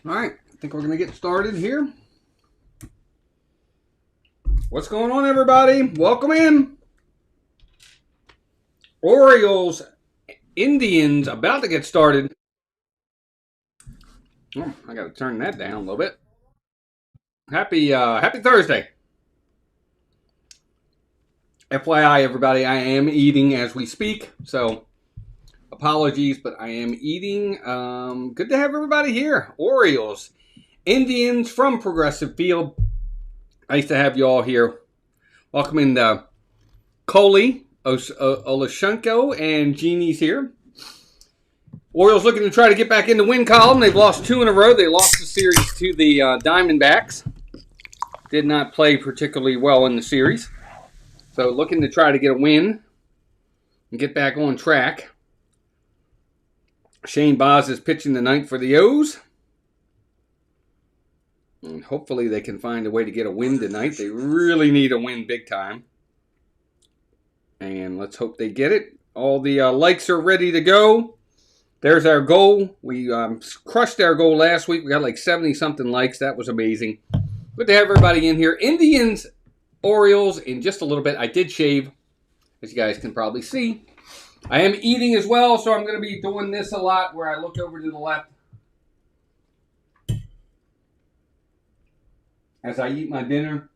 All right, I think we're going to get started here. What's going on, everybody? Welcome in. Orioles, Indians, about to get started. Oh, I got to turn that down a little bit. Happy Thursday. FYI, everybody, I am eating as we speak, so apologies, but I am eating. Good to have everybody here. Orioles, Indians from Progressive Field. Nice to have you all here. Welcome in Coley, Olashenko, and Jeannie's here. Orioles looking to try to get back in the win column. They've lost 2 in a row. They lost the series to the Diamondbacks. Did not play particularly well in the series. So looking to try to get a win and get back on track. Shane Baz is pitching tonight for the O's. And hopefully they can find a way to get a win tonight. They really need a win big time. And let's hope they get it. All the likes are ready to go. There's our goal. We crushed our goal last week. We got like 70-something likes. That was amazing. Good to have everybody in here. Indians, Orioles in just a little bit. I did shave, as you guys can probably see. I am eating as well, so I'm going to be doing this a lot where I look over to the left as I eat my dinner.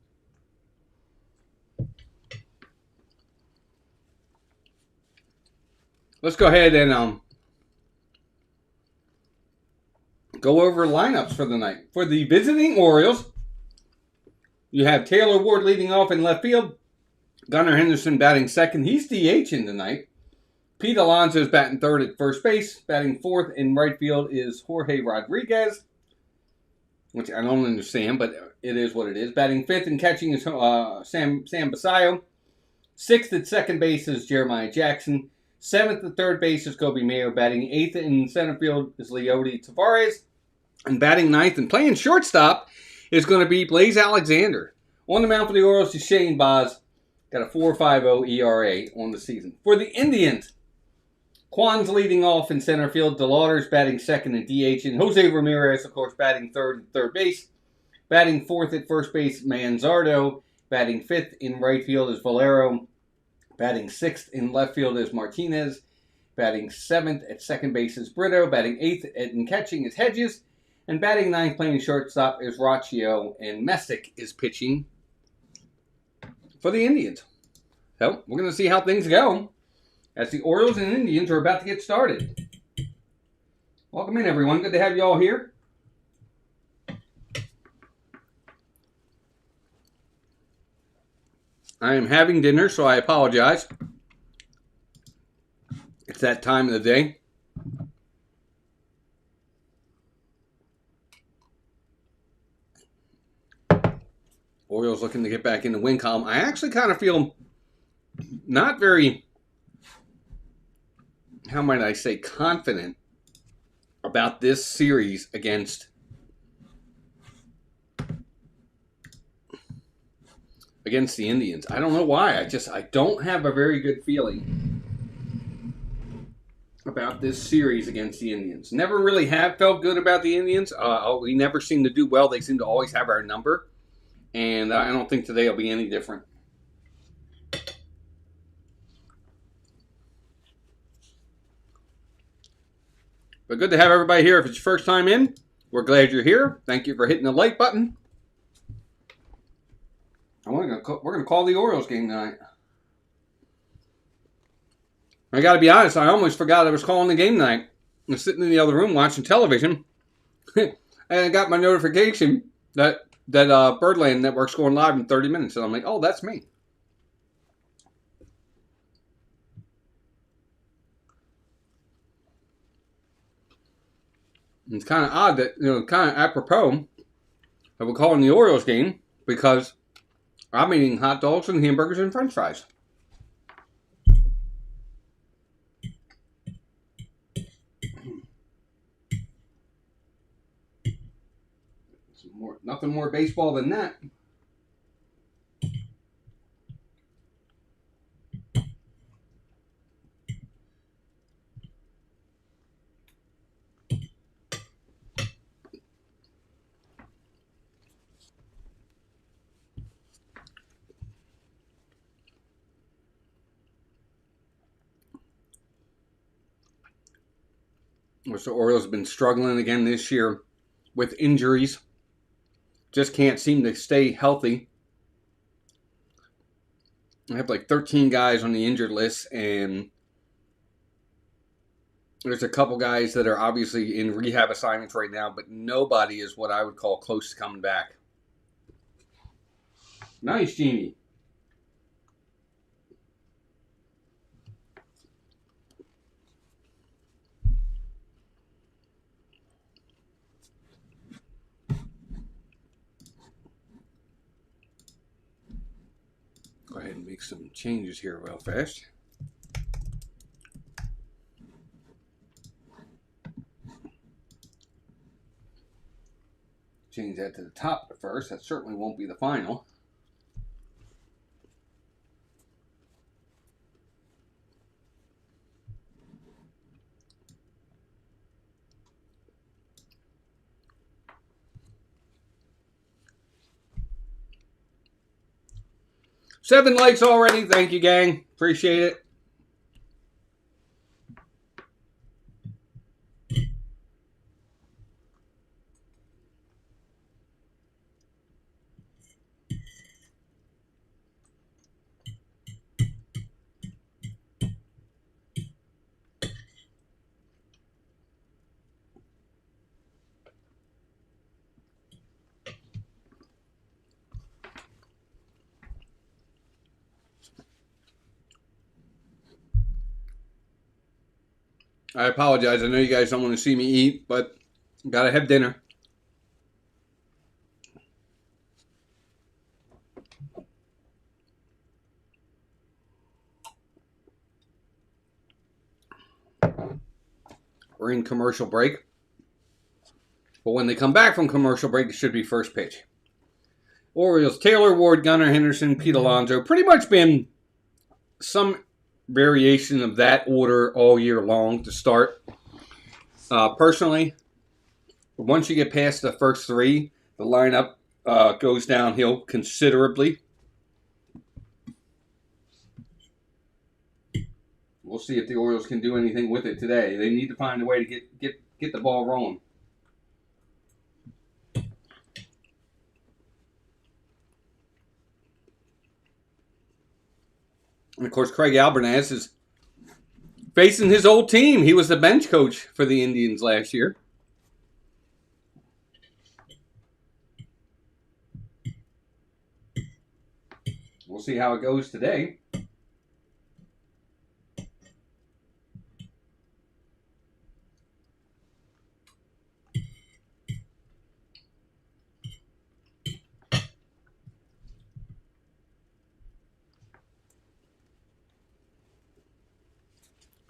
Let's go ahead and go over lineups for the night. For the visiting Orioles, you have Taylor Ward leading off in left field. Gunnar Henderson batting second. He's DHing tonight. Pete Alonso is batting third at first base. Batting fourth in right field is Jorge Rodriguez, which I don't understand, but it is what it is. Batting fifth and catching is Sam Basayo. Sixth at second base is Jeremiah Jackson. Seventh at third base is Kobe Mayo. Batting eighth in center field is Leody Tavares. And batting ninth and playing shortstop is going to be Blaze Alexander. On the mound for the Orioles is Shane Baz. Got a 4.50 ERA on the season. For the Indians, Kwan's leading off in center field. DeLauder's batting second and DH. And Jose Ramirez, of course, batting third at third base. Batting fourth at first base, Manzardo. Batting fifth in right field is Valero. Batting sixth in left field is Martinez. Batting seventh at second base is Brito. Batting eighth in catching is Hedges. And batting ninth playing shortstop is Rocchio. And Messick is pitching for the Indians. So we're going to see how things go as the Orioles and Indians are about to get started. Welcome in, everyone. Good to have you all here. I am having dinner, so I apologize. It's that time of the day. Orioles looking to get back in the win column. I actually kind of feel not very, how might I say, confident about this series against the Indians. I don't know why. I don't have a very good feeling about this series against the Indians. Never really have felt good about the Indians. We never seem to do well. They seem to always have our number. And I don't think today will be any different. But good to have everybody here. If it's your first time in, we're glad you're here. Thank you for hitting the like button. We're going to call the Orioles game tonight. I got to be honest, I almost forgot I was calling the game tonight. I was sitting in the other room watching television. And I got my notification that Birdland Network's going live in 30 minutes. And I'm like, oh, that's me. It's kind of odd that, kind of apropos of we're calling the Orioles game because I'm eating hot dogs and hamburgers and french fries. Nothing more baseball than that. which the Orioles have been struggling again this year with injuries. Just can't seem to stay healthy. I have like 13 guys on the injured list, and there's a couple guys that are obviously in rehab assignments right now, but nobody is what I would call close to coming back. Nice, Genie. Go ahead and make some changes here real fast. Change that to the top first. That certainly won't be the final. Seven likes already. Thank you, gang. Appreciate it. I apologize. I know you guys don't want to see me eat, but gotta have dinner. We're in commercial break. But when they come back from commercial break, it should be first pitch. Orioles, Taylor Ward, Gunnar Henderson, Pete Alonso. Pretty much been some variation of that order all year long to start. Personally, once you get past the first three, the lineup goes downhill considerably. We'll see if the Orioles can do anything with it today. They need to find a way to get the ball rolling. And of course, Craig Albernaz is facing his old team. He was the bench coach for the Indians last year. We'll see how it goes today.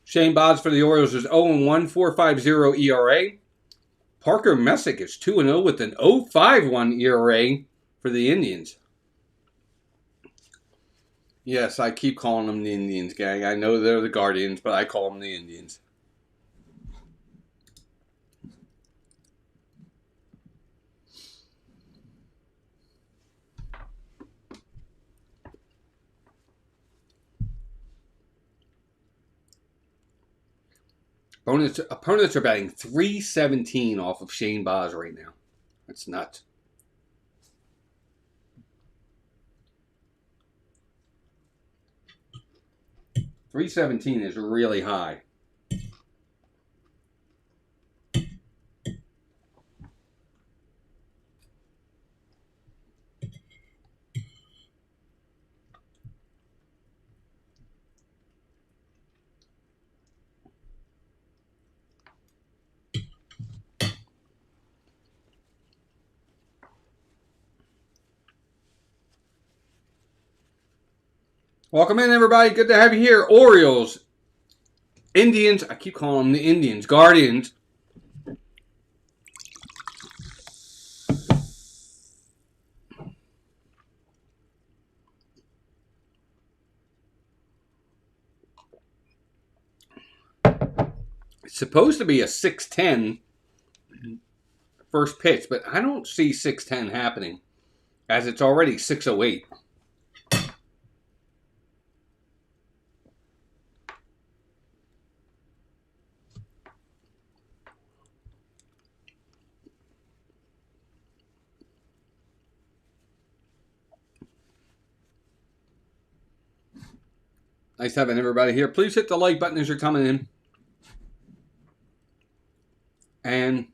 Shane Baz for the Orioles is 0-1, 4.50 ERA. Parker Messick is 2-0 with an 0.51 ERA for the Indians. Yes, I keep calling them the Indians, gang. I know they're the Guardians, but I call them the Indians. Opponents are batting .317 off of Shane Baz right now. That's nuts. .317 is really high. Welcome in, everybody. Good to have you here. Orioles, Indians. I keep calling them the Indians. Guardians. It's supposed to be a 6:10 first pitch, but I don't see 6:10 happening, as it's already 6:08. Nice having everybody here. Please hit the like button as you're coming in. And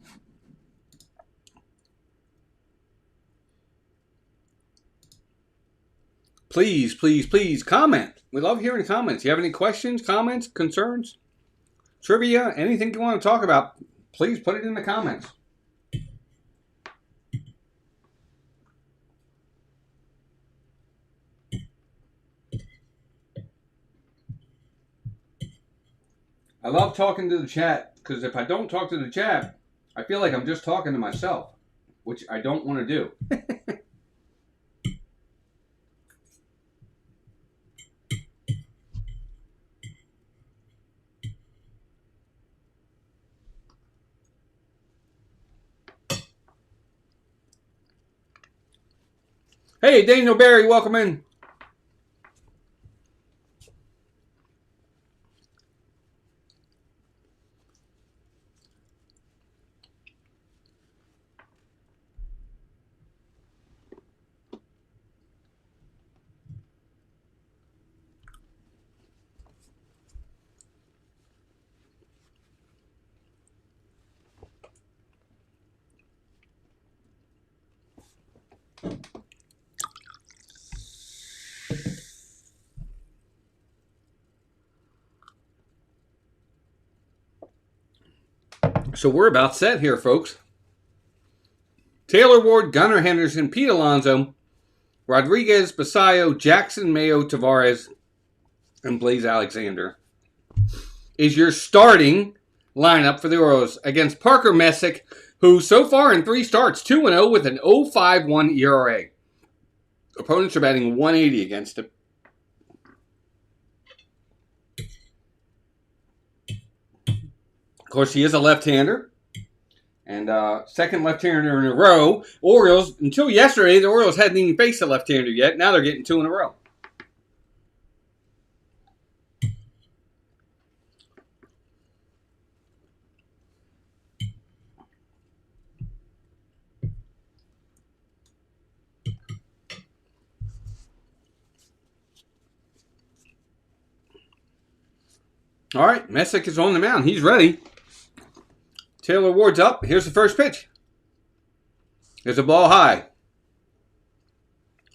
please, please, please comment. We love hearing comments. You have any questions, comments, concerns, trivia, anything you want to talk about, please put it in the comments. I love talking to the chat because if I don't talk to the chat, I feel like I'm just talking to myself, which I don't want to do. Hey, Daniel Barry, welcome in. So we're about set here, folks. Taylor Ward, Gunnar Henderson, Pete Alonso, Rodriguez, Basayo, Jackson, Mayo, Tavares, and Blaze Alexander is your starting lineup for the Orioles against Parker Messick, who so far in 3 starts, 2-0 with an 0.51 ERA. Opponents are batting 180 against him. Of course, he is a left-hander. And second left-hander in a row. Orioles, until yesterday, the Orioles hadn't even faced a left-hander yet. Now they're getting 2 in a row. All right, Messick is on the mound. He's ready. Taylor Ward's up. Here's the first pitch. There's a ball high.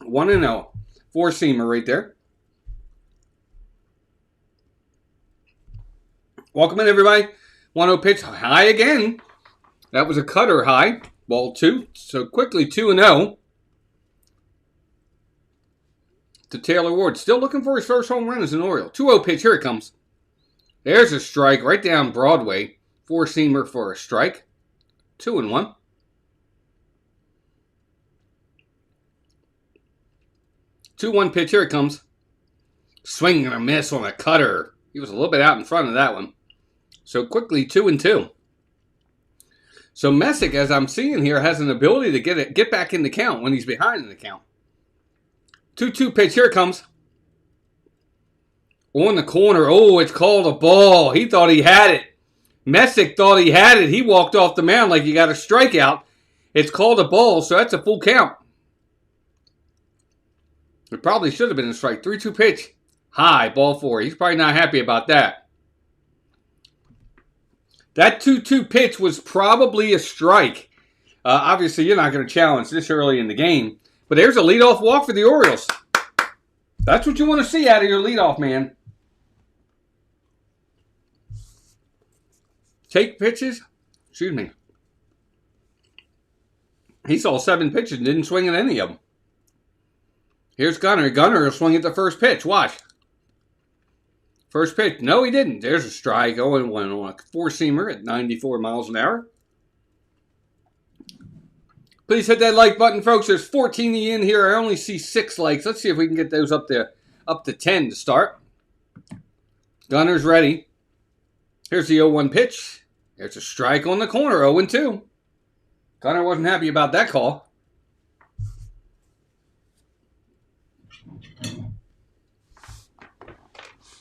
1-0. 4-seamer right there. Welcome in, everybody. 1-0 pitch high again. That was a cutter high. Ball 2. So quickly 2-0 to Taylor Ward. Still looking for his first home run as an Oriole. 2-0 pitch. Here it comes. There's a strike right down Broadway. 4-seamer for a strike. 2-1. 2-1 pitch. Here it comes. Swing and a miss on a cutter. He was a little bit out in front of that one. So quickly 2-2. So Messick, as I'm seeing here, has an ability to get back in the count when he's behind in the count. 2-2 pitch. Here it comes. On the corner. Oh, it's called a ball. He thought he had it. Messick thought he had it. He walked off the mound like he got a strikeout. It's called a ball, so that's a full count. It probably should have been a strike. 3-2 pitch. High, ball 4. He's probably not happy about that. That 2-2 pitch was probably a strike. Obviously, you're not going to challenge this early in the game. But there's a leadoff walk for the Orioles. That's what you want to see out of your leadoff man. Take pitches. Excuse me. He saw 7 pitches and didn't swing at any of them. Here's Gunnar. Gunnar will swing at the first pitch. Watch. First pitch. No, he didn't. There's a strike. 0-1 on a 4-seamer at 94 miles an hour. Please hit that like button, folks. There's 14 in here. I only see 6 likes. Let's see if we can get those up to 10 to start. Gunnar's ready. Here's the 0-1 pitch. There's a strike on the corner. 0-2. Gunnar wasn't happy about that call.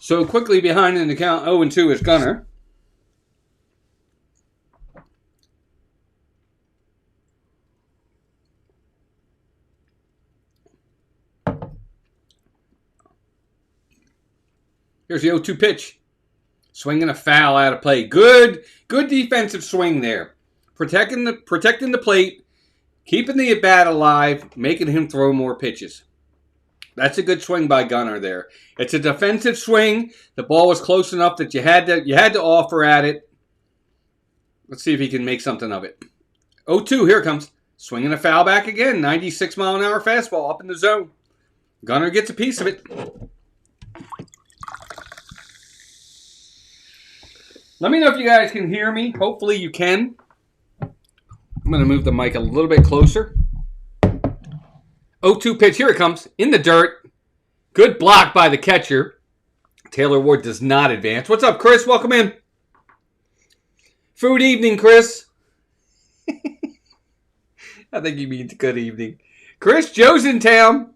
So quickly behind in the count, 0-2 is Gunnar. Here's the 0-2 pitch. Swinging a foul out of play. Good defensive swing there. Protecting the plate, keeping the at-bat alive, making him throw more pitches. That's a good swing by Gunnar there. It's a defensive swing. The ball was close enough that you had to offer at it. Let's see if he can make something of it. 0-2, here it comes. Swinging a foul back again. 96-mile-an-hour fastball up in the zone. Gunnar gets a piece of it. Let me know if you guys can hear me. Hopefully you can. I'm going to move the mic a little bit closer. 0-2 pitch. Here it comes. In the dirt. Good block by the catcher. Taylor Ward does not advance. What's up, Chris? Welcome in. Food evening, Chris. I think you mean good evening. Chris, Joe's in town.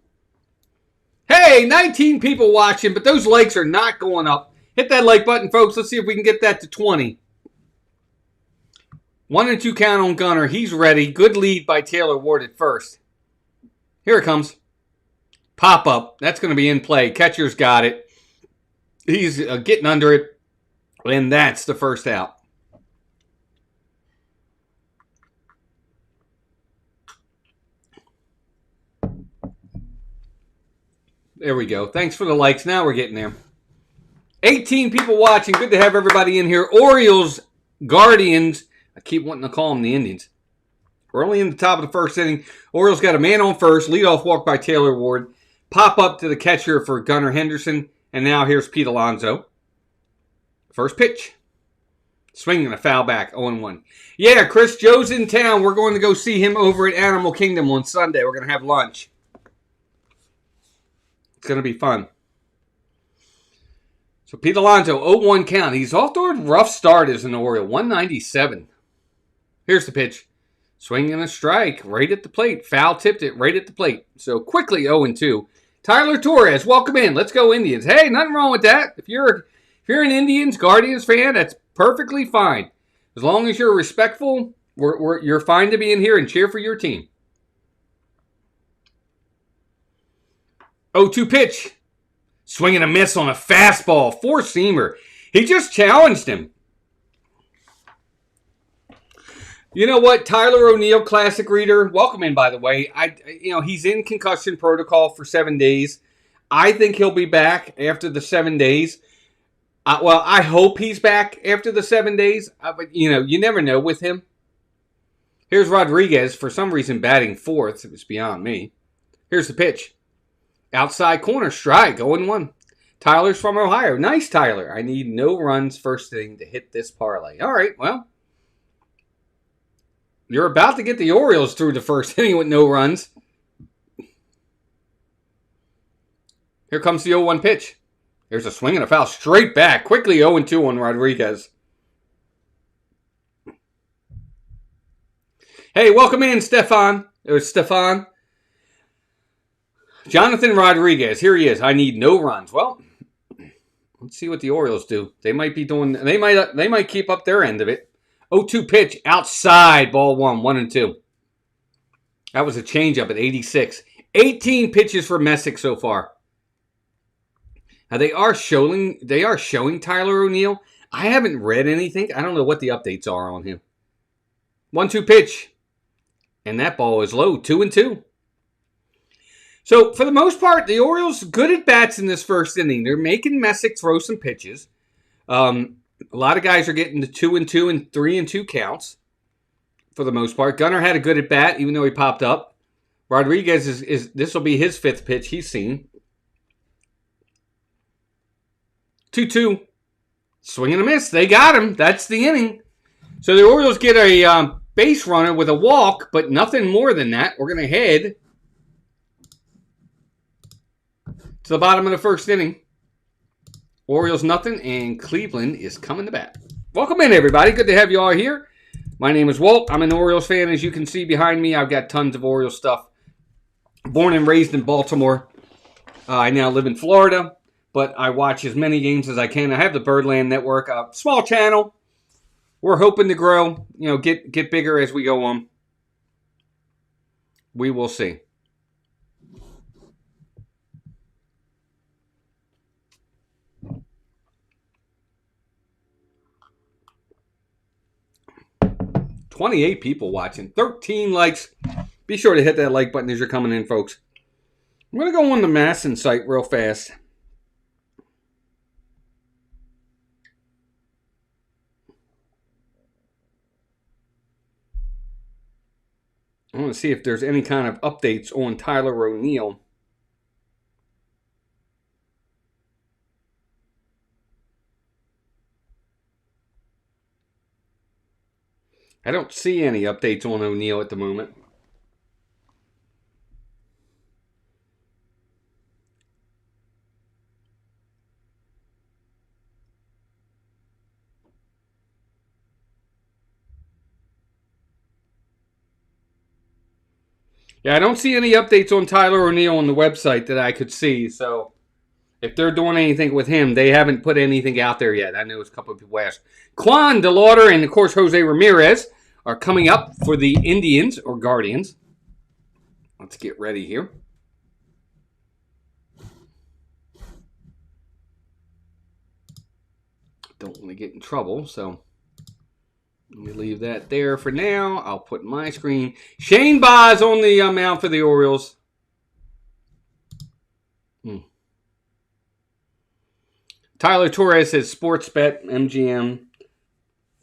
Hey, 19 people watching, but those likes are not going up. Hit that like button, folks. Let's see if we can get that to 20. 1-2 count on Gunnar. He's ready. Good lead by Taylor Ward at first. Here it comes. Pop up. That's going to be in play. Catcher's got it. He's getting under it. And that's the first out. There we go. Thanks for the likes. Now we're getting there. 18 people watching. Good to have everybody in here. Orioles, Guardians. I keep wanting to call them the Indians. We're only in the top of the first inning. Orioles got a man on first. Leadoff walk by Taylor Ward. Pop up to the catcher for Gunnar Henderson. And now here's Pete Alonso. First pitch. Swinging a foul back. 0-1. Yeah, Chris, Joe's in town. We're going to go see him over at Animal Kingdom on Sunday. We're going to have lunch. It's going to be fun. So Pete Alonso, 0-1 count. He's off to a rough start as an Oriole. 197. Here's the pitch. Swing and a strike right at the plate. Foul tipped it right at the plate. So quickly 0-2. Tyler Torres, welcome in. Let's go Indians. Hey, nothing wrong with that. If you're an Indians, Guardians fan, that's perfectly fine. As long as you're respectful, you're fine to be in here and cheer for your team. 0-2 pitch. Swing and a miss on a fastball. Four-seamer. He just challenged him. You know what? Tyler O'Neill, classic reader. Welcome in, by the way. He's in concussion protocol for 7 days. I think he'll be back after the 7 days. I hope he's back after the 7 days. But, you never know with him. Here's Rodriguez, for some reason, batting fourth. It was beyond me. Here's the pitch. Outside corner, strike, 0-1. Tyler's from Ohio. Nice, Tyler. I need no runs first inning to hit this parlay. All right, well. You're about to get the Orioles through the first inning with no runs. Here comes the 0-1 pitch. There's a swing and a foul straight back. Quickly 0-2 on Rodriguez. Hey, welcome in, Stefan. There's Stefan. Jonathan Rodriguez. Here he is. I need no runs. Well, let's see what the Orioles do. They might keep up their end of it. 0-2 pitch, outside, ball one, 1-2. That was a changeup at 86. 18 pitches for Messick so far. Now they are showing Tyler O'Neill. I haven't read anything. I don't know what the updates are on him. 1-2 pitch. And that ball is low, 2-2. So for the most part, the Orioles good at bats in this first inning. They're making Messick throw some pitches. A lot of guys are getting to 2-2 and 3-2 counts for the most part. Gunnar had a good at bat, even though he popped up. Rodriguez is this will be his fifth pitch he's seen. 2-2. Swing and a miss. They got him. That's the inning. So the Orioles get a base runner with a walk, but nothing more than that. We're going to head to the bottom of the first inning. Orioles nothing, and Cleveland is coming to bat. Welcome in, everybody. Good to have you all here. My name is Walt. I'm an Orioles fan. As you can see behind me, I've got tons of Orioles stuff. Born and raised in Baltimore. I now live in Florida, but I watch as many games as I can. I have the Birdland Network, a small channel. We're hoping to grow, get bigger as we go on. We will see. – 28 people watching. 13 likes. Be sure to hit that like button as you're coming in, folks. I'm going to go on the Masson site real fast. I want to see if there's any kind of updates on Tyler O'Neill. I don't see any updates on O'Neill at the moment. Yeah, I don't see any updates on Tyler O'Neill on the website that I could see. So if they're doing anything with him, they haven't put anything out there yet. I know a couple of people asked. Quan DeLauder and, of course, Jose Ramirez are coming up for the Indians or Guardians. Let's get ready here. Don't want to get in trouble, so let me leave that there for now. I'll put my screen. Shane Baz on the mound for the Orioles. Tyler Torres says Sports Bet, MGM.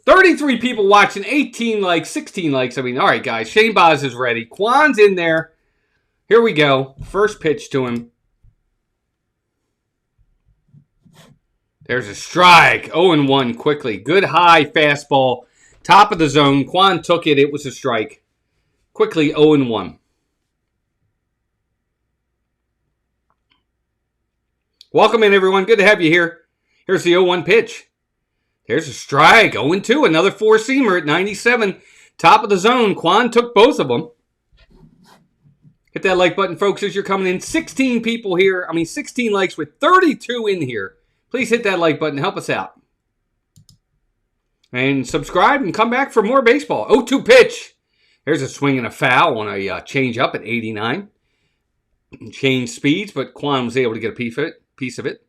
33 people watching, 18 likes, 16 likes. I mean, all right, guys. Shane Baz is ready. Quan's in there. Here we go. First pitch to him. There's a strike. 0-1 quickly. Good high fastball. Top of the zone. Quan took it. It was a strike. Quickly 0-1. Welcome in, everyone. Good to have you here. Here's the 0-1 pitch. There's a strike. 0-2. Another four-seamer at 97. Top of the zone. Quan took both of them. Hit that like button, folks, as you're coming in. 16 people here. 16 likes with 32 in here. Please hit that like button. Help us out. And subscribe and come back for more baseball. 0-2 pitch. There's a swing and a foul on a change up at 89. Change speeds, but Quan was able to get a piece of it.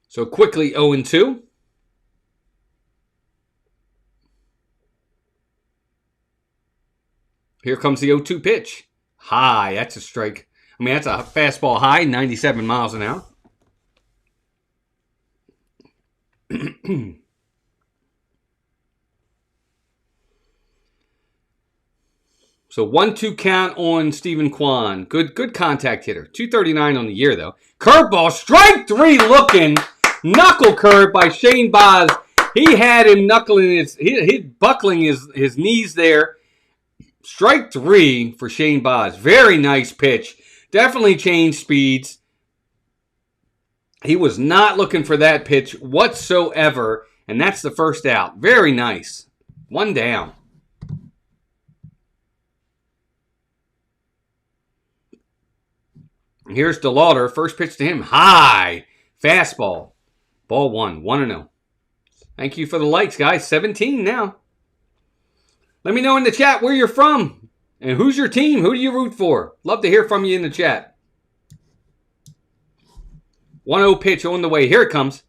So quickly 0-2. Here comes the 0-2 pitch. High. That's a strike. That's a fastball high, 97 miles an hour. So 1-2 count on Stephen Quan. Good contact hitter. 239 on the year, though. Curveball, strike three looking. Knuckle curve by Shane Baz. He had him buckling his knees there. Strike three for Shane Baz. Very nice pitch. Definitely changed speeds. He was not looking for that pitch whatsoever. And that's the first out. Very nice. One down. Here's DeLauder. First pitch to him. High. Fastball. Ball one. 1-0. Thank you for the likes, guys. 17 now. Let me know in the chat where you're from. And who's your team? Who do you root for? Love to hear from you in the chat. 1-0 pitch on the way. Here it comes.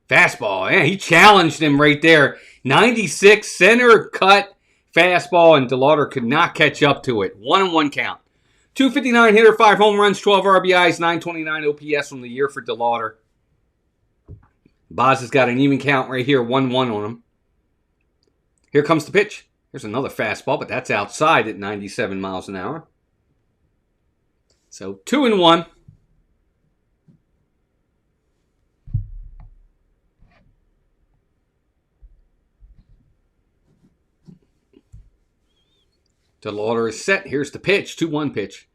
Fastball. Yeah, he challenged him right there. 96 center cut fastball, and DeLauder could not catch up to it. 1-1 count. 259 hitter, 5 home runs, 12 RBIs, 929 OPS on the year for DeLauder. Baz has got an even count right here, 1-1 on him. Here comes the pitch. There's another fastball, but that's outside at 97 miles an hour. So 2-1. DeLauder is set. Here's the pitch. 2-1 pitch.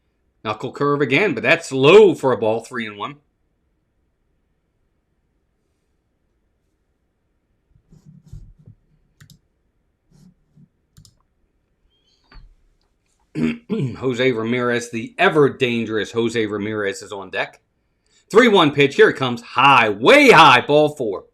Knuckle curve again, but that's low for a ball. 3-1. Jose Ramirez, the ever dangerous Jose Ramirez, is on deck. 3-1 pitch. Here it comes. High. Way high. Ball 4.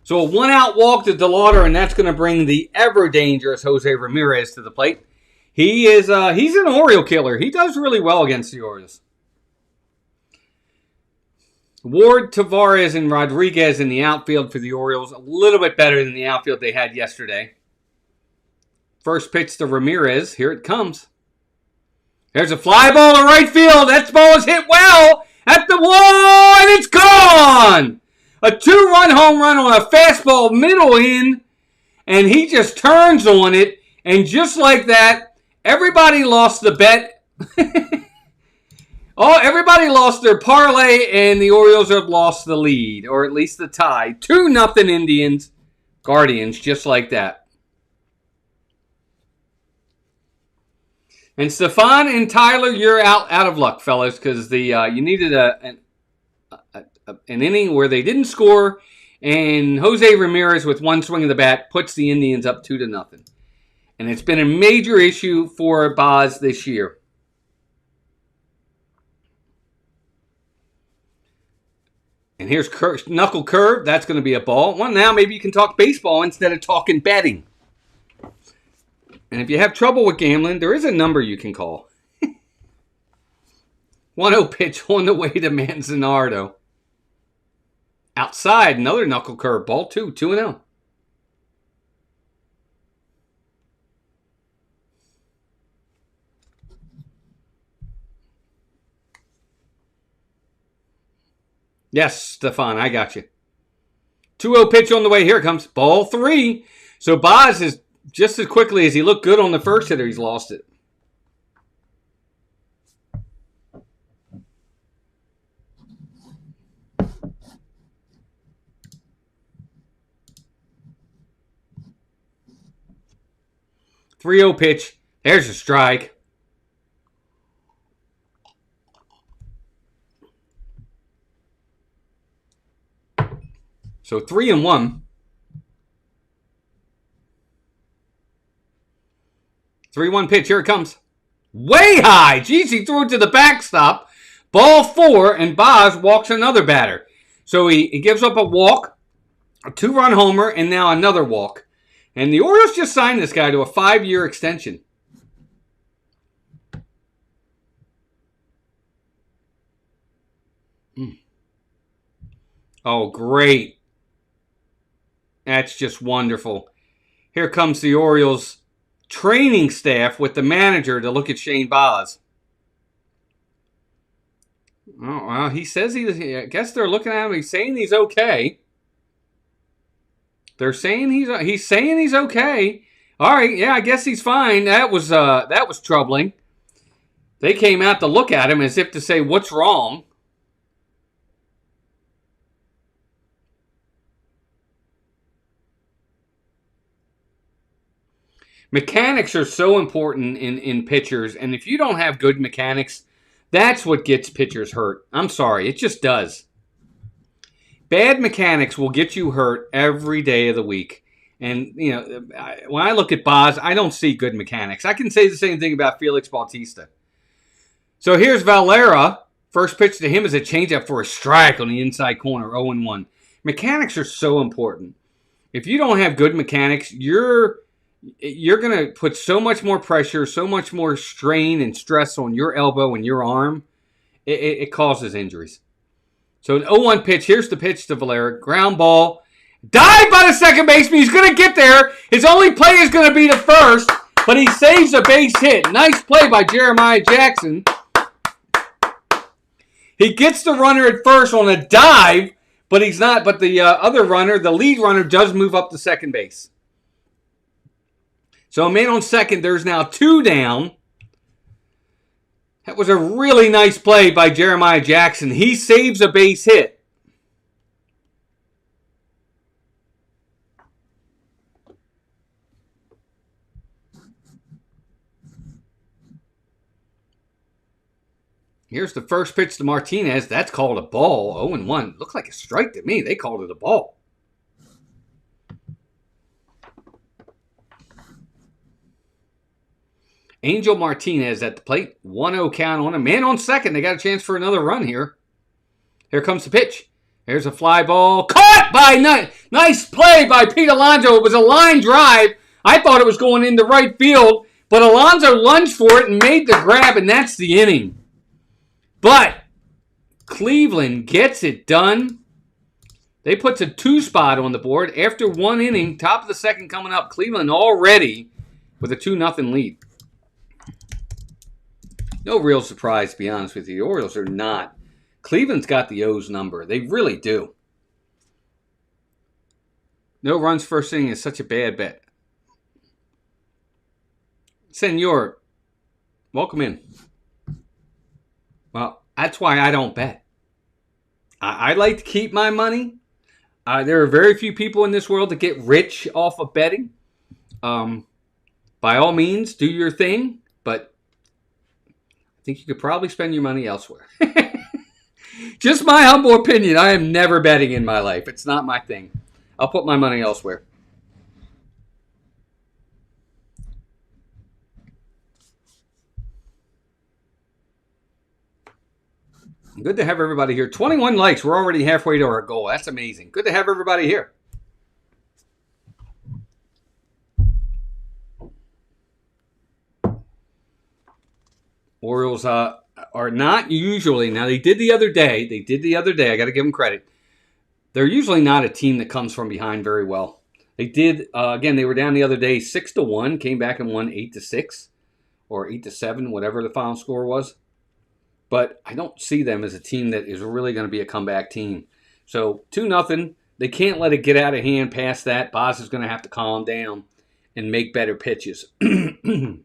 So a 1-out walk to DeLauder, and that's going to bring the ever dangerous Jose Ramirez to the plate. He's an Oriole killer. He does really well against the Orioles. Ward, Tavares, and Rodriguez in the outfield for the Orioles. A little bit better than the outfield they had yesterday. First pitch to Ramirez. Here it comes. There's a fly ball to right field. That ball is hit well at the wall, and it's gone! A 2-run home run on a fastball middle in, and he just turns on it, and just like that, everybody lost the bet. Everybody lost their parlay, and the Orioles have lost the lead, or at least the tie. 2-0 Guardians, just like that. And Stefan and Tyler, you're out of luck, fellas, because you needed an inning where they didn't score, and Jose Ramirez with one swing of the bat puts the Indians up 2-0. And it's been a major issue for Boz this year. And here's knuckle curve. That's going to be a ball. Well, now maybe you can talk baseball instead of talking betting. And if you have trouble with gambling, there is a number you can call. 1-0 pitch on the way to Manzanardo. Outside, another knuckle curve ball, 2-0. Yes, Stefan, I got you. 2-0 pitch on the way. Here it comes. Ball 3. So Boz is just as quickly as he looked good on the first hitter, he's lost it. .30 pitch. There's a strike. So 3-1. 3-1 pitch. Here it comes. Way high. Jeez, he threw it to the backstop. Ball 4, and Boz walks another batter. So he gives up a walk, a 2-run homer, and now another walk. And the Orioles just signed this guy to a 5-year extension. Oh, great. That's just wonderful. Here comes the Orioles training staff with the manager to look at Shane Boz. Oh, well, he says I guess they're looking at him. He's saying he's okay. They're saying he's saying he's okay. All right, yeah, I guess he's fine. That was troubling. They came out to look at him as if to say, "What's wrong?" Mechanics are so important in pitchers, and if you don't have good mechanics, that's what gets pitchers hurt. I'm sorry, it just does. Bad mechanics will get you hurt every day of the week. And, you know, when I look at Boz, I don't see good mechanics. I can say the same thing about Felix Bautista. So here's Valera. First pitch to him is a changeup for a strike on the inside corner, 0-1. Mechanics are so important. If you don't have good mechanics, you're going to put so much more pressure, so much more strain and stress on your elbow and your arm. It causes injuries. So an 0-1 pitch. Here's the pitch to Valera. Ground ball. Dive by the second baseman. He's going to get there. His only play is going to be the first, but he saves a base hit. Nice play by Jeremiah Jackson. He gets the runner at first on a dive, but he's not. But the other runner, the lead runner, does move up to second base. So a man on second. There's now 2 down. That was a really nice play by Jeremiah Jackson. He saves a base hit. Here's the first pitch to Martinez. That's called a ball. 0-1. Looked like a strike to me. They called it a ball. Angel Martinez at the plate. 1-0 count on him. Man on second. They got a chance for another run here. Here comes the pitch. There's a fly ball. Caught by nice play by Pete Alonso. It was a line drive. I thought it was going into right field, but Alonso lunged for it and made the grab, and that's the inning. But Cleveland gets it done. They put a 2 spot on the board after 1 inning, top of the second coming up. Cleveland already with a 2-0 lead. No real surprise, to be honest with you. The Orioles are not. Cleveland's got the O's number. They really do. No runs first inning is such a bad bet. Senor, welcome in. Well, that's why I don't bet. I like to keep my money. There are very few people in this world that get rich off of betting. By all means, do your thing, but I think you could probably spend your money elsewhere. Just my humble opinion. I am never betting in my life. It's not my thing. I'll put my money elsewhere. Good to have everybody here. 21 likes. We're already halfway to our goal. That's amazing. Good to have everybody here. Orioles are not usually. Now, they did the other day. I got to give them credit. They're usually not a team that comes from behind very well. They did, again, they were down the other day 6-1, came back and won 8-6 or 8-7, whatever the final score was. But I don't see them as a team that is really going to be a comeback team. So 2-0. They can't let it get out of hand past that. Boz is going to have to calm down and make better pitches. Because,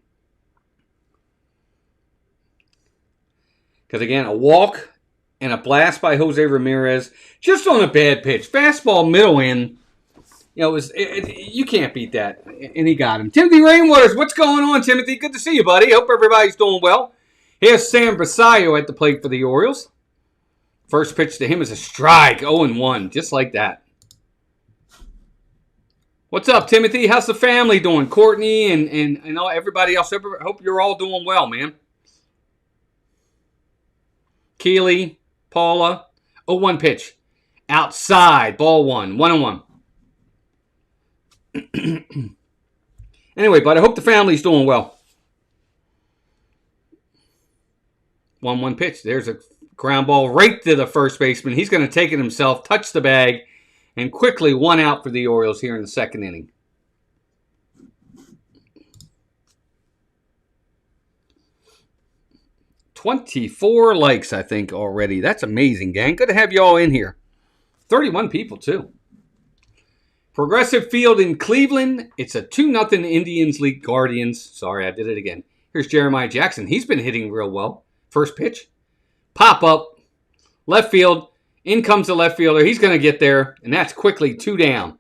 again, a walk and a blast by Jose Ramirez just on a bad pitch. Fastball middle in. You know, you can't beat that. And he got him. Timothy Rainwaters, what's going on, Timothy? Good to see you, buddy. Hope everybody's doing well. Here's Sam Basayo at the plate for the Orioles. First pitch to him is a strike, 0-1, just like that. What's up, Timothy? How's the family doing? Courtney and all, everybody else. Hope you're all doing well, man. Keely, Paula, 0-1 pitch. Outside, ball 1, 1-1. Anyway, bud, I hope the family's doing well. 1-1 pitch. There's a ground ball right to the first baseman. He's going to take it himself, touch the bag, and quickly 1 out for the Orioles here in the second inning. $24 likes, I think, already. That's amazing, gang. Good to have you all in here. 31 people, too. Progressive Field in Cleveland. It's a 2-0 Indians lead Guardians. Sorry, I did it again. Here's Jeremiah Jackson. He's been hitting real well. First pitch. Pop up. Left field. In comes the left fielder. He's going to get there. And that's quickly 2 down.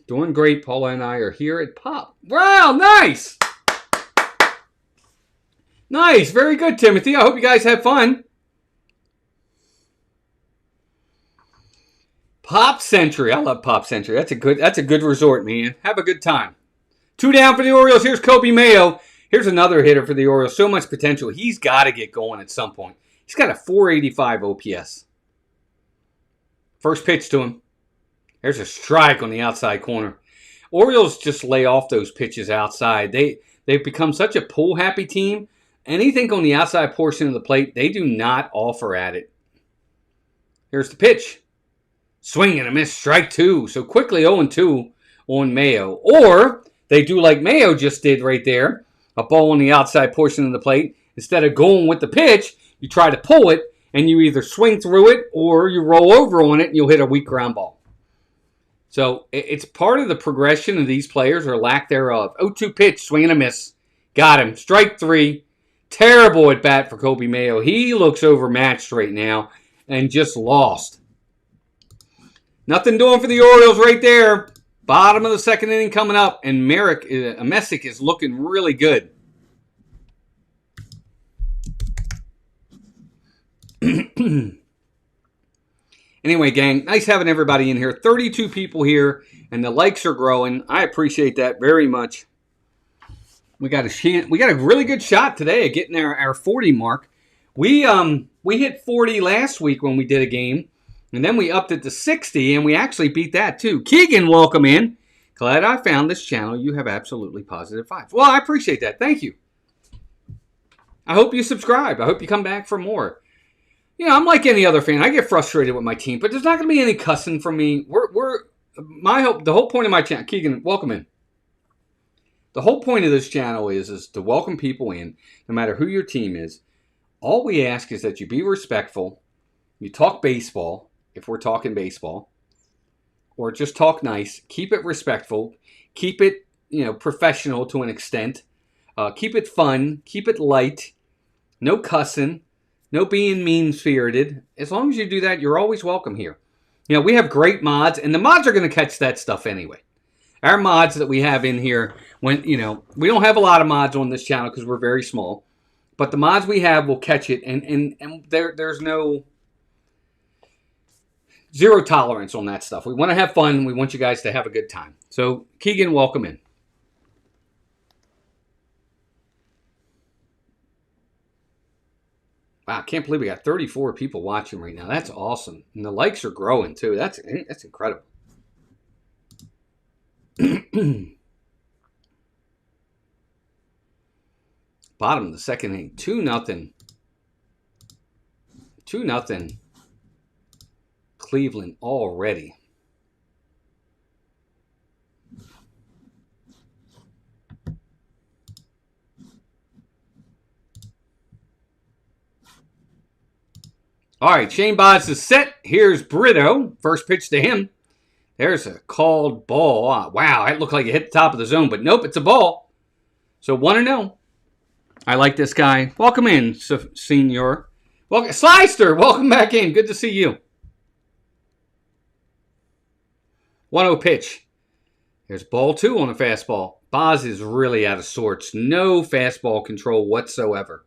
Doing great. Paula and I are here at Pop. Wow, nice. Nice. Very good, Timothy. I hope you guys have fun. Pop Century. I love Pop Century. That's a good resort, man. Have a good time. 2 down for the Orioles. Here's Kobe Mayo. Here's another hitter for the Orioles. So much potential. He's got to get going at some point. He's got a 485 OPS. First pitch to him. There's a strike on the outside corner. Orioles just lay off those pitches outside. They've become such a pull-happy team. Anything on the outside portion of the plate, they do not offer at it. Here's the pitch. Swing and a miss. Strike 2. So quickly 0-2 on Mayo. Or they do like Mayo just did right there. A ball on the outside portion of the plate. Instead of going with the pitch, you try to pull it, and you either swing through it or you roll over on it, and you'll hit a weak ground ball. So it's part of the progression of these players or lack thereof. 0-2 pitch, swing and a miss. Got him. Strike 3. Terrible at bat for Kobe Mayo. He looks overmatched right now and just lost. Nothing doing for the Orioles right there. Bottom of the second inning coming up, and Messick is looking really good. Anyway, gang, nice having everybody in here. 32 people here, and the likes are growing. I appreciate that very much. We got a really good shot today at getting our 40 mark. We hit 40 last week when we did a game. And then we upped it to 60, and we actually beat that, too. Keegan, welcome in. Glad I found this channel. You have absolutely positive vibes. Well, I appreciate that. Thank you. I hope you subscribe. I hope you come back for more. You know, I'm like any other fan. I get frustrated with my team, but there's not going to be any cussing from me. The whole point of my channel, Keegan, welcome in. The whole point of this channel is to welcome people in, no matter who your team is. All we ask is that you be respectful. You talk baseball, if we're talking baseball, or just talk nice. Keep it respectful. Keep it, professional to an extent. Keep it fun. Keep it light. No cussing. No being mean-spirited. As long as you do that, you're always welcome here. You know, we have great mods, and the mods are going to catch that stuff anyway. Our mods that we have in here, we don't have a lot of mods on this channel because we're very small, but the mods we have will catch it, and there's no zero tolerance on that stuff. We want to have fun. We want you guys to have a good time. So, Keegan, welcome in. Wow, I can't believe we got 34 people watching right now. That's awesome. And the likes are growing, too. That's incredible. Bottom of the second inning. 2-0. 2-0. Cleveland already. All right, Shane Baz is set. Here's Brito. First pitch to him. There's a called ball. Wow, it looked like it hit the top of the zone, but nope, it's a ball. So 1-0. I like this guy. Welcome in, Senior. Welcome, Slyster. Welcome back in. Good to see you. 1-0 pitch. There's ball 2 on a fastball. Baz is really out of sorts. No fastball control whatsoever.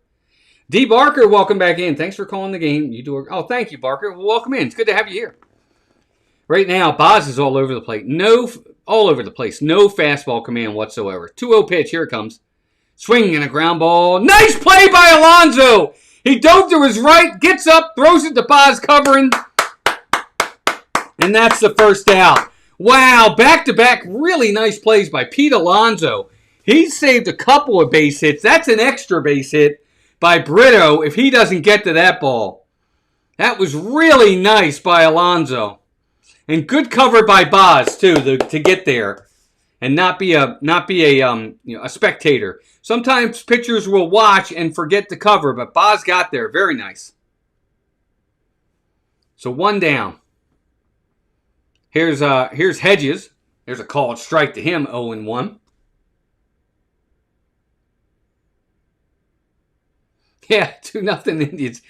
D. Barker, welcome back in. Thanks for calling the game. Thank you, Barker. Well, welcome in. It's good to have you here. Right now, Baz is all over the plate. All over the place. No fastball command whatsoever. 2-0 pitch. Here it comes. Swing and a ground ball. Nice play by Alonso. He dove to his right, gets up, throws it to Baz covering. And that's the first out. Wow, back-to-back really nice plays by Pete Alonso. He saved a couple of base hits. That's an extra base hit by Brito if he doesn't get to that ball. That was really nice by Alonso. And good cover by Baz, too, to get there and not be a spectator. Sometimes pitchers will watch and forget to cover, but Baz got there. Very nice. So 1 down. Here's Hedges. There's a called strike to him, 0-1. Yeah, 2-0 Indians.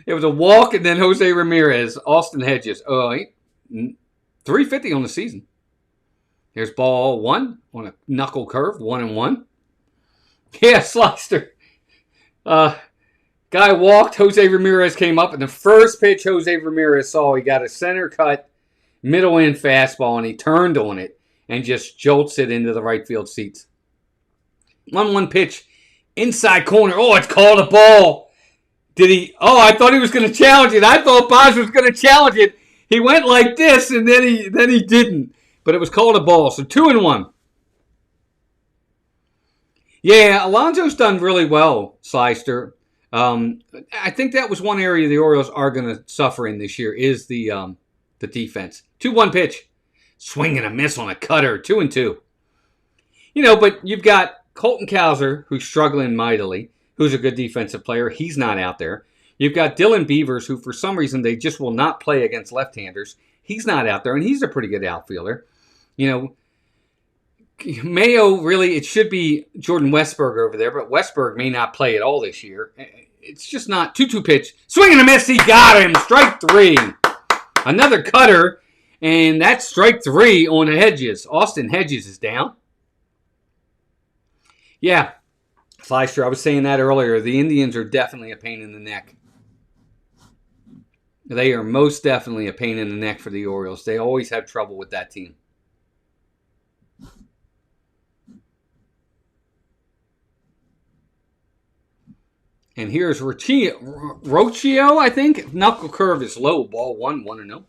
It was a walk, and then Jose Ramirez, Austin Hedges. 350 on the season. Here's ball 1 on a knuckle curve, 1-1. Yeah, Slyster. Guy walked, Jose Ramirez came up, and the first pitch Jose Ramirez saw, he got a center cut, middle end fastball, and he turned on it and just jolts it into the right field seats. 1-1 pitch. Inside corner. Oh, it's called a ball. Did he? Oh, I thought he was going to challenge it. I thought Baz was going to challenge it. He went like this, and then he didn't. But it was called a ball. So 2-1. Yeah, Alonso's done really well, Slyster. I think that was one area the Orioles are going to suffer in this year is the defense. 2-1 pitch. Swing and a miss on a cutter. 2-2. But you've got Colton Cowser, who's struggling mightily, who's a good defensive player. He's not out there. You've got Dylan Beavers, who for some reason they just will not play against left-handers. He's not out there, and he's a pretty good outfielder. Mayo, really, it should be Jordan Westberg over there, but Westberg may not play at all this year. It's just not. 2-2 pitch. Swing and a miss. He got him. Strike 3. Another cutter, and that's strike 3 on Hedges. Austin Hedges is down. Yeah, Fleister, I was saying that earlier. The Indians are definitely a pain in the neck. They are most definitely a pain in the neck for the Orioles. They always have trouble with that team. And here's Rocchio, I think. Knuckle curve is low. Ball 1-0.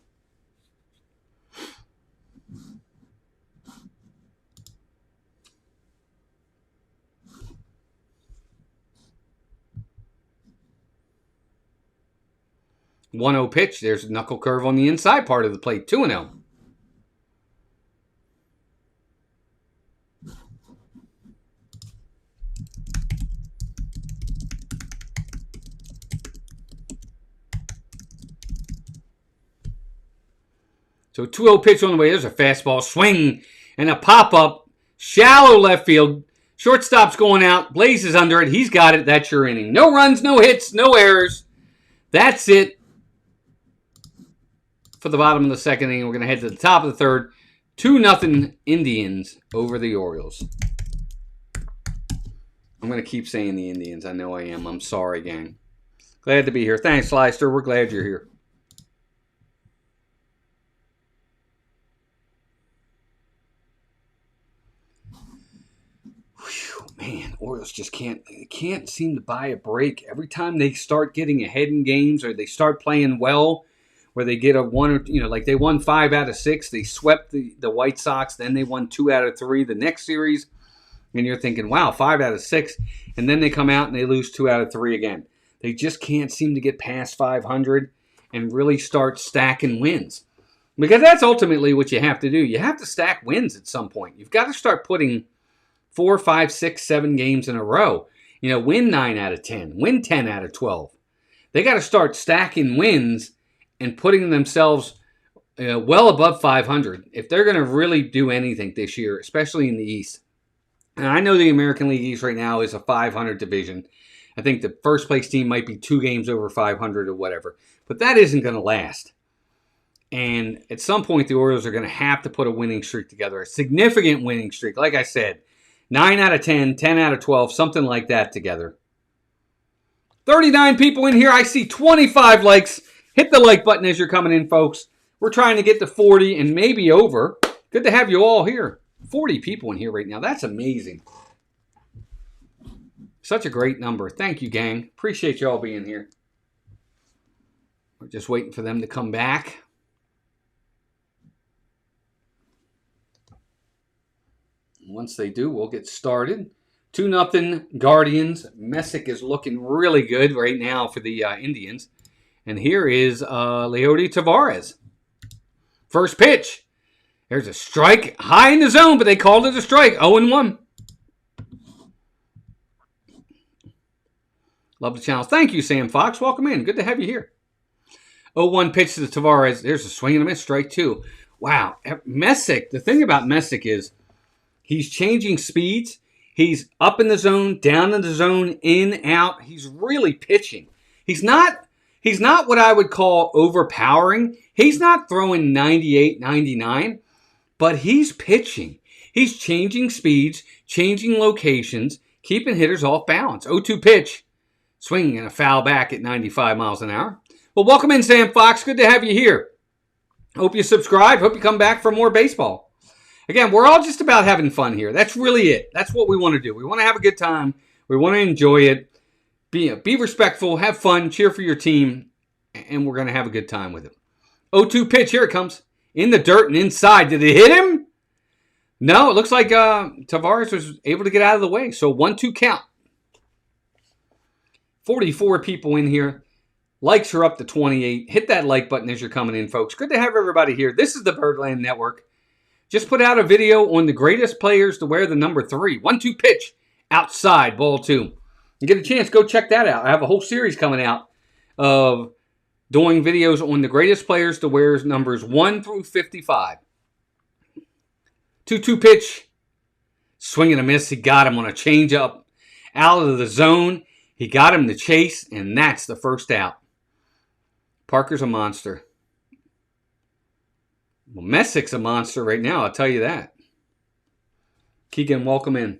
1-0 pitch. There's a knuckle curve on the inside part of the plate. 2-0. So 2-0 pitch on the way. There's a fastball swing and a pop-up. Shallow left field. Shortstop's going out. Blaze is under it. He's got it. That's your inning. No runs, no hits, no errors. That's it for the bottom of the second inning. We're going to head to the top of the third. 2-0 Indians over the Orioles. I'm going to keep saying the Indians. I know I am. I'm sorry, gang. Glad to be here. Thanks, Leister. We're glad you're here. Man, Orioles just can't seem to buy a break. Every time they start getting ahead in games or they start playing well, where they get a one or like they won 5 out of 6, they swept the White Sox, then they won 2 out of 3 the next series, and you're thinking, wow, 5 out of 6, and then they come out and they lose 2 out of 3 again. They just can't seem to get past 500 and really start stacking wins, because that's ultimately what you have to do. You have to stack wins at some point. You've got to start putting 4, 5, 6, 7 games in a row. Win 9 out of 10. Win 10 out of 12. They got to start stacking wins and putting themselves well above 500 if they're going to really do anything this year, especially in the East. And I know the American League East right now is a 500 division. I think the first place team might be 2 games over 500 or whatever. But that isn't going to last. And at some point, the Orioles are going to have to put a winning streak together, a significant winning streak. Like I said, 9 out of 10, 10 out of 12, something like that together. 39 people in here. I see 25 likes. Hit the like button as you're coming in, folks. We're trying to get to 40 and maybe over. Good to have you all here. 40 people in here right now. That's amazing. Such a great number. Thank you, gang. Appreciate you all being here. We're just waiting for them to come back. Once they do, we'll get started. 2-0 Guardians. Messick is looking really good right now for the Indians. And here is Leody Taveras. First pitch. There's a strike high in the zone, but they called it a strike. 0-1. Love the channel. Thank you, Sam Fox. Welcome in. Good to have you here. 0-1 pitch to the Taveras. There's a swing and a miss. Strike 2. Wow. Messick. The thing about Messick is he's changing speeds. He's up in the zone, down in the zone, in, out. He's really pitching. He's not what I would call overpowering. He's not throwing 98, 99, but he's pitching. He's changing speeds, changing locations, keeping hitters off balance. 0-2 pitch. Swing and a foul back at 95 miles an hour. Well, welcome in, Sam Fox. Good to have you here. Hope you subscribe. Hope you come back for more baseball. Again, we're all just about having fun here. That's really it. That's what we want to do. We want to have a good time. We want to enjoy it. Be respectful. Have fun. Cheer for your team. And we're going to have a good time with it. 0-2 pitch. Here it comes. In the dirt and inside. Did it hit him? No. It looks like Taveras was able to get out of the way. So 1-2 count. 44 people in here. Likes are up to 28. Hit that like button as you're coming in, folks. Good to have everybody here. This is the Birdland Network. Just put out a video on the greatest players to wear the number 3. 1-2 pitch. Outside. Ball 2. You get a chance, go check that out. I have a whole series coming out of doing videos on the greatest players to wear numbers 1 through 55. 2-2 pitch. Swing and a miss. He got him on a changeup. Out of the zone. He got him to chase, and that's the first out. Parker's a monster. Well, Messick's a monster right now, I'll tell you that. Keegan, welcome in.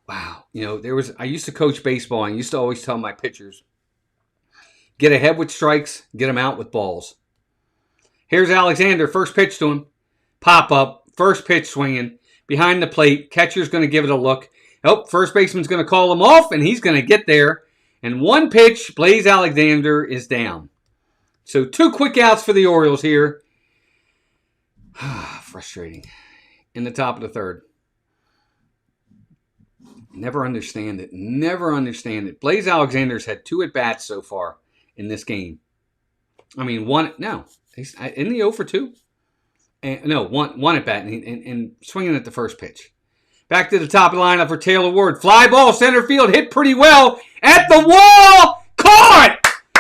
Wow. I used to coach baseball, and I used to always tell my pitchers, get ahead with strikes, get them out with balls. Here's Alexander, first pitch to him. Pop up, first pitch swinging. Behind the plate, catcher's going to give it a look. Oh, first baseman's going to call him off, and he's going to get there. And 1 pitch, Blaze Alexander is down. So 2 quick outs for the Orioles here. Frustrating. In the top of the third. Never understand it. Blaze Alexander's had 2 at-bats so far in this game. I mean, no. Isn't he 0 for 2? And, no, one at bat and swinging at the first pitch. Back to the top of the lineup for Taylor Ward. Fly ball, center field, hit pretty well. At the wall, caught!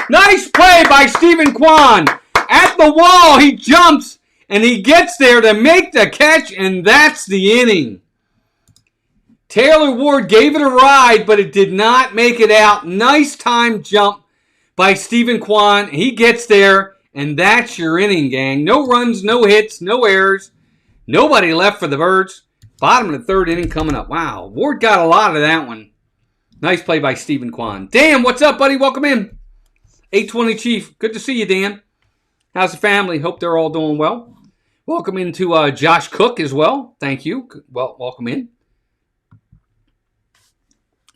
Nice play by Stephen Kwan. At the wall, he jumps, and he gets there to make the catch, and that's the inning. Taylor Ward gave it a ride, but it did not make it out. Nice time jump by Stephen Kwan. He gets there, and that's your inning, gang. No runs, no hits, no errors. Nobody left for the Birds. Bottom of the third inning coming up. Wow, Ward got a lot of that one. Nice play by Stephen Kwan. Dan, what's up, buddy? Welcome in. 820 Chief. Good to see you, Dan. How's the family? Hope they're all doing well. Welcome into Josh Cook as well. Thank you. Well, welcome in.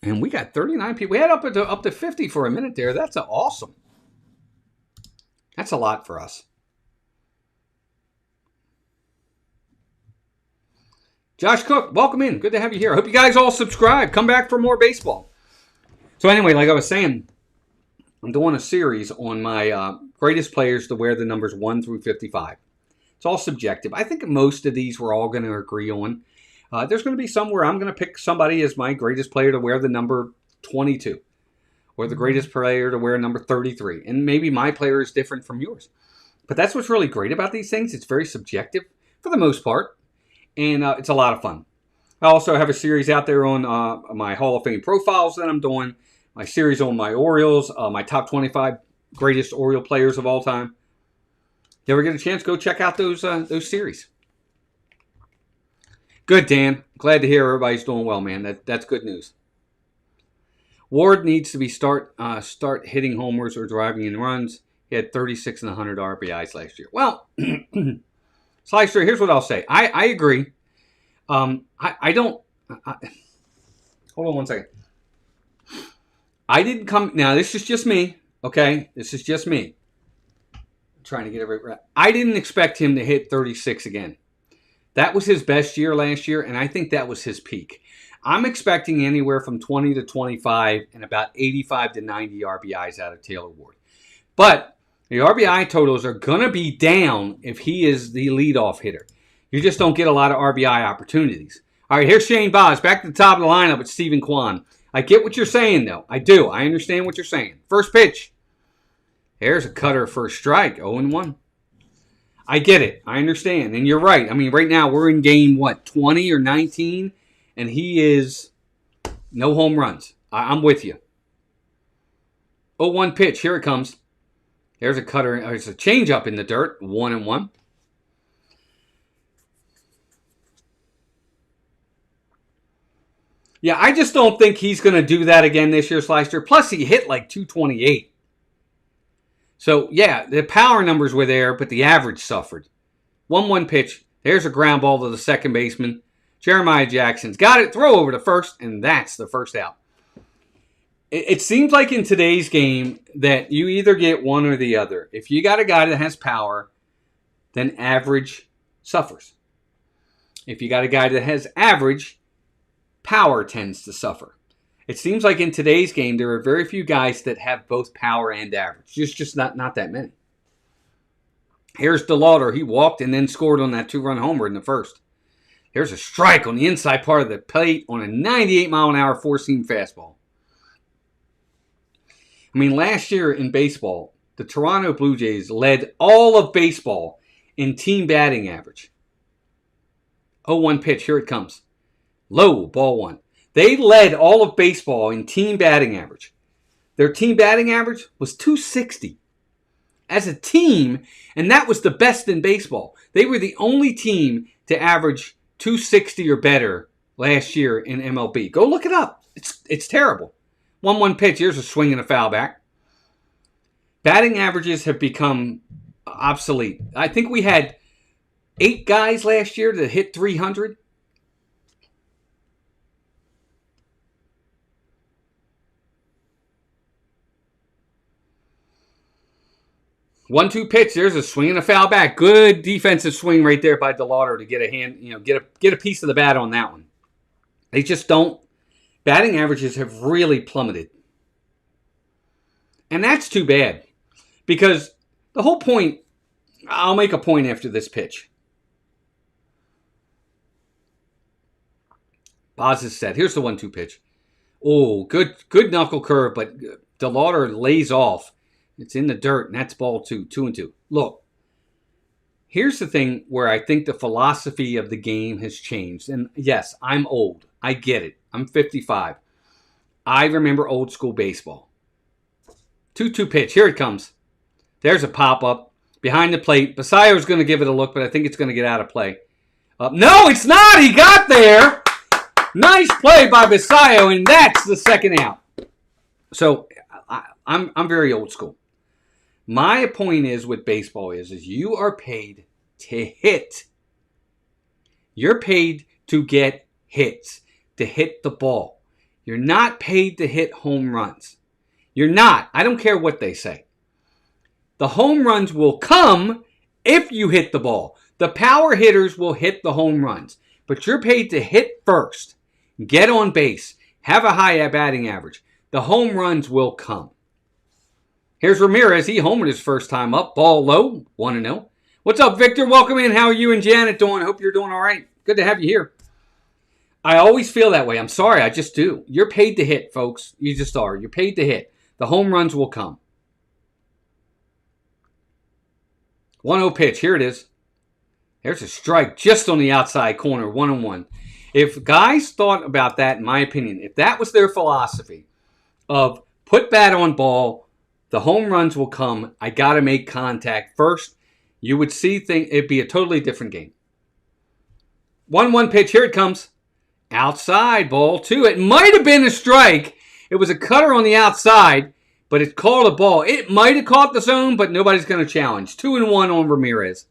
And we got 39 people. We had up to 50 for a minute there. That's awesome. That's a lot for us. Josh Cook, welcome in. Good to have you here. I hope you guys all subscribe. Come back for more baseball. So anyway, like I was saying, I'm doing a series on my greatest players to wear the numbers 1 through 55. It's all subjective. I think most of these we're all going to agree on. There's going to be some where I'm going to pick somebody as my greatest player to wear the number 22. Or the greatest player to wear number 33. And maybe my player is different from yours. But that's what's really great about these things. It's very subjective for the most part. And it's a lot of fun. I also have a series out there on my Hall of Fame profiles that I'm doing. My series on my Orioles, my top 25 greatest Oriole players of all time. You ever get a chance, go check out those series. Good, Dan. Glad to hear everybody's doing well, man. That's good news. Ward needs to be start hitting homers or driving in runs. He had 36 and 100 RBIs last year. Well, Slicer, here's what I'll say. I agree. I don't. Hold on one second. I didn't come. Now, this is just me. Okay? This is just me. I'm trying to get it right. I didn't expect him to hit 36 again. That was his best year last year, and I think that was his peak. I'm expecting anywhere from 20 to 25 and about 85 to 90 RBIs out of Taylor Ward. But the RBI totals are going to be down if he is the leadoff hitter. You just don't get a lot of RBI opportunities. All right, here's Shane Boz. Back to the top of the lineup with Stephen Kwan. I get what you're saying, though. I do. I understand what you're saying. First pitch. There's a cutter for a strike. 0-1. I get it. I understand. And you're right. I mean, right now we're in game, 20 or 19? And he is no home runs. I'm with you. 0-1 pitch. Here it comes. There's a cutter. There's a changeup in the dirt. 1-1. Yeah, I just don't think he's going to do that again this year, Slicer. Plus, he hit like 228. So, yeah, the power numbers were there, but the average suffered. 1-1 pitch. There's a ground ball to the second baseman. Jeremiah Jackson's got it. Throw over to first, and that's the first out. It seems like in today's game that you either get one or the other. If you got a guy that has power, then average suffers. If you got a guy that has average, power tends to suffer. It seems like in today's game, there are very few guys that have both power and average. Just not that many. Here's DeLauder. He walked and then scored on that 2-run homer in the first. There's a strike on the inside part of the plate on a 98-mile-an-hour four-seam fastball. I mean, last year in baseball, the Toronto Blue Jays led all of baseball in team batting average. 0-1 pitch. Here it comes. Low, ball one. They led all of baseball in team batting average. Their team batting average was 260 as a team, and that was the best in baseball. They were the only team to average 260 or better last year in MLB. Go look it up. It's terrible. 1-1 pitch. Here's a swing and a foul back. Batting averages have become obsolete. I think we had 8 guys last year that hit 300. One-two pitch. There's a swing and a foul back. Good defensive swing right there by DeLauder to get a hand, get a piece of the bat on that one. They just don't. Batting averages have really plummeted. And that's too bad. Because The whole point, I'll make a point after this pitch. Boz is set. Here's the 1-2 pitch. Oh, good knuckle curve, but DeLauder lays off. It's in the dirt, and that's ball 2, 2-2. Look, here's the thing where I think the philosophy of the game has changed. And yes, I'm old. I get it. I'm 55. I remember old school baseball. 2-2 pitch. Here it comes. There's a pop-up behind the plate. Basayo's going to give it a look, but I think it's going to get out of play. No, it's not. He got there. Nice play by Basayo, and that's the second out. So I'm very old school. My point is with baseball is you are paid to hit. You're paid to get hits, to hit the ball. You're not paid to hit home runs. You're not. I don't care what they say. The home runs will come if you hit the ball. The power hitters will hit the home runs. But you're paid to hit first, get on base, have a high batting average. The home runs will come. Here's Ramirez. He homered his first time up. Ball low, 1-0. What's up, Victor? Welcome in. How are you and Janet doing? Hope you're doing all right. Good to have you here. I always feel that way. I'm sorry. I just do. You're paid to hit, folks. You just are. You're paid to hit. The home runs will come. 1-0 pitch. Here it is. There's a strike just on the outside corner, 1-1. If guys thought about that, in my opinion, if that was their philosophy of put bat on ball, the home runs will come, I got to make contact first, you would see it'd be a totally different game. 1-1 pitch. Here it comes. Outside, ball 2. It might have been a strike. It was a cutter on the outside, but it's called a ball. It might have caught the zone, but nobody's going to challenge. 2-1 on Ramirez.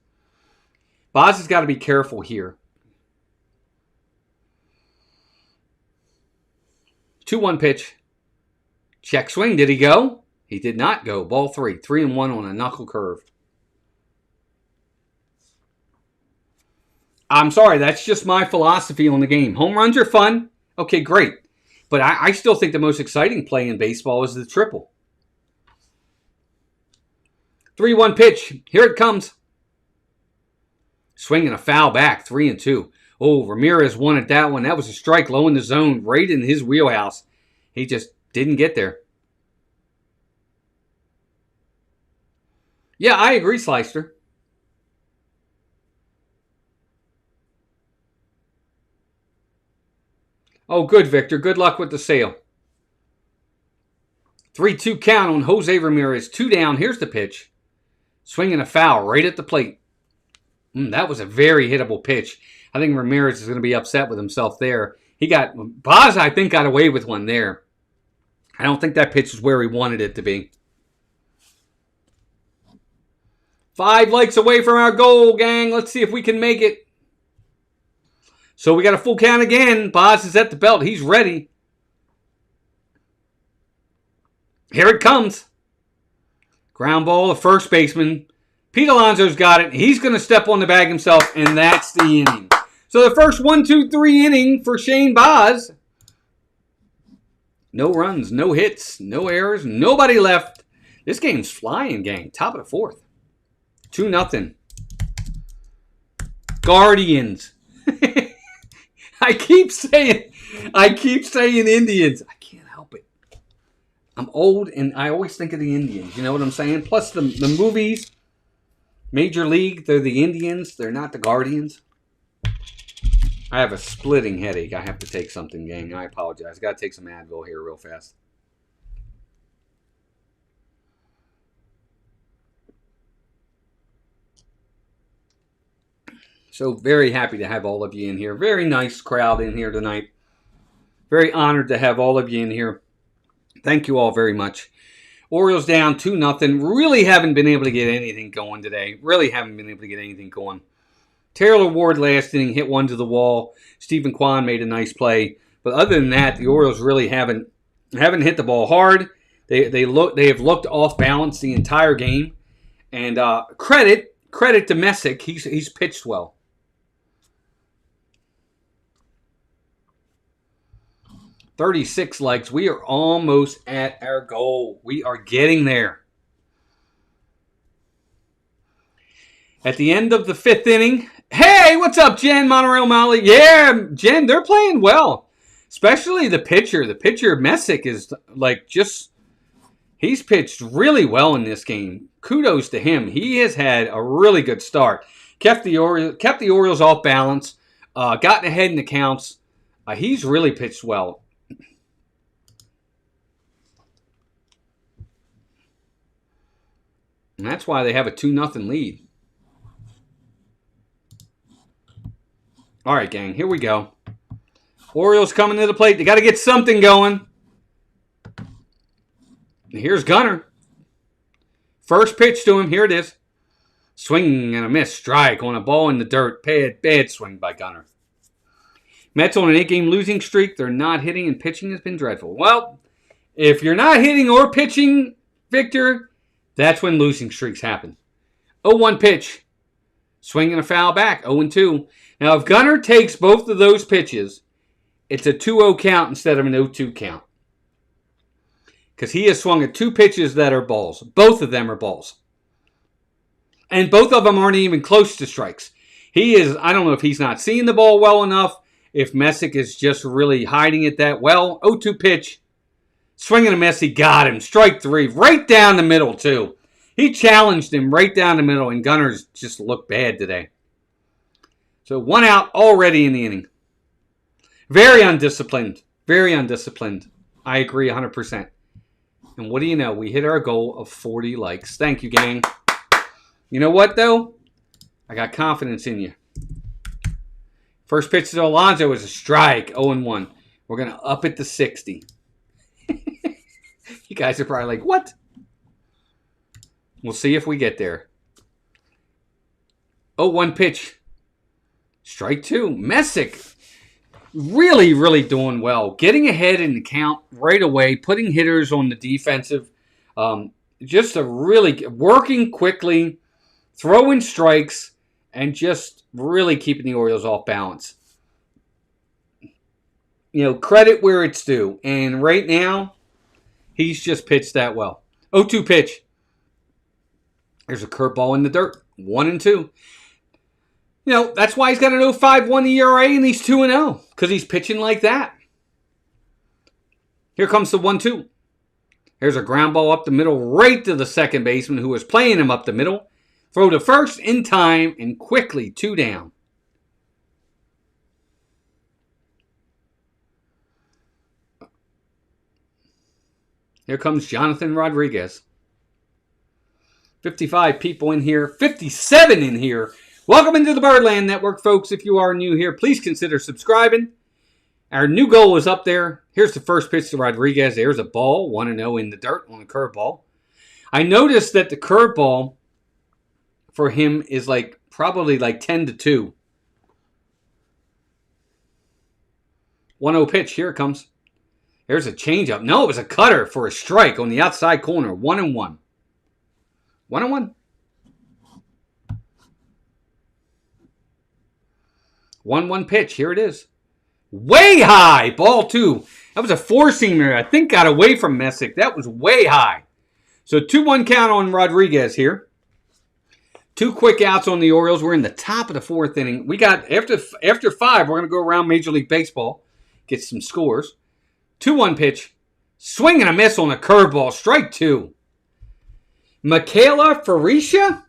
Boz has got to be careful here. 2-1 pitch. Check swing. Did he go? He did not go. Ball 3. 3-1 on a knuckle curve. I'm sorry. That's just my philosophy on the game. Home runs are fun. Okay, great. But I still think the most exciting play in baseball is the triple. 3-1 pitch. Here it comes. Swinging a foul back. 3-2. Oh, Ramirez wanted that one. That was a strike low in the zone, right in his wheelhouse. He just didn't get there. Yeah, I agree, Sleister. Oh, good, Victor. Good luck with the sale. 3-2 count on Jose Ramirez. 2 down. Here's the pitch. Swinging a foul right at the plate. That was a very hittable pitch. I think Ramirez is going to be upset with himself there. Boz, I think, got away with one there. I don't think that pitch is where he wanted it to be. 5 likes away from our goal, gang. Let's see if we can make it. So we got a full count again. Boz is at the belt. He's ready. Here it comes. Ground ball to first baseman. Pete Alonso's got it. He's going to step on the bag himself, and that's the inning. So the first 1-2-3 inning for Shane Boz. No runs, no hits, no errors, nobody left. This game's flying, gang. Top of the 4th. 2-0. Guardians. I keep saying Indians. I can't help it. I'm old, and I always think of the Indians. You know what I'm saying? Plus the movies, Major League, they're the Indians. They're not the Guardians. I have a splitting headache. I have to take something, gang. I apologize. Got to take some Advil here real fast. So very happy to have all of you in here. Very nice crowd in here tonight. Very honored to have all of you in here. Thank you all very much. Orioles down 2-0. Really haven't been able to get anything going today. Taylor Ward last inning hit one to the wall. Stephen Kwan made a nice play. But other than that, the Orioles really haven't hit the ball hard. They have looked off balance the entire game. And credit to Messick. He's pitched well. 36 likes. We are almost at our goal. We are getting there. At the end of the 5th inning, hey, what's up, Jen, Monorail Molly? Yeah, Jen, they're playing well. Especially the pitcher. The pitcher, Messick, is like just, he's pitched really well in this game. Kudos to him. He has had a really good start. Kept the Orioles off balance. Gotten ahead in the counts. He's really pitched well. And that's why they have a 2-0 lead. All right, gang, here we go. Orioles coming to the plate. They got to get something going. Here's Gunnar. First pitch to him. Here it is. Swing and a miss. Strike on a ball in the dirt. Bad swing by Gunnar. Mets on an 8-game losing streak. They're not hitting, and pitching has been dreadful. Well, if you're not hitting or pitching, Victor, that's when losing streaks happen. 0-1 pitch. Swing and a foul back. 0-2. Now, if Gunnar takes both of those pitches, it's a 2-0 count instead of an 0-2 count. Because he has swung at 2 pitches that are balls. Both of them are balls. And both of them aren't even close to strikes. He is, I don't know if he's not seeing the ball well enough, if Messick is just really hiding it that well. 0-2 pitch. Swing and a miss. He got him. Strike 3. Right down the middle, too. He challenged him right down the middle, and Gunnar's just looked bad today. So 1 out already in the inning. Very undisciplined. Very undisciplined. I agree 100%. And what do you know? We hit our goal of 40 likes. Thank you, gang. You know what, though? I got confidence in you. First pitch to Alonso is a strike. 0-1. We're going to up it to 60. You guys are probably like, what? We'll see if we get there. 0-1 pitch. Strike 2. Messick. Really, really doing well. Getting ahead in the count right away. Putting hitters on the defensive. Just a really working quickly. Throwing strikes. And just really keeping the Orioles off balance. You know, credit where it's due. And right now, he's just pitched that well. 0-2 pitch. There's a curveball in the dirt. 1-2. You know, that's why he's got an 0.51 ERA and he's 2-0. Because he's pitching like that. Here comes the 1-2. Here's a ground ball up the middle right to the second baseman who was playing him up the middle. Throw to first in time and quickly 2 down. Here comes Jonathan Rodriguez. 55 people in here. 57 in here. Welcome into the Birdland Network, folks. If you are new here, please consider subscribing. Our new goal is up there. Here's the first pitch to Rodriguez. There's a ball. 1-0 in the dirt on a curveball. I noticed that the curveball for him is probably 10-2. 1-0 pitch. Here it comes. There's a changeup. No, it was a cutter for a strike on the outside corner. 1-1. 1-1. 1-1 pitch. Here it is. Way high. Ball 2. That was a 4-seamer. I think got away from Messick. That was way high. So 2-1 count on Rodriguez here. 2 quick outs on the Orioles. We're in the top of the 4th inning. We got, after 5, we're going to go around Major League Baseball. Get some scores. 2-1 pitch. Swing and a miss on a curveball. Strike 2. Michaela Farisha.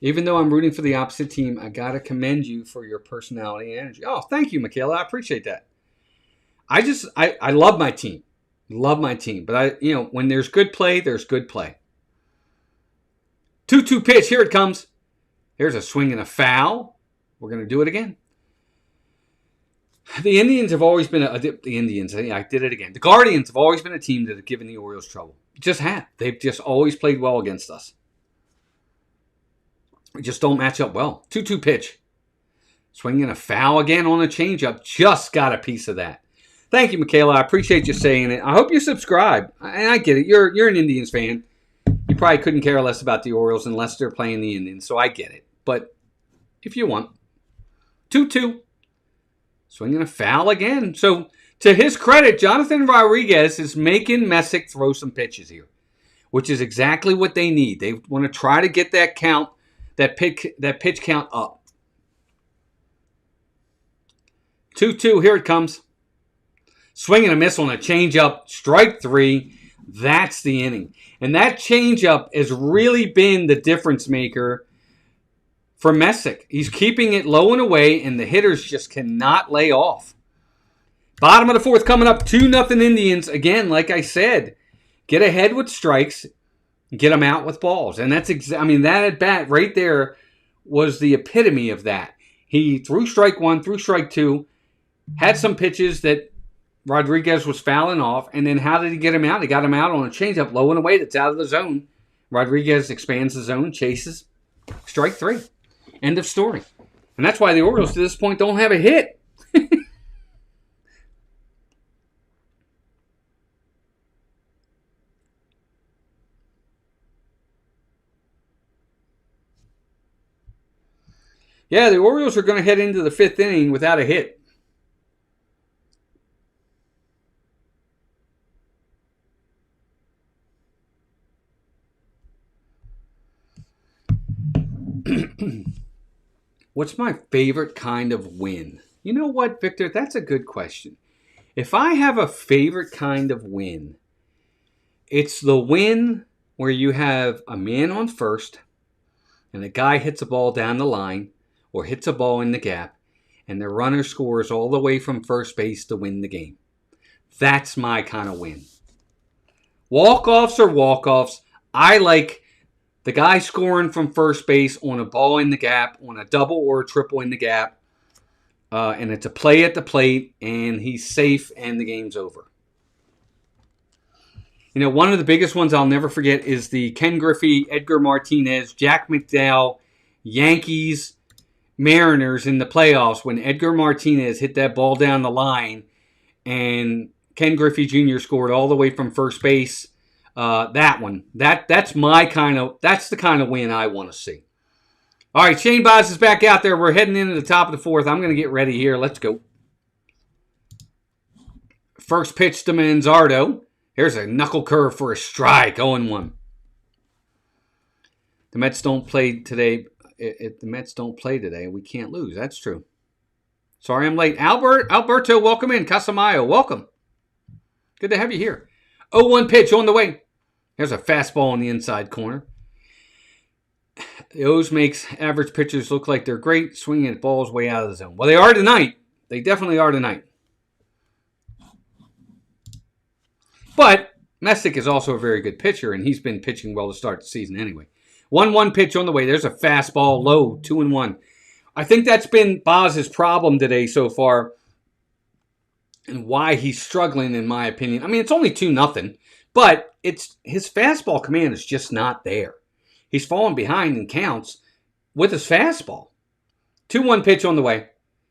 Even though I'm rooting for the opposite team, I got to commend you for your personality and energy. Oh, thank you, Michaela. I appreciate that. I love my team. Love my team. But when there's good play, there's good play. 2-2 pitch. Here it comes. Here's a swing and a foul. We're going to do it again. The Indians have always been I did it again. The Guardians have always been a team that have given the Orioles trouble. Just have. They've just always played well against us. We just don't match up well. 2-2 pitch. Swing and a foul again on a changeup. Just got a piece of that. Thank you, Michaela. I appreciate you saying it. I hope you subscribe. And I get it. You're an Indians fan. You probably couldn't care less about the Orioles unless they're playing the Indians, so I get it. But if you want. 2-2. Swinging a foul again. So, to his credit, Jonathan Rodriguez is making Messick throw some pitches here, which is exactly what they need. They want to try to get that count that pitch count up. 2-2, here it comes. Swing and a miss on a changeup, strike 3. That's the inning. And that changeup has really been the difference maker for Messick. He's keeping it low and away, and the hitters just cannot lay off. Bottom of the fourth coming up, 2-0 Indians. Again, like I said, get ahead with strikes, get them out with balls. And that's that at bat right there was the epitome of that. He threw strike 1, threw strike 2, had some pitches that Rodriguez was fouling off, and then how did he get him out? He got him out on a changeup low and away that's out of the zone. Rodriguez expands the zone, chases, strike 3. End of story. And that's why the Orioles to this point don't have a hit. Yeah, the Orioles are going to head into the 5th inning without a hit. What's my favorite kind of win? You know what, Victor? That's a good question. If I have a favorite kind of win, it's the win where you have a man on first and the guy hits a ball down the line or hits a ball in the gap and the runner scores all the way from first base to win the game. That's my kind of win. Walk-offs are walk-offs. I like the guy scoring from first base on a ball in the gap, on a double or a triple in the gap, and it's a play at the plate, and he's safe, and the game's over. You know, one of the biggest ones I'll never forget is the Ken Griffey, Edgar Martinez, Jack McDowell, Yankees, Mariners in the playoffs when Edgar Martinez hit that ball down the line, and Ken Griffey Jr. scored all the way from first base. That one. That's the kind of win I want to see. All right, Shane Baz is back out there. We're heading into the top of the 4th. I'm going to get ready here. Let's go. First pitch to Manzardo. Here's a knuckle curve for a strike. 0-1. The Mets don't play today. If the Mets don't play today, we can't lose. That's true. Sorry I'm late. Alberto, welcome in. Casamayo, welcome. Good to have you here. 0-1 pitch on the way. There's a fastball in the inside corner. The O's makes average pitchers look like they're great, swinging at balls way out of the zone. Well, they are tonight. They definitely are tonight. But Messick is also a very good pitcher, and he's been pitching well to start the season anyway. 1-1 pitch on the way. There's a fastball low, 2-1. I think that's been Baz's problem today so far, and why he's struggling, in my opinion. I mean, it's only 2-0, but his fastball command is just not there. He's falling behind in counts with his fastball. 2-1 pitch on the way.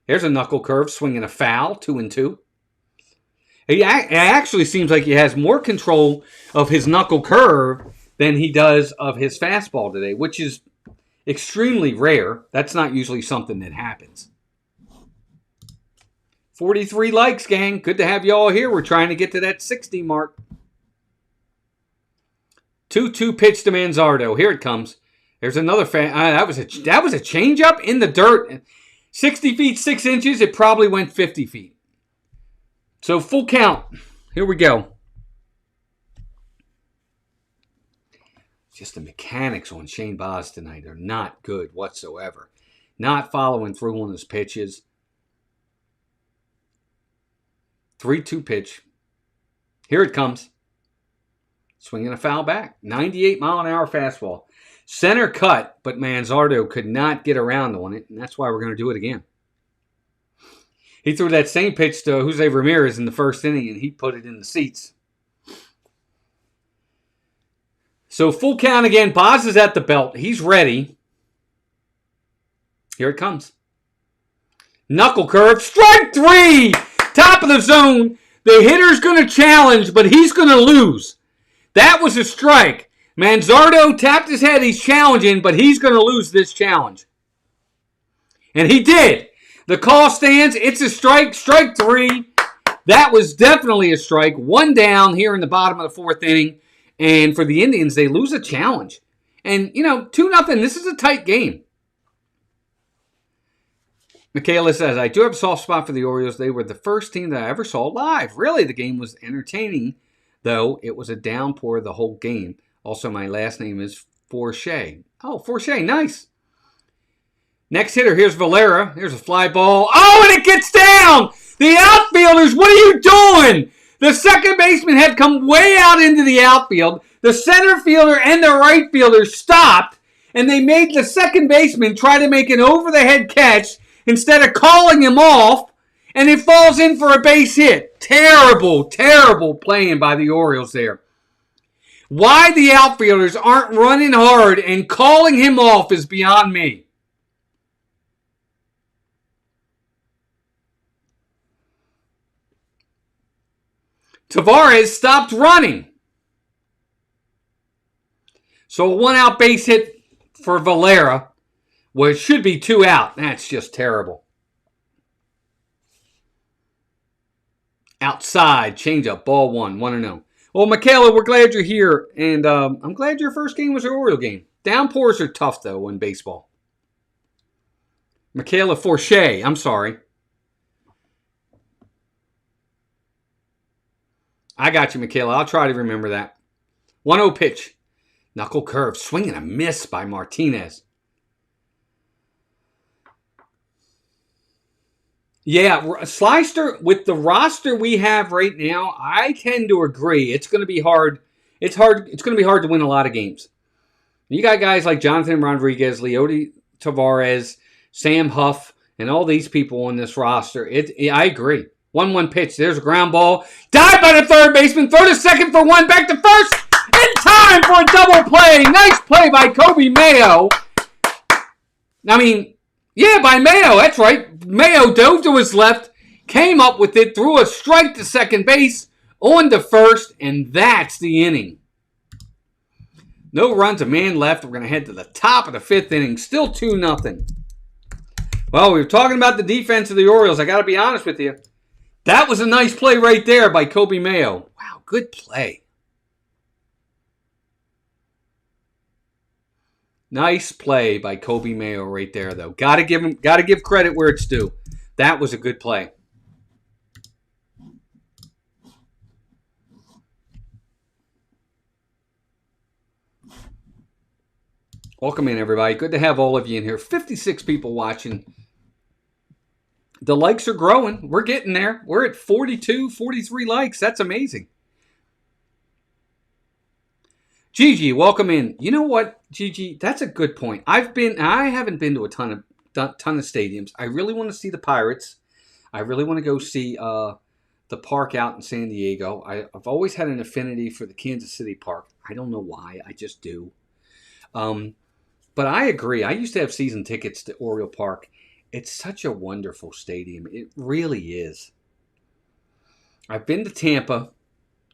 There's a knuckle curve, swinging a foul, 2-2. It actually seems like he has more control of his knuckle curve than he does of his fastball today, which is extremely rare. That's not usually something that happens. 43 likes, gang. Good to have you all here. We're trying to get to that 60 mark. 2-2 pitch to Manzardo. Here it comes. There's another that was a changeup in the dirt. 60 feet, 6 inches. It probably went 50 feet. So full count. Here we go. Just the mechanics on Shane Baz tonight are not good whatsoever. Not following through on his pitches. 3-2 pitch. Here it comes. Swinging a foul back. 98-mile-an-hour fastball. Center cut, but Manzardo could not get around on it, and that's why we're going to do it again. He threw that same pitch to Jose Ramirez in the first inning, and he put it in the seats. So full count again. Baz is at the belt. He's ready. Here it comes. Knuckle curve. Strike 3! Top of the zone. The hitter's going to challenge, but he's going to lose. That was a strike. Manzardo tapped his head. He's challenging, but he's going to lose this challenge. And he did. The call stands. It's a strike. Strike 3. That was definitely a strike. 1 down here in the bottom of the 4th inning. And for the Indians, they lose a challenge. And, 2-0. This is a tight game. Michaela says, I do have a soft spot for the Orioles. They were the first team that I ever saw live. Really, the game was entertaining, though it was a downpour the whole game. Also, my last name is Forshey. Oh, Forshey, nice. Next hitter, here's Valera. Here's a fly ball. Oh, and it gets down! The outfielders, what are you doing? The second baseman had come way out into the outfield. The center fielder and the right fielder stopped, and they made the second baseman try to make an over-the-head catch instead of calling him off, and it falls in for a base hit. Terrible, terrible playing by the Orioles there. Why the outfielders aren't running hard and calling him off is beyond me. Tavares stopped running. So a 1-out base hit for Valera. Well, it should be 2 out. That's just terrible. Outside, changeup, ball 1, 1-0. Well, Michaela, we're glad you're here, and I'm glad your first game was an Oriole game. Downpours are tough, though, in baseball. Michaela Forshey, I'm sorry. I got you, Michaela. I'll try to remember that. 1-0 pitch. Knuckle curve. Swing and a miss by Martinez. Yeah, Slyster, with the roster we have right now, I tend to agree. It's going to be hard. It's going to be hard to win a lot of games. You got guys like Jonathan Rodriguez, Leody Tavares, Sam Huff, and all these people on this roster. I agree. 1-1 pitch. There's a ground ball. Dive by the third baseman. Throw to second for 1. Back to first. In time for a double play. Nice play by Kobe Mayo. Yeah, by Mayo. That's right. Mayo dove to his left, came up with it, threw a strike to second base, on to first, and that's the inning. No runs, a man left. We're going to head to the top of the 5th inning. Still 2-0. Well, we were talking about the defense of the Orioles. I got to be honest with you. That was a nice play right there by Kobe Mayo. Wow, good play. Nice play by Kobe Mayo right there, though. Got to give credit where it's due. That was a good play. Welcome in, everybody. Good to have all of you in here. 56 people watching. The likes are growing. We're getting there. We're at 42, 43 likes. That's amazing. Gigi, welcome in. You know what, Gigi? That's a good point. I haven't been to a ton of stadiums. I really want to see the Pirates. I really want to go see the park out in San Diego. I've always had an affinity for the Kansas City Park. I don't know why. I just do. But I agree. I used to have season tickets to Oriole Park. It's such a wonderful stadium. It really is. I've been to Tampa.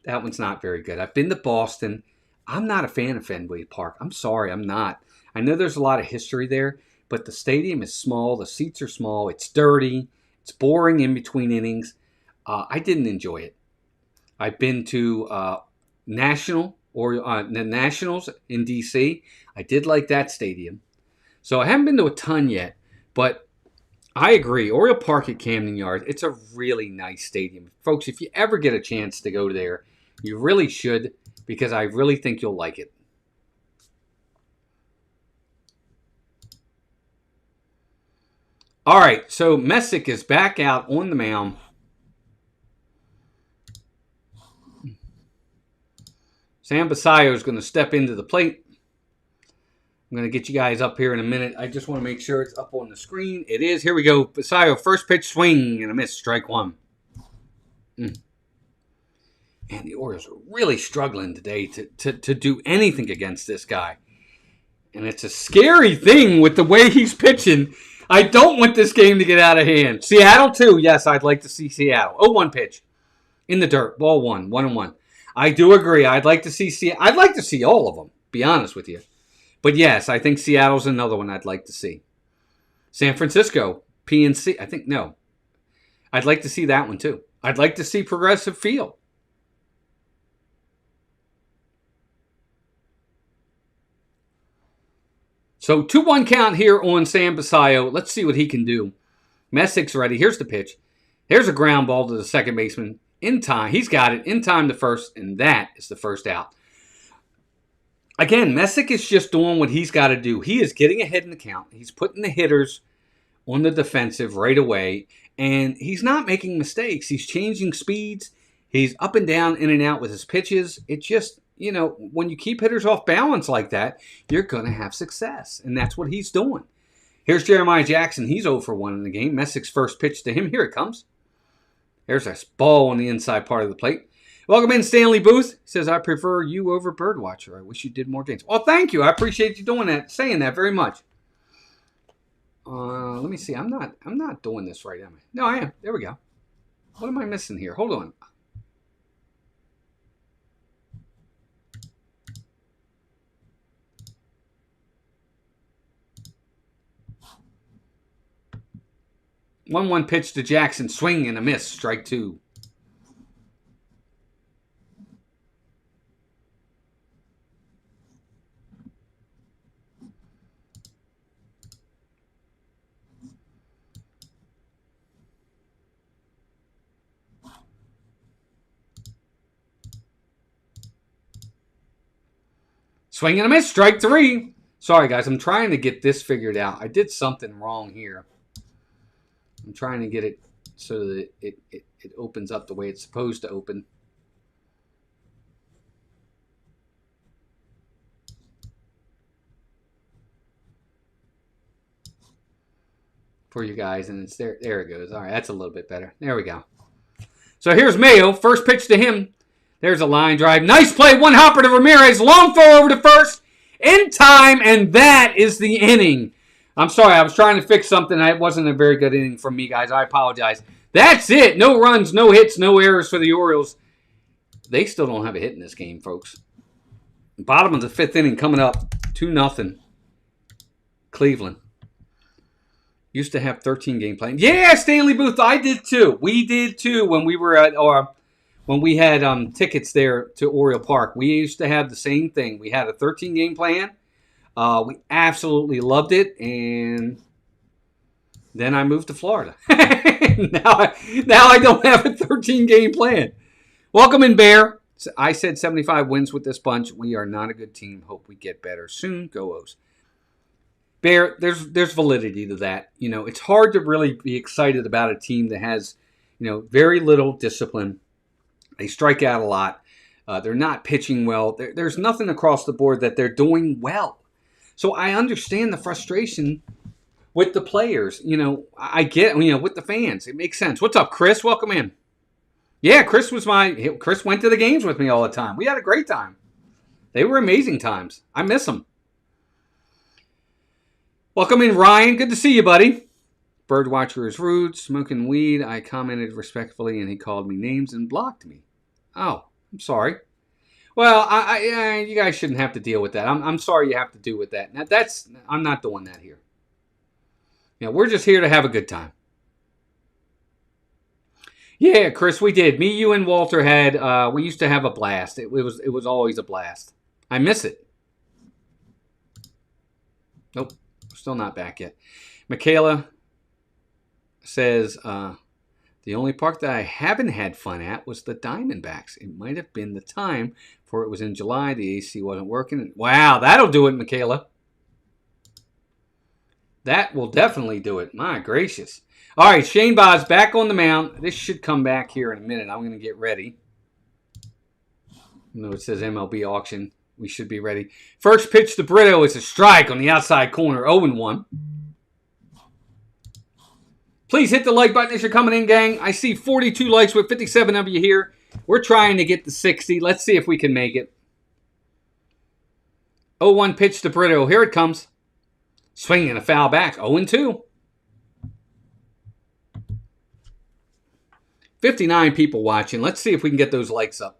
That one's not very good. I've been to Boston. I'm not a fan of Fenway Park. I'm sorry, I'm not. I know there's a lot of history there, but the stadium is small. The seats are small. It's dirty. It's boring in between innings. I didn't enjoy it. I've been to the Nationals in D.C. I did like that stadium. So I haven't been to a ton yet, but I agree. Oriole Park at Camden Yards, it's a really nice stadium. Folks, if you ever get a chance to go there, you really should, because I really think you'll like it. All right, so Messick is back out on the mound. Sam Basayo is going to step into the plate. I'm going to get you guys up here in a minute. I just want to make sure it's up on the screen. It is. Here we go. Basayo, first pitch swing and a miss. Strike 1. And the Orioles are really struggling today to do anything against this guy. And it's a scary thing with the way he's pitching. I don't want this game to get out of hand. Seattle, too. Yes, I'd like to see Seattle. 0-1 pitch. In the dirt. Ball 1. 1-1. I do agree. I'd like to see Seattle. I'd like to see all of them, be honest with you. But yes, I think Seattle's another one I'd like to see. San Francisco, PNC. I think, no. I'd like to see that one, too. I'd like to see Progressive Field. So 2-1 count here on Sam Basayo. Let's see what he can do. Messic's ready. Here's the pitch. Here's a ground ball to the second baseman in time. He's got it in time to first, and that is the first out. Again, Messick is just doing what he's got to do. He is getting ahead in the count. He's putting the hitters on the defensive right away, and he's not making mistakes. He's changing speeds. He's up and down, in and out with his pitches. It just, when you keep hitters off balance like that, you're going to have success, and that's what he's doing. Here's Jeremiah Jackson. He's 0 for 1 in the game. Messick's first pitch to him. Here it comes. There's a ball on the inside part of the plate. Welcome in, Stanley Booth. He says, I prefer you over Birdwatcher. I wish you did more games. Well, thank you. I appreciate you doing that, saying that very much. Let me see. I'm not doing this right, am I? No, I am. There we go. What am I missing here? Hold on. One pitch to Jackson. Swing and a miss. Strike 2. Swing and a miss. Strike 3. Sorry, guys. I'm trying to get this figured out. I did something wrong here. I'm trying to get it so that it opens up the way it's supposed to open. For you guys, and it's there. There it goes. All right, that's a little bit better. There we go. So here's Mayo. First pitch to him. There's a line drive. Nice play. One hopper to Ramirez. Long throw over to first. In time, and that is the inning. I'm sorry, I was trying to fix something. It wasn't a very good inning from me, guys. I apologize. That's it. No runs, no hits, no errors for the Orioles. They still don't have a hit in this game, folks. Bottom of the 5th inning coming up. 2-0. Cleveland. Used to have 13-game plan. Yeah, Stanley Booth, I did too. We did too when we were at, or when we had tickets there to Oriole Park. We used to have the same thing. We had a 13-game plan. We absolutely loved it, and then I moved to Florida. now I don't have a 13-game plan. Welcome in, Bear. I said 75 wins with this bunch. We are not a good team. Hope we get better soon. Go O's. Bear, there's validity to that. It's hard to really be excited about a team that has, very little discipline. They strike out a lot. They're not pitching well. There's nothing across the board that they're doing well. So I understand the frustration with the players. I get, with the fans. It makes sense. What's up, Chris? Welcome in. Yeah, Chris went to the games with me all the time. We had a great time. They were amazing times. I miss them. Welcome in, Ryan. Good to see you, buddy. Birdwatcher is rude. Smoking weed. I commented respectfully, and he called me names and blocked me. Oh, I'm sorry. Well, you guys shouldn't have to deal with that. I'm sorry you have to deal with that. Now, I'm not doing that here. We're just here to have a good time. Yeah, Chris, we did. Me, you, and Walter had. We used to have a blast. It was always a blast. I miss it. Nope, we're still not back yet. Michaela says, the only park that I haven't had fun at was the Diamondbacks. It might have been the time, for it was in July. The AC wasn't working. Wow, that'll do it, Michaela. That will definitely do it. My gracious. All right, Shane Boz back on the mound. This should come back here in a minute. I'm going to get ready. It says MLB auction. We should be ready. First pitch to Brito is a strike on the outside corner. 0-1. Please hit the like button as you're coming in, gang. I see 42 likes with 57 of you here. We're trying to get to 60. Let's see if we can make it. 0-1 pitch to Brito. Here it comes. Swing and a foul back. 0-2. 59 people watching. Let's see if we can get those likes up.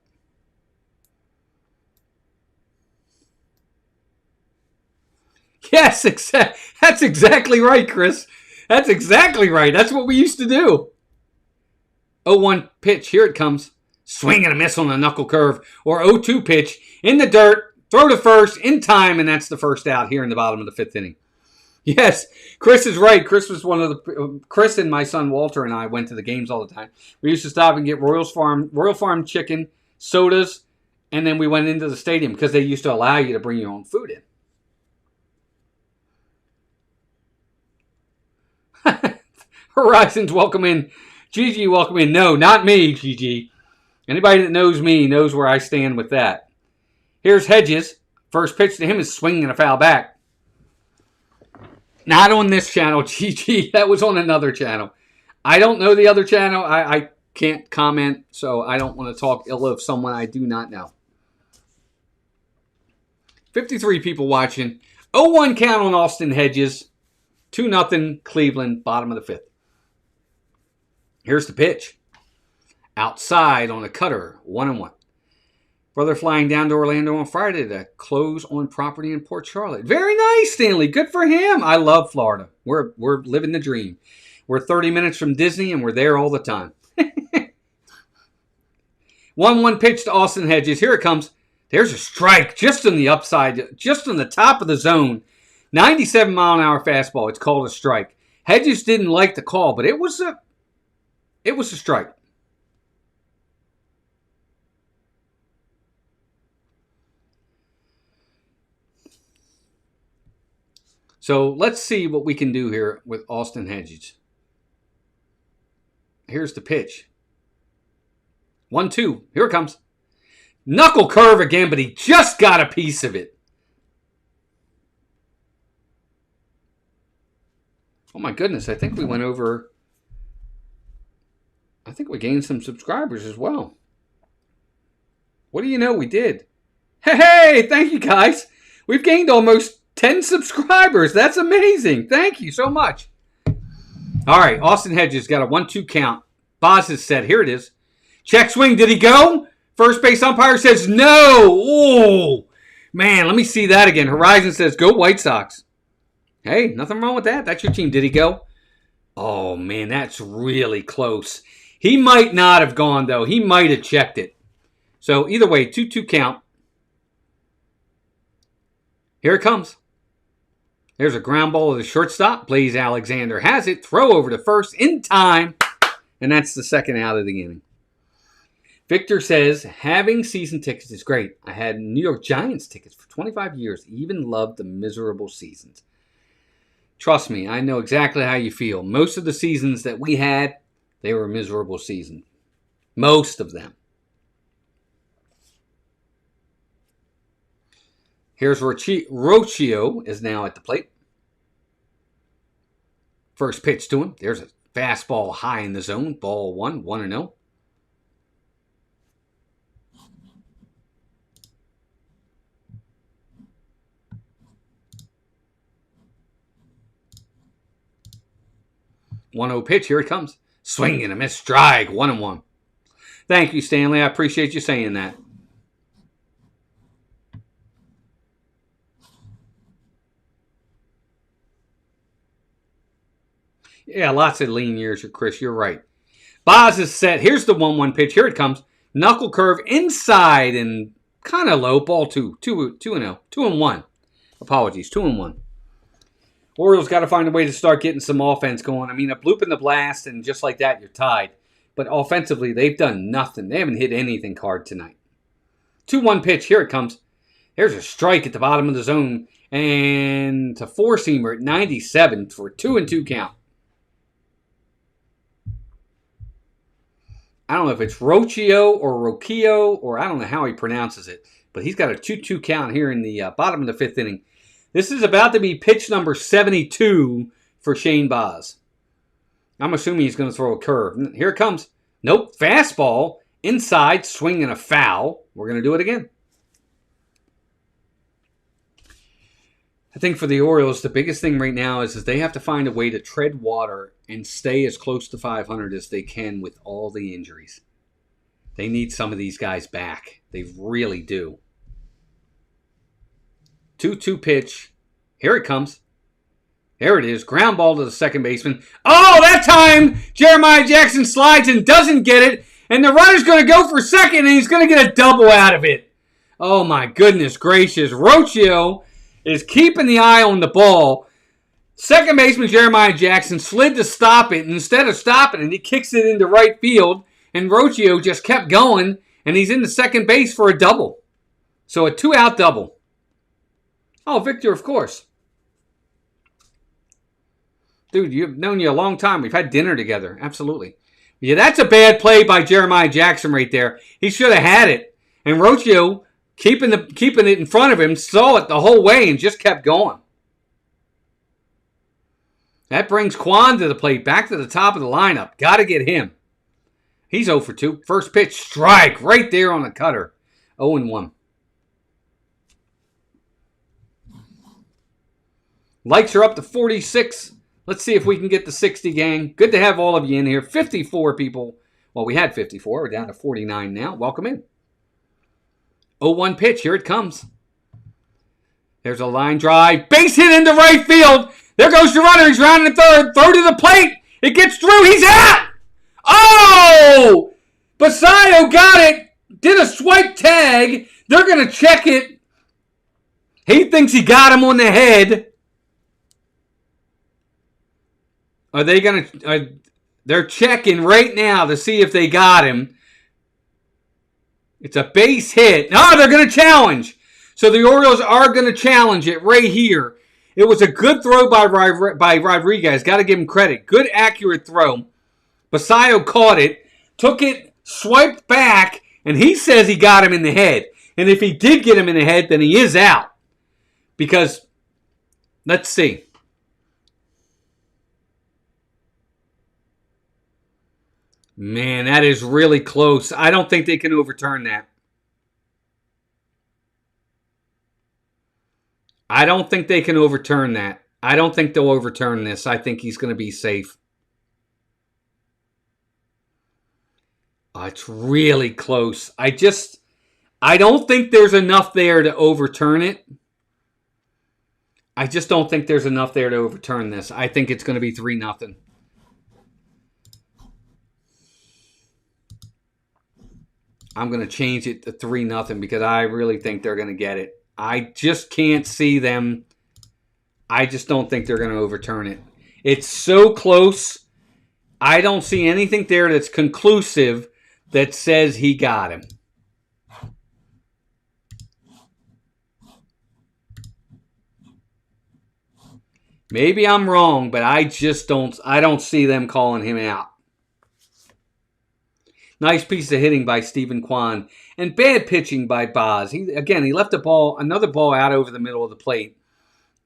Yes, that's exactly right, Chris. That's exactly right. That's what we used to do. 0-1 pitch. Here it comes. Swing and a miss on the knuckle curve. Or 0-2 pitch in the dirt. Throw to first in time, and that's the first out here in the bottom of the 5th inning. Yes, Chris is right. Chris was one of the. Chris and my son Walter and I went to the games all the time. We used to stop and get Royal Farm chicken, sodas, and then we went into the stadium because they used to allow you to bring your own food in. Horizons, welcome in. Gigi, welcome in. No, not me, Gigi. Anybody that knows me knows where I stand with that. Here's Hedges. First pitch to him is swinging a foul back. Not on this channel, Gigi. That was on another channel. I don't know the other channel. I can't comment, so I don't want to talk ill of someone I do not know. 53 people watching. 0-1 count on Austin Hedges. 2-0 Cleveland, bottom of the 5th. Here's the pitch. Outside on a cutter, 1-1. Brother flying down to Orlando on Friday to close on property in Port Charlotte. Very nice, Stanley. Good for him. I love Florida. We're living the dream. We're 30 minutes from Disney, and we're there all the time. 1-1 pitch to Austin Hedges. Here it comes. There's a strike just on the upside, just on the top of the zone. 97-mile-an-hour fastball. It's called a strike. Hedges didn't like the call, but it was a strike. So let's see what we can do here with Austin Hedges. Here's the pitch. 1-2. Here it comes. Knuckle curve again, but he just got a piece of it. Oh my goodness, I think we went over. I think we gained some subscribers as well. What do you know? We did. Hey, thank you guys. We've gained almost 10 subscribers. That's amazing. Thank you so much. All right, Austin Hedges got a 1-2 count. Boz is set. Here it is. Check swing. Did he go? First base umpire says no. Oh, man, let me see that again. Horizon says go White Sox. Hey, nothing wrong with that. That's your team. Did he go? Oh, man, that's really close. He might not have gone, though. He might have checked it. So either way, 2-2 count. Here it comes. There's a ground ball to the shortstop. Blaze Alexander has it. Throw over to first in time. And that's the second out of the inning. Victor says, having season tickets is great. I had New York Giants tickets for 25 years. Even loved the miserable seasons. Trust me, I know exactly how you feel. Most of the seasons that we had, they were miserable seasons. Most of them. Here's Rocio is now at the plate. First pitch to him. There's a fastball high in the zone. Ball 1-0. One-0 pitch. Here it comes. Swing and a miss. Strike. 1-1. Thank you, Stanley. I appreciate you saying that. Yeah, lots of lean years, Chris. You're right. Boz is set. Here's the 1-1 pitch. Here it comes. Knuckle curve inside and kind of low. Ball 2. 2-0. 2-1. Apologies. 2-1. Orioles got to find a way to start getting some offense going. I mean, a bloop in the blast and just like that, you're tied. But offensively, they've done nothing. They haven't hit anything hard tonight. 2-1 pitch. Here it comes. There's a strike at the bottom of the zone. And to four-seamer at 97 for a 2-2 count. I don't know if it's Rocio or I don't know how he pronounces it. But he's got a 2-2 count here in the bottom of the 5th inning. This is about to be pitch number 72 for Shane Boz. I'm assuming he's going to throw a curve. Here it comes. Nope. Fastball. Inside. Swing and a foul. We're going to do it again. I think for the Orioles, the biggest thing right now is they have to find a way to tread water and stay as close to 500 as they can with all the injuries. They need some of these guys back. They really do. 2-2 pitch. Here it comes. There it is. Ground ball to the second baseman. Oh, that time Jeremiah Jackson slides and doesn't get it. And the runner's going to go for second, and he's going to get a double out of it. Oh, my goodness gracious. Rocchio is keeping the eye on the ball. Second baseman Jeremiah Jackson slid to stop it. And instead of stopping it, he kicks it into right field. And Rocchio just kept going. And he's in the second base for a double. So a 2-out double. Oh, Victor, of course. Dude, you've known you a long time. We've had dinner together. Absolutely. Yeah, that's a bad play by Jeremiah Jackson right there. He should have had it. And Rocchio, keeping it in front of him, saw it the whole way and just kept going. That brings Kwan to the plate, back to the top of the lineup. Got to get him. He's 0 for 2. First pitch, strike, right there on the cutter. 0-1. Likes are up to 46. Let's see if we can get to 60, gang. Good to have all of you in here. 54 people. Well, we had 54. We're down to 49 now. Welcome in. 0-1 pitch. Here it comes. There's a line drive. Base hit into right field. There goes the runner. He's rounding the third. Throw to the plate. It gets through. He's out. Oh! Basayo got it. Did a swipe tag. They're going to check it. He thinks he got him on the head. Are they going to... they're checking right now to see if they got him. It's a base hit. Oh, they're going to challenge. So the Orioles are going to challenge it right here. It was a good throw by Rodriguez. Got to give him credit. Good, accurate throw. Basayo caught it, took it, swiped back, and he says he got him in the head. And if he did get him in the head, then he is out. Because, let's see. Man, that is really close. I don't think they can overturn that. I don't think they can overturn that. I don't think they'll overturn this. I think he's going to be safe. Oh, it's really close. I don't think there's enough there to overturn it. I just don't think there's enough there to overturn this. I think it's going to be 3-0. I'm going to change it to 3-0 because I really think they're going to get it. I just can't see them. I just don't think they're going to overturn it. It's so close. I don't see anything there that's conclusive that says he got him. Maybe I'm wrong, but I don't see them calling him out. Nice piece of hitting by Stephen Kwan. And bad pitching by Boz. He left another ball out over the middle of the plate.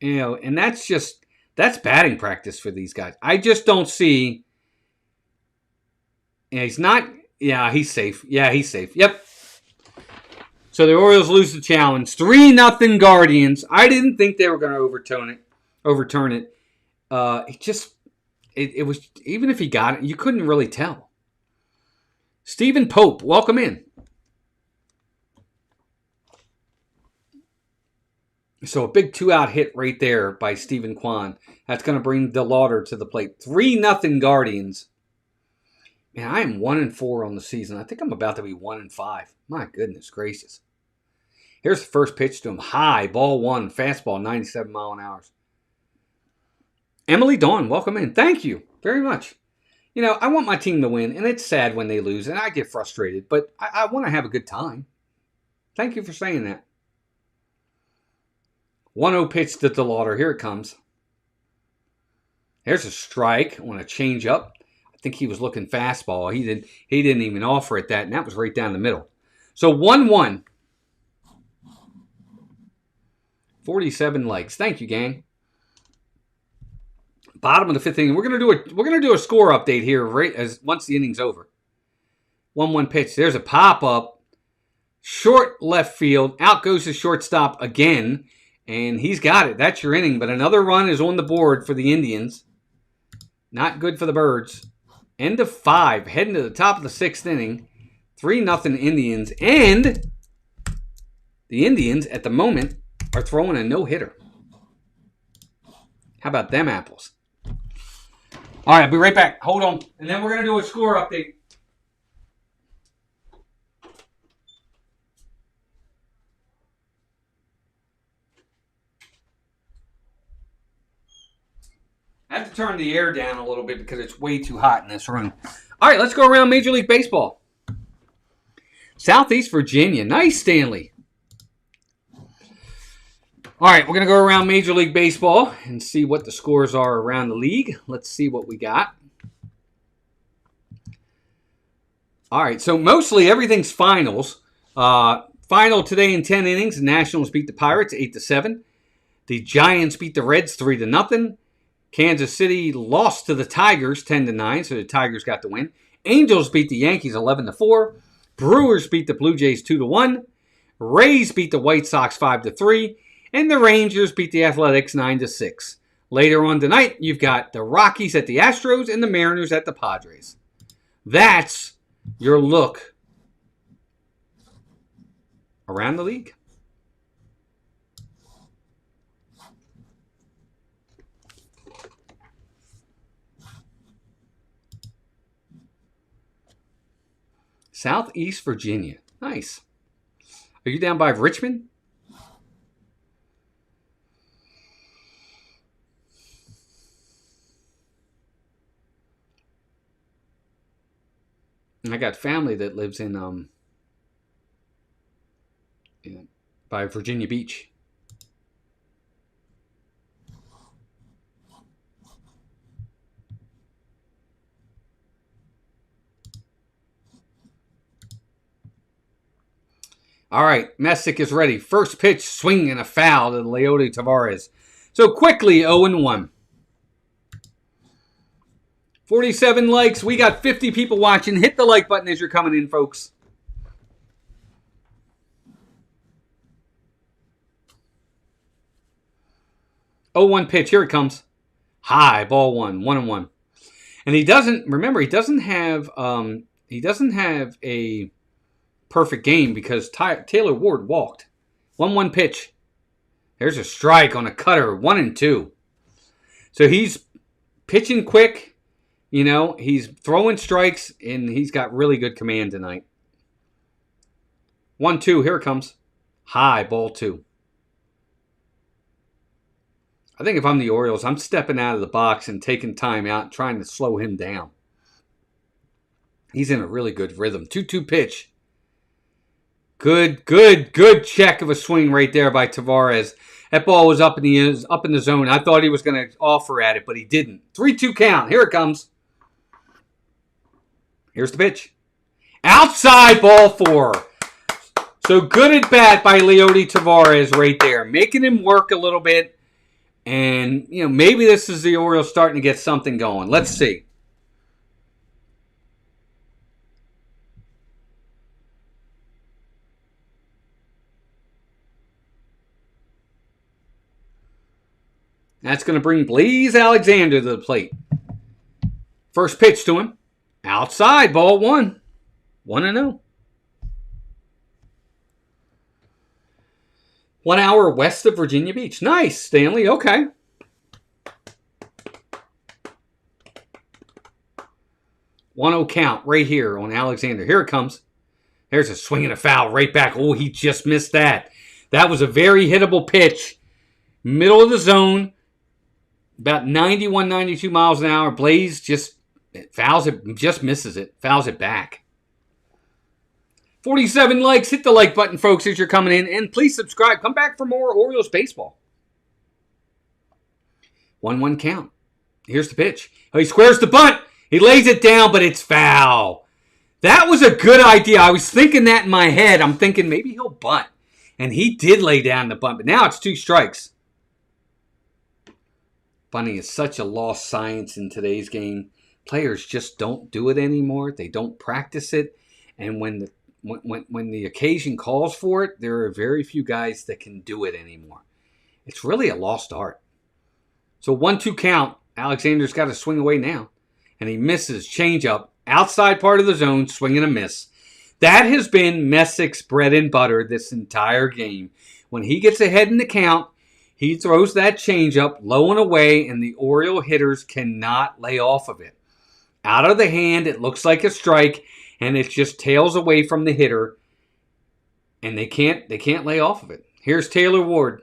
And that's batting practice for these guys. I just don't see. Yeah, he's safe. Yeah, he's safe. Yep. So the Orioles lose the challenge. 3-0 Guardians. I didn't think they were going to overturn it. It was, even if he got it, you couldn't really tell. Stephen Pope, welcome in. So a big 2-out hit right there by Stephen Kwan. That's going to bring DeLauder to the plate. 3-0 Guardians. Man, I am 1-4 on the season. I think I'm about to be 1-5. My goodness gracious. Here's the first pitch to him. High, ball one, fastball, 97 mile an hour. Emily Dawn, welcome in. Thank you very much. I want my team to win, and it's sad when they lose, and I get frustrated, but I want to have a good time. Thank you for saying that. 1-0 pitch to DeLauder. Here it comes. There's a strike on a changeup. I think he was looking fastball. He didn't even offer it that, and that was right down the middle. So 1-1. 47 likes. Thank you, gang. Bottom of the fifth inning. We're gonna do a score update here right as once the inning's over. 1-1 pitch. There's a pop up, short left field. Out goes the shortstop again, and he's got it. That's your inning. But another run is on the board for the Indians. Not good for the Birds. End of 5, heading to the top of the 6th inning. 3-0 Indians, and the Indians at the moment are throwing a no-hitter. How about them apples? All right, I'll be right back. Hold on. And then we're going to do a score update. I have to turn the air down a little bit because it's way too hot in this room. All right, let's go around Major League Baseball. Southeast Virginia. Nice, Stanley. All right, we're going to go around Major League Baseball and see what the scores are around the league. Let's see what we got. All right, so mostly everything's finals. Final today in 10 innings. The Nationals beat the Pirates 8-7. The Giants beat the Reds 3-0. Kansas City lost to the Tigers 10-9, so the Tigers got the win. Angels beat the Yankees 11-4. Brewers beat the Blue Jays 2-1. Rays beat the White Sox 5-3. And the Rangers beat the Athletics 9-6. Later on tonight, you've got the Rockies at the Astros and the Mariners at the Padres. That's your look around the league. Southeast Virginia. Nice. Are you down by Richmond? I got family that lives in by Virginia Beach. All right, Messick is ready. First pitch, swing and a foul to Leody Tavares. So quickly, 0-1. 47 likes. We got 50 people watching. Hit the like button as you're coming in, folks. Oh, 1 pitch. Here it comes. High, ball one, 1-1. And he doesn't have a perfect game because Taylor Ward walked. 1-1 pitch. There's a strike on a cutter, 1-2. So he's pitching quick. You know, he's throwing strikes, and he's got really good command tonight. 1-2, here it comes. High, ball 2. I think if I'm the Orioles, I'm stepping out of the box and taking time out and trying to slow him down. He's in a really good rhythm. 2-2 pitch. Good check of a swing right there by Tavares. That ball was up in the zone. I thought he was going to offer at it, but he didn't. 3-2 count. Here it comes. Here's the pitch. Outside, ball 4. So good at bat by Leody Tavares right there. Making him work a little bit. And, you know, maybe this is the Orioles starting to get something going. Let's see. That's going to bring Blaze Alexander to the plate. First pitch to him. Outside, ball 1. 1-0. 1 hour west of Virginia Beach. Nice, Stanley. Okay. 1-0 count right here on Alexander. Here it comes. There's a swing and a foul right back. Oh, he just missed that. That was a very hittable pitch. Middle of the zone. About 91, 92 miles an hour. Blaze just fouls it, just misses it. Fouls it back. 47 likes. Hit the like button, folks, as you're coming in. And please subscribe. Come back for more Orioles baseball. 1-1 count. Here's the pitch. Oh, he squares the bunt. He lays it down, but it's foul. That was a good idea. I was thinking that in my head. I'm thinking maybe he'll bunt. And he did lay down the bunt, but now it's 2 strikes. Bunting is such a lost science in today's game. Players just don't do it anymore. They don't practice it. And when the occasion calls for it, there are very few guys that can do it anymore. It's really a lost art. So 1-2 count. Alexander's got to swing away now. And he misses. Changeup. Outside part of the zone. Swing and a miss. That has been Messick's bread and butter this entire game. When he gets ahead in the count, he throws that changeup low and away, and the Oriole hitters cannot lay off of it. Out of the hand, it looks like a strike, and it just tails away from the hitter, and they can't lay off of it. Here's Taylor Ward.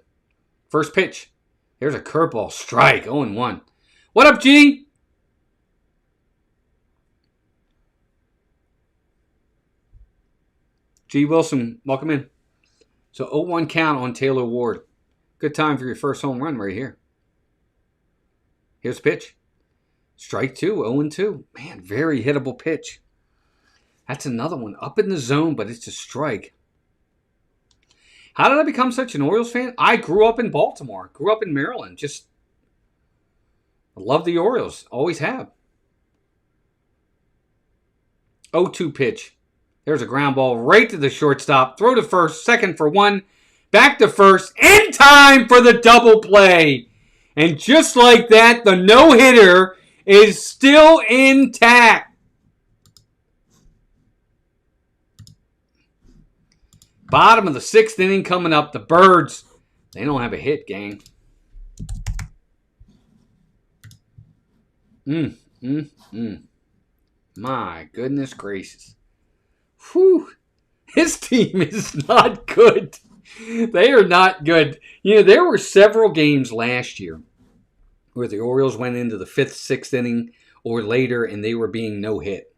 First pitch. There's a curveball. Strike. 0-1. What up, G? G. Wilson, welcome in. So 0-1 count on Taylor Ward. Good time for your first home run right here. Here's the pitch. Strike 2, 0-2. Man, very hittable pitch. That's another one. Up in the zone, but it's a strike. How did I become such an Orioles fan? I grew up in Baltimore. Grew up in Maryland. Just love the Orioles. Always have. 0-2 pitch. There's a ground ball right to the shortstop. Throw to first. Second for 1. Back to first. In time for the double play. And just like that, the no-hitter is still intact. Bottom of the 6th inning coming up. The Birds, they don't have a hit, gang. My goodness gracious. Whew. His team is not good. They are not good. You know, there were several games last year where the Orioles went into the 5th, 6th inning or later and they were being no-hit.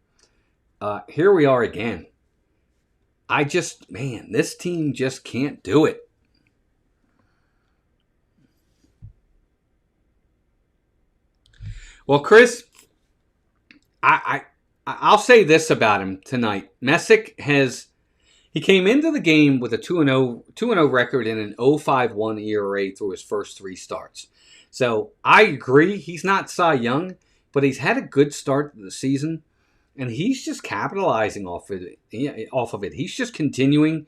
Here we are again. This team just can't do it. Well, Chris, I'll say this about him tonight. Messick he came into the game with a 2-0 record and an 0.51 ERA through his first 3 starts. So I agree, he's not Cy Young, but he's had a good start to the season, and he's just capitalizing off of it. He's just continuing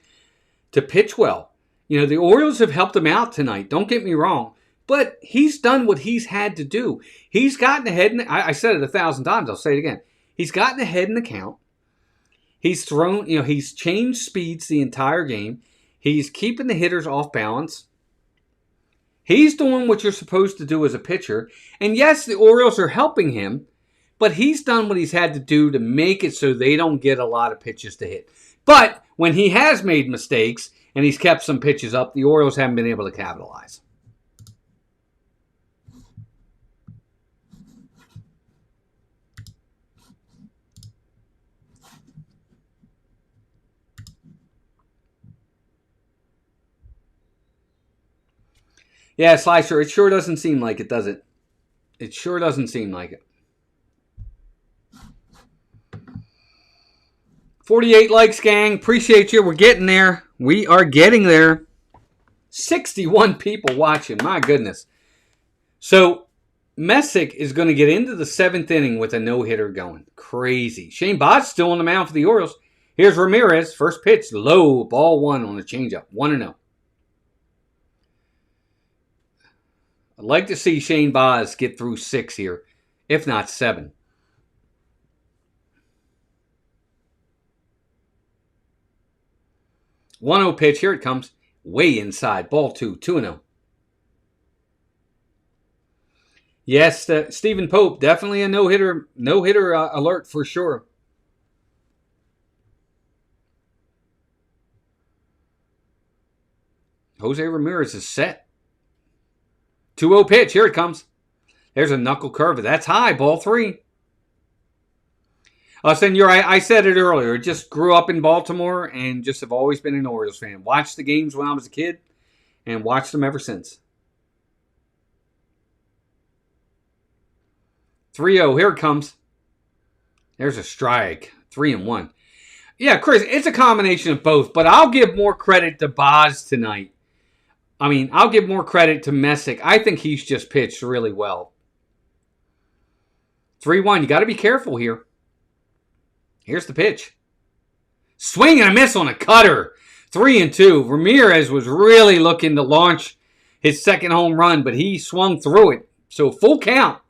to pitch well. You know, the Orioles have helped him out tonight. Don't get me wrong. But he's done what he's had to do. He's gotten ahead. I said it 1,000 times. I'll say it again. He's gotten ahead in the count. He's he's changed speeds the entire game. He's keeping the hitters off balance. He's doing what you're supposed to do as a pitcher. And yes, the Orioles are helping him, but he's done what he's had to do to make it so they don't get a lot of pitches to hit. But when he has made mistakes and he's kept some pitches up, the Orioles haven't been able to capitalize. Yeah, Slicer, it sure doesn't seem like it, does it? It sure doesn't seem like it. 48 likes, gang. Appreciate you. We're getting there. We are getting there. 61 people watching. My goodness. So, Messick is going to get into the 7th inning with a no-hitter going. Crazy. Shane Bott's still on the mound for the Orioles. Here's Ramirez. First pitch, low, ball 1 on a changeup. 1-0. I'd like to see Shane Baz get through 6 here, if not 7. One-zero pitch. Here it comes. Way inside. Ball 2. 2-0. Yes, Stephen Pope. Definitely a no-hitter alert for sure. Jose Ramirez is set. 2-0 pitch. Here it comes. There's a knuckle curve. That's high. Ball 3. Senor, I said it earlier. Just grew up in Baltimore and just have always been an Orioles fan. Watched the games when I was a kid and watched them ever since. 3-0. Here it comes. There's a strike. 3-1. Yeah, Chris, it's a combination of both, but I'll give more credit to Baz tonight. I'll give more credit to Messick. I think he's just pitched really well. 3-1. You got to be careful here. Here's the pitch. Swing and a miss on a cutter. 3-2. Ramirez was really looking to launch his second home run, but he swung through it. So full count.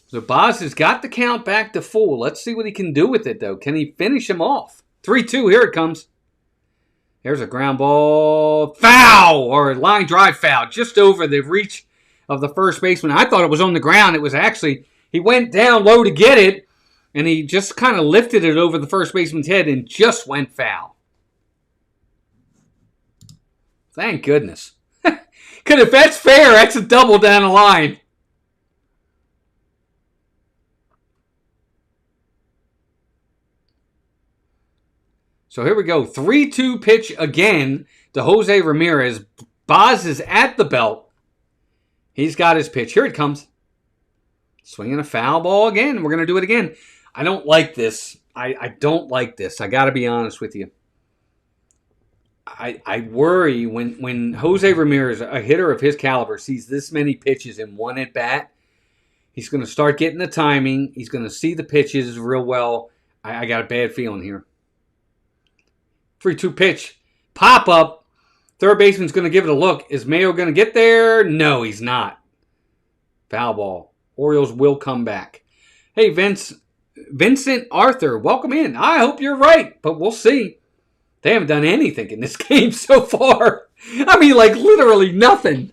So Baz has got the count back to full. Let's see what he can do with it, though. Can he finish him off? 3-2. Here it comes. There's a ground ball. Foul! Or line drive foul. Just over the reach of the first baseman. I thought it was on the ground. It was actually, he went down low to get it. And he just kind of lifted it over the first baseman's head and just went foul. Thank goodness. Because if that's fair, that's a double down the line. So here we go. 3-2 pitch again to Jose Ramirez. Boz is at the belt. He's got his pitch. Here it comes. Swinging a foul ball again. We're going to do it again. I don't like this. I don't like this. I got to be honest with you. I worry when Jose Ramirez, a hitter of his caliber, sees this many pitches in one at bat. He's going to start getting the timing. He's going to see the pitches real well. I got a bad feeling here. 3-2 pitch. Pop up. Third baseman's going to give it a look. Is Mayo going to get there? No, he's not. Foul ball. Orioles will come back. Hey, Vincent Arthur, welcome in. I hope you're right, but we'll see. They haven't done anything in this game so far. I mean, like literally nothing.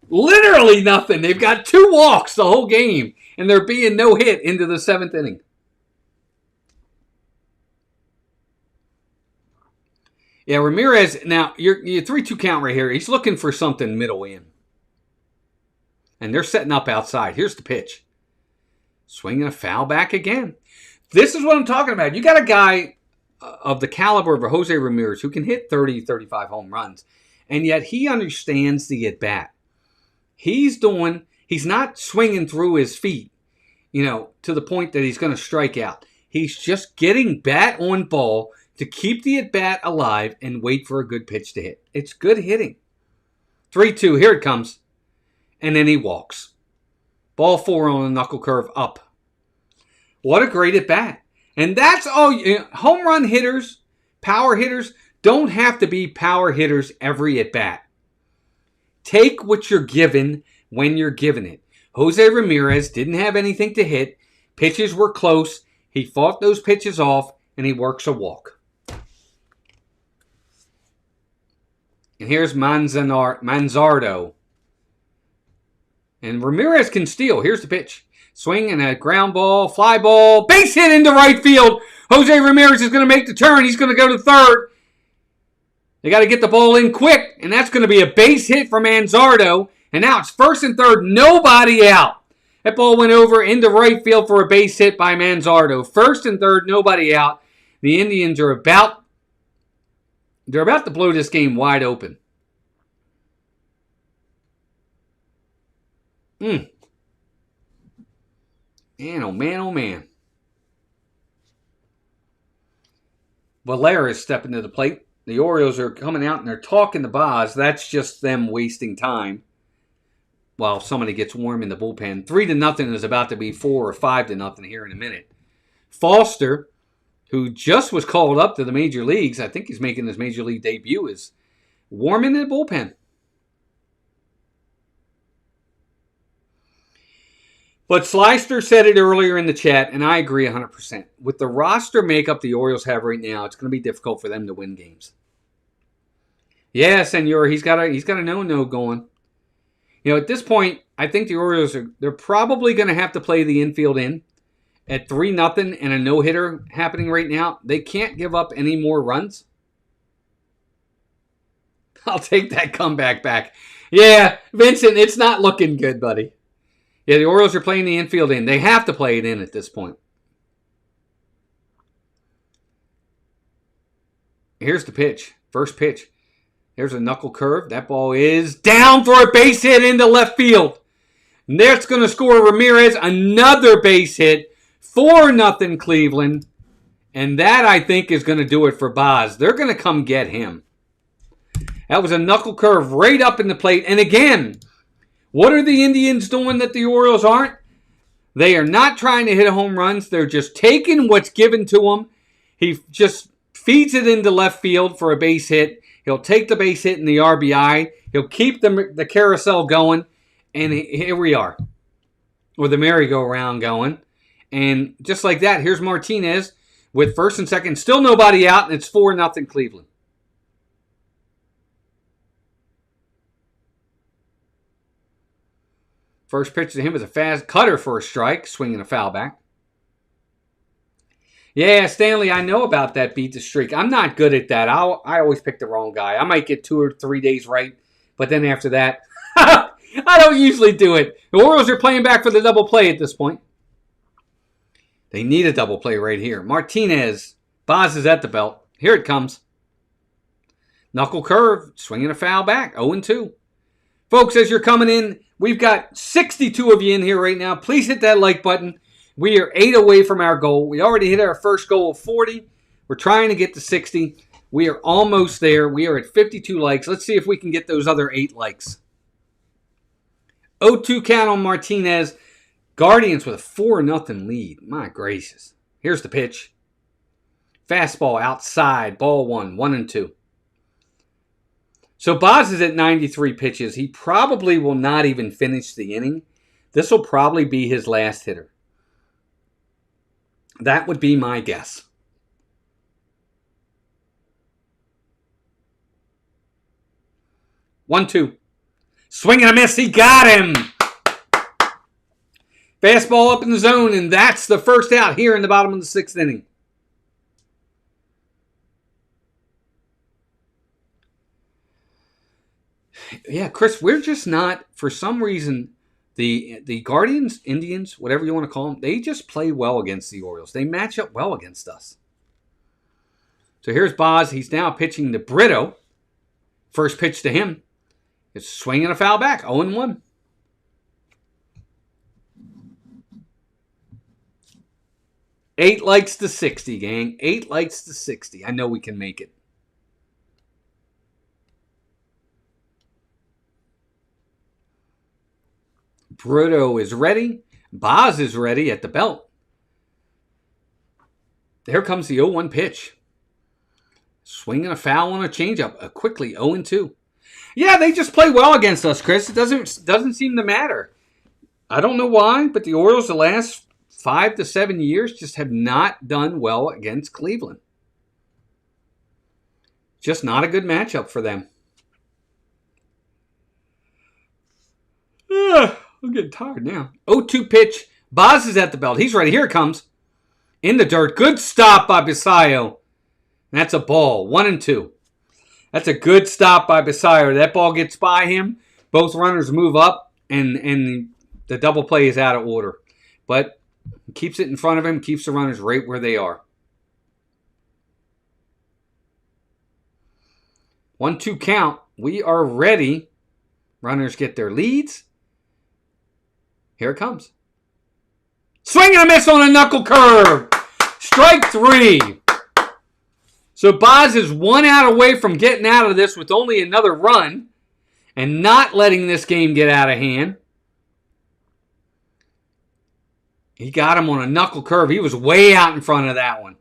Literally nothing. They've got 2 walks the whole game, and they're being no hit into the 7th inning. Yeah, Ramirez, now, your 3-2 count right here, he's looking for something middle in. And they're setting up outside. Here's the pitch. Swinging a foul back again. This is what I'm talking about. You got a guy of the caliber of Jose Ramirez who can hit 30, 35 home runs, and yet he understands the at-bat. He's not swinging through his feet, to the point that he's going to strike out. He's just getting bat on ball to keep the at-bat alive and wait for a good pitch to hit. It's good hitting. 3-2, here it comes. And then he walks. Ball 4 on a knuckle curve up. What a great at-bat. And that's all. Home run hitters, power hitters, don't have to be power hitters every at-bat. Take what you're given when you're given it. Jose Ramirez didn't have anything to hit. Pitches were close. He fought those pitches off, and he works a walk. And here's Manzardo. And Ramirez can steal. Here's the pitch. Swing and a ground ball, fly ball, base hit into right field. Jose Ramirez is going to make the turn. He's going to go to third. They got to get the ball in quick, and that's going to be a base hit for Manzardo. And now it's first and third, nobody out. That ball went over into right field for a base hit by Manzardo. First and third, nobody out. The Indians are about to blow this game wide open. Man, oh man, oh man. Valera is stepping to the plate. The Orioles are coming out and they're talking to Boz. That's just them wasting time while somebody gets warm in the bullpen. 3-0 is about to be 4 or 5-0 here in a minute. Foster, who just was called up to the major leagues, I think he's making his major league debut, is warming in the bullpen. But Slyster said it earlier in the chat, and I agree 100%. With the roster makeup the Orioles have right now, it's going to be difficult for them to win games. Yeah, Senor, he's got a no-no going. At this point, I think the Orioles they're probably going to have to play the infield in at 3-0 and a no-hitter happening right now. They can't give up any more runs. I'll take that comeback back. Yeah, Vincent, it's not looking good, buddy. Yeah, the Orioles are playing the infield in. They have to play it in at this point. Here's the pitch. First pitch. There's a knuckle curve. That ball is down for a base hit into left field. And that's going to score Ramirez another base hit. 4-0 Cleveland. And that, I think, is going to do it for Boz. They're going to come get him. That was a knuckle curve right up in the plate. And again, what are the Indians doing that the Orioles aren't? They are not trying to hit home runs. They're just taking what's given to them. He just feeds it into left field for a base hit. He'll take the base hit in the RBI. He'll keep the carousel going. And here we are. Or the merry-go-round going. And just like that, here's Martinez with first and second. Still nobody out, and it's 4-0 Cleveland. First pitch to him is a fast cutter for a strike, swinging a foul back. Yeah, Stanley, I know about that beat the streak. I'm not good at that. I always pick the wrong guy. I might get 2 or 3 days right, but then after that, I don't usually do it. The Orioles are playing back for the double play at this point. They need a double play right here. Martinez. Boz is at the belt. Here it comes. Knuckle curve. Swinging a foul back. 0-2. Folks, as you're coming in, we've got 62 of you in here right now. Please hit that like button. We are 8 away from our goal. We already hit our first goal of 40. We're trying to get to 60. We are almost there. We are at 52 likes. Let's see if we can get those other 8 likes. 0-2 count on Martinez. Guardians with a 4-0 lead. My gracious. Here's the pitch. Fastball outside. Ball 1. 1-2. So Boz is at 93 pitches. He probably will not even finish the inning. This will probably be his last hitter. That would be my guess. 1-2. Swing and a miss. He got him. Fastball up in the zone, and that's the first out here in the bottom of the 6th inning. Yeah, Chris, we're just not, for some reason, the Guardians, Indians, whatever you want to call them, they just play well against the Orioles. They match up well against us. So here's Boz. He's now pitching to Brito. First pitch to him. It's swinging a foul back. 0-1. Eight likes to 60, gang. 8 likes to 60. I know we can make it. Brito is ready. Boz is ready at the belt. There comes the 0-1 pitch. Swinging a foul on a changeup. Quickly 0-2. Yeah, they just play well against us, Chris. It doesn't seem to matter. I don't know why, but the Orioles the last 5 to 7 years just have not done well against Cleveland. Just not a good matchup for them. I'm getting tired now. 0-2 pitch. Boz is at the belt. He's ready. Here it comes. In the dirt. Good stop by Basayo. That's a ball. 1-2. That's a good stop by Basayo. That ball gets by him. Both runners move up, and the double play is out of order. But he keeps it in front of him, keeps the runners right where they are. 1-2 count. We are ready. Runners get their leads. Here it comes. Swing and a miss on a knuckle curve. Strike 3. So Boz is 1 out away from getting out of this with only another run and not letting this game get out of hand. He got him on a knuckle curve. He was way out in front of that one.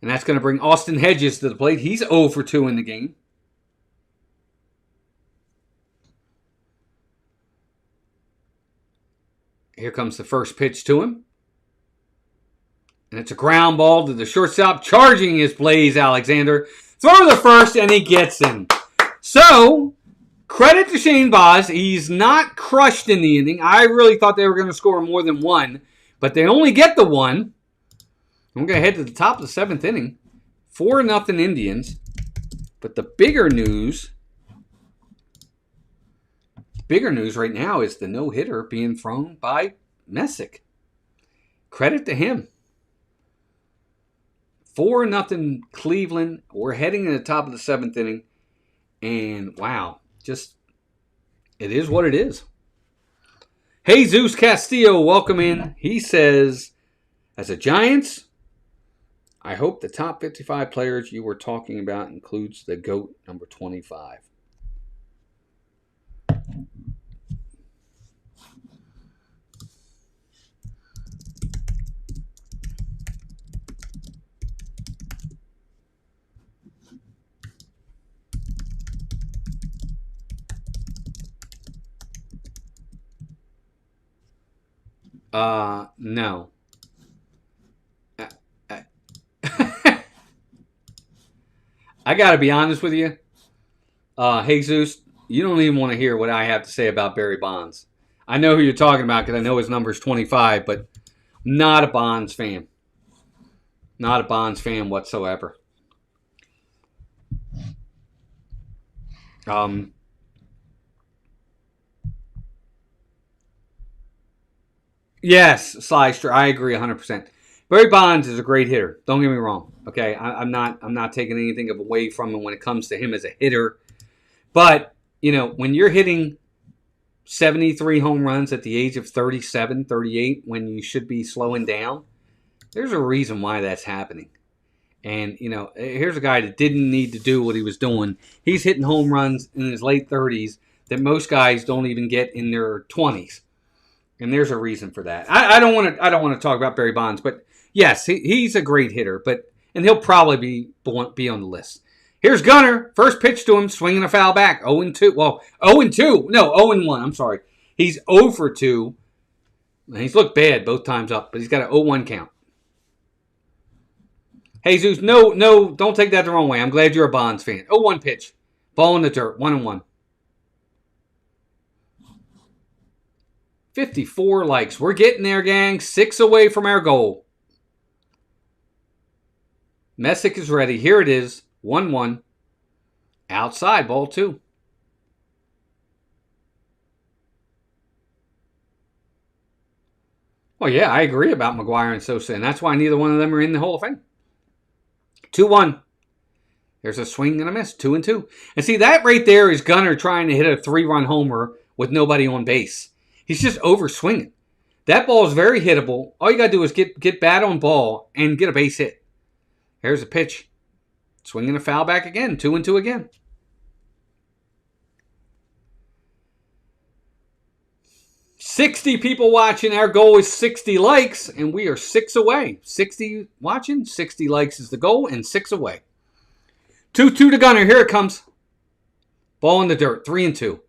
And that's going to bring Austin Hedges to the plate. He's 0 for 2 in the game. Here comes the first pitch to him. And it's a ground ball to the shortstop. Charging his Blaze Alexander. Throw the first, and he gets him. So, credit to Shane Boz. He's not crushed in the inning. I really thought they were going to score more than 1. But they only get the 1. I'm going to head to the top of the 7th inning. 4-0 Indians. But the bigger news right now is the no-hitter being thrown by Messick. Credit to him. 4-0 Cleveland. We're heading to the top of the 7th inning. And wow, just it is what it is. Jesus Castillo, welcome in. He says, as a Giants, I hope the top 55 players you were talking about includes the GOAT number 25. No. I got to be honest with you. Jesus, you don't even want to hear what I have to say about Barry Bonds. I know who you're talking about because I know his number is 25, but not a Bonds fan. Not a Bonds fan whatsoever. Yes, Slyster, I agree 100%. Barry Bonds is a great hitter. Don't get me wrong. Okay, I'm not taking anything away from him when it comes to him as a hitter. But when you're hitting 73 home runs at the age of 37, 38, when you should be slowing down, there's a reason why that's happening. And, here's a guy that didn't need to do what he was doing. He's hitting home runs in his late 30s that most guys don't even get in their 20s. And there's a reason for that. I don't want to talk about Barry Bonds, but yes, he's a great hitter, and he'll probably be on the list. Here's Gunnar. First pitch to him, swinging a foul back. 0-2. Well, 0-2. No, 0-1. I'm sorry. He's 0 for 2. He's looked bad both times up, but he's got an 0-1 count. Jesus, no, don't take that the wrong way. I'm glad you're a Bonds fan. 0-1 pitch. Ball in the dirt. 1-1. 54 likes. We're getting there, gang. 6 away from our goal. Messick is ready. Here it is. 1-1. Outside, ball 2. Well, yeah, I agree about McGuire and Sosa, and that's why neither one of them are in the Hall of Fame. 2-1. There's a swing and a miss. 2-2. And see, that right there is Gunnar trying to hit a 3-run homer with nobody on base. He's just over swinging. That ball is very hittable. All you got to do is get bat on ball and get a base hit. Here's a pitch. Swinging a foul back again. 2-2 again. $60 people watching. Our goal is 60 likes, and we are 6 away. 60 watching, 60 likes is the goal, and 6 away. 2-2 to Gunnar. Here it comes. Ball in the dirt. 3-2.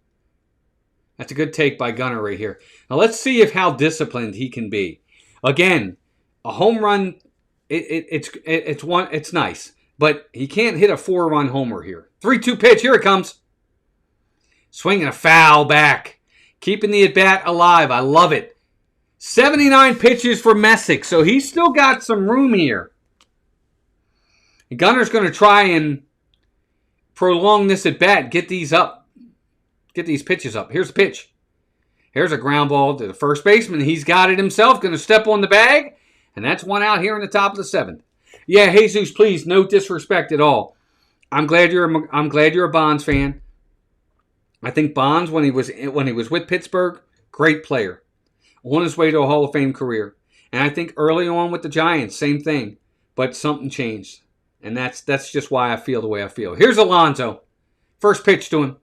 That's a good take by Gunnar right here. Now let's see how disciplined he can be. Again, a home run, it's nice, but he can't hit a 4-run homer here. 3-2 pitch. Here it comes. Swinging a foul back. Keeping the at-bat alive. I love it. 79 pitches for Messick, so he's still got some room here. And Gunnar's going to try and prolong this at-bat, get these up. Get these pitches up. Here's a pitch. Here's a ground ball to the first baseman. He's got it himself. Going to step on the bag. And that's one out here in the top of the 7th. Yeah, Jesus, please, no disrespect at all. I'm glad you're a Bonds fan. I think Bonds, when he was with Pittsburgh, great player. On his way to a Hall of Fame career. And I think early on with the Giants, same thing. But something changed. And that's just why I feel the way I feel. Here's Alonso. First pitch to him.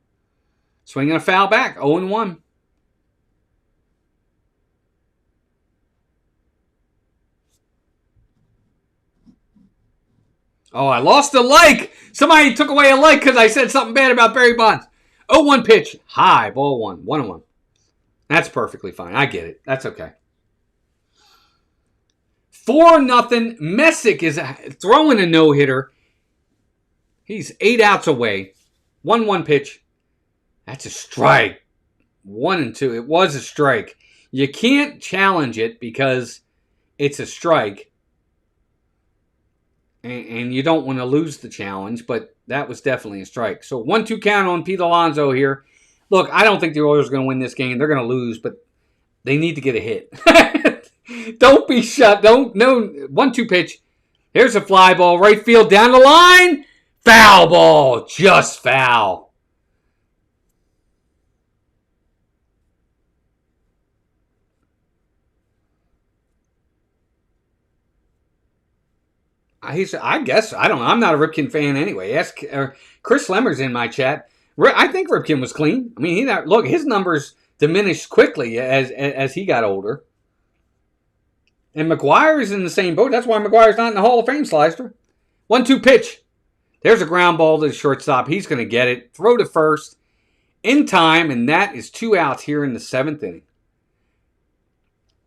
Swinging a foul back. 0-1. Oh, I lost a like. Somebody took away a like because I said something bad about Barry Bonds. 0-1 pitch. High. Ball 1. 1-1. That's perfectly fine. I get it. That's okay. 4-0. Messick is throwing a no-hitter. He's 8 outs away. 1-1 pitch. That's a strike. 1-2. It was a strike. You can't challenge it because it's a strike. And you don't want to lose the challenge, but that was definitely a strike. So 1-2 count on Pete Alonso here. Look, I don't think the Orioles are going to win this game. They're going to lose, but they need to get a hit. Don't be shut. No. 1-2 pitch. Here's a fly ball. Right field down the line. Foul ball. Just foul. I guess, I don't know. I'm not a Ripken fan anyway. Ask Chris Lemmer's in my chat. I think Ripken was clean. I mean, look, his numbers diminished quickly as he got older. And McGuire is in the same boat. That's why McGuire's not in the Hall of Fame, Slyster. 1-2 pitch. There's a ground ball to the shortstop. He's going to get it. Throw to first. In time, and that is 2 outs here in the 7th inning.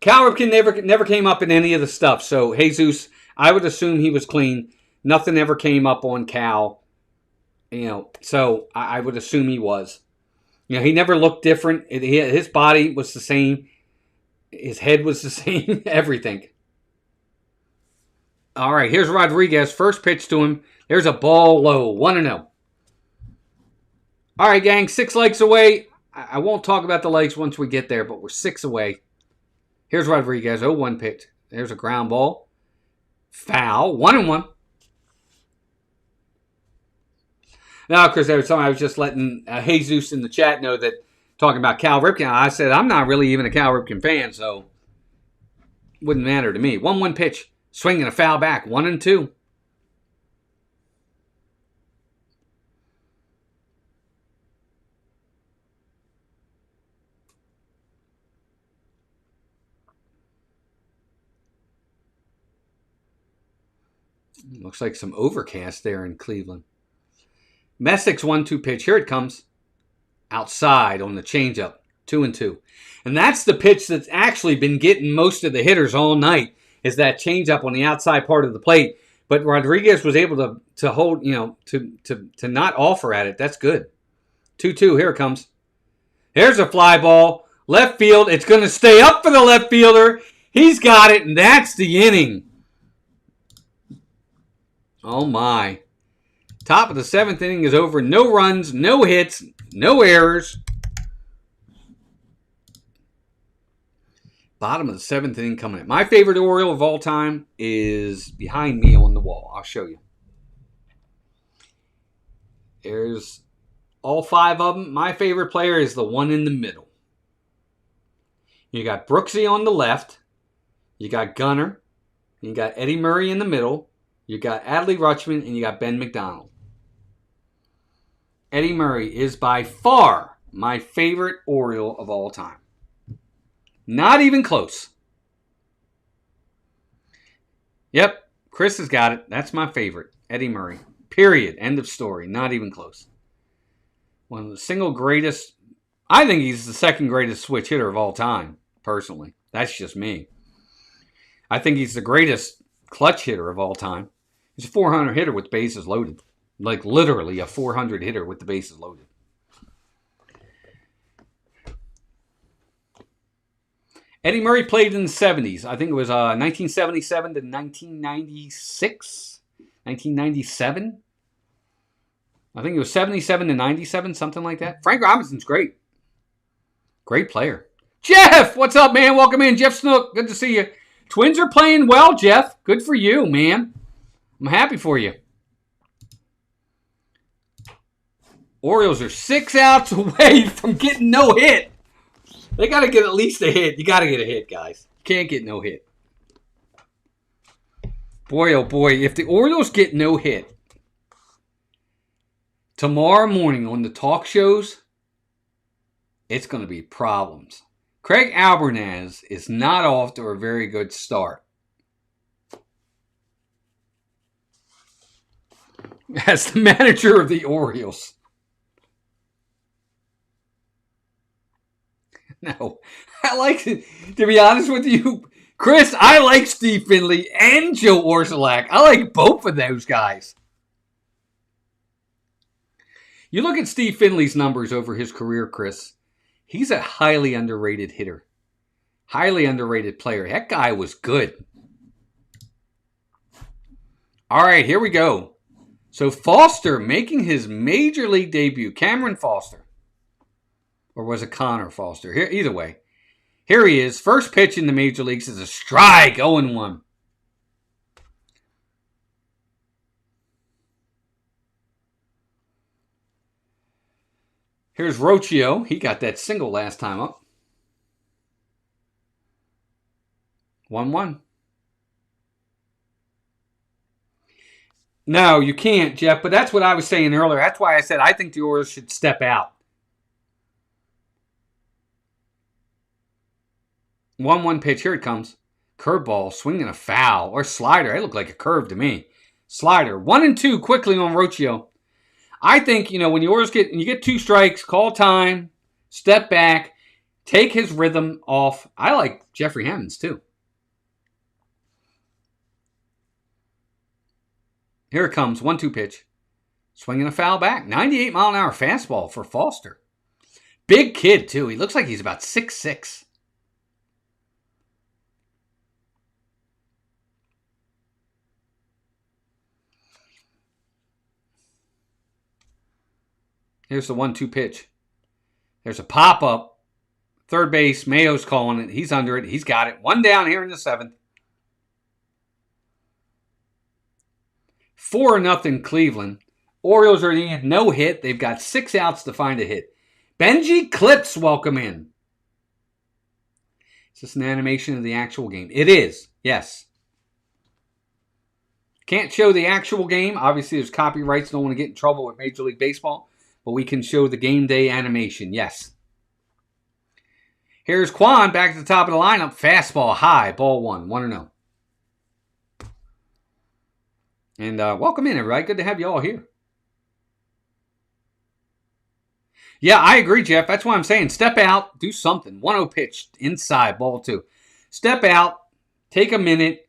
Cal Ripken never came up in any of the stuff. So, Jesus, I would assume he was clean. Nothing ever came up on Cal So I would assume he was. He never looked different. His body was the same. His head was the same. Everything. All right, here's Rodriguez. First pitch to him. There's a ball low. 1-0. All right, gang. 6 legs away. I won't talk about the legs once we get there, but we're 6 away. Here's Rodriguez. 0-1 pitch. There's a ground ball. Foul. 1-1. Now, Chris, there was something I was just letting Jesus in the chat know that talking about Cal Ripken. I said I'm not really even a Cal Ripken fan, so it wouldn't matter to me. 1-1 pitch. Swinging a foul back. 1-2. Looks like some overcast there in Cleveland. Messick's 1-2 pitch. Here it comes. Outside on the changeup. 2-2. And that's the pitch that's actually been getting most of the hitters all night, is that changeup on the outside part of the plate. But Rodriguez was able to hold, to not offer at it. That's good. 2-2. Here it comes. There's a fly ball. Left field. It's going to stay up for the left fielder. He's got it, and that's the inning. Oh, my. Top of the 7th inning is over. No runs, no hits, no errors. Bottom of the 7th inning coming in. My favorite Oriole of all time is behind me on the wall. I'll show you. There's all 5 of them. My favorite player is the one in the middle. You got Brooksy on the left. You got Gunnar. You got Eddie Murray in the middle. You got Adley Rutschman, and you got Ben McDonald. Eddie Murray is by far my favorite Oriole of all time. Not even close. Yep, Chris has got it. That's my favorite. Eddie Murray. Period. End of story. Not even close. One of the single greatest. I think he's the second greatest switch hitter of all time, personally. That's just me. I think he's the greatest clutch hitter of all time. He's a 400 hitter with bases loaded. Like literally a 400 hitter with the bases loaded. Eddie Murray played in the 70s. I think it was 1977 to 1996. 1997. I think it was 77 to 97, something like that. Frank Robinson's great. Great player. Jeff, what's up, man? Welcome in. Jeff Snook, good to see you. Twins are playing well, Jeff. Good for you, man. I'm happy for you. Orioles are 6 outs away from getting no hit. They got to get at least a hit. You got to get a hit, guys. Can't get no hit. Boy, oh boy, if the Orioles get no hit tomorrow morning on the talk shows, it's going to be problems. Craig Albernaz is not off to a very good start. As the manager of the Orioles. No, I like it. To be honest with you, Chris, I like Steve Finley and Joe Orsulak. I like both of those guys. You look at Steve Finley's numbers over his career, Chris. He's a highly underrated hitter. Highly underrated player. That guy was good. All right, here we go. So Foster making his major league debut. Cameron Foster. Or was it Connor Foster? Here, either way. Here he is. First pitch in the major leagues is a strike. 0-1. Here's Rocchio. He got that single last time up. 1-1. No, you can't, Jeff, but that's what I was saying earlier. That's why I said I think the Orioles should step out. 1-1 pitch. Here it comes. Curveball, swinging a foul, or slider. It looked like a curve to me. Slider. 1-2 quickly on Rocchio. I think, when the Orioles get 2 strikes, call time, step back, take his rhythm off. I like Jeffrey Hammonds too. Here it comes. 1-2 pitch. Swinging a foul back. 98-mile-an-hour fastball for Foster. Big kid, too. He looks like he's about 6'6". Here's the 1-2 pitch. There's a pop-up. Third base. Mayo's calling it. He's under it. He's got it. 1 down here in the 7th. 4-0 Cleveland. Orioles are in no hit. They've got 6 outs to find a hit. Benji Clips welcome in. Is this an animation of the actual game? It is. Yes. Can't show the actual game. Obviously, there's copyrights. Don't want to get in trouble with Major League Baseball. But we can show the game day animation. Yes. Here's Quan back at the top of the lineup. Fastball high. Ball 1. 1-0. And welcome in, everybody. Good to have you all here. Yeah, I agree, Jeff. That's why I'm saying step out, do something. 1-0 pitch inside, ball 2. Step out, take a minute,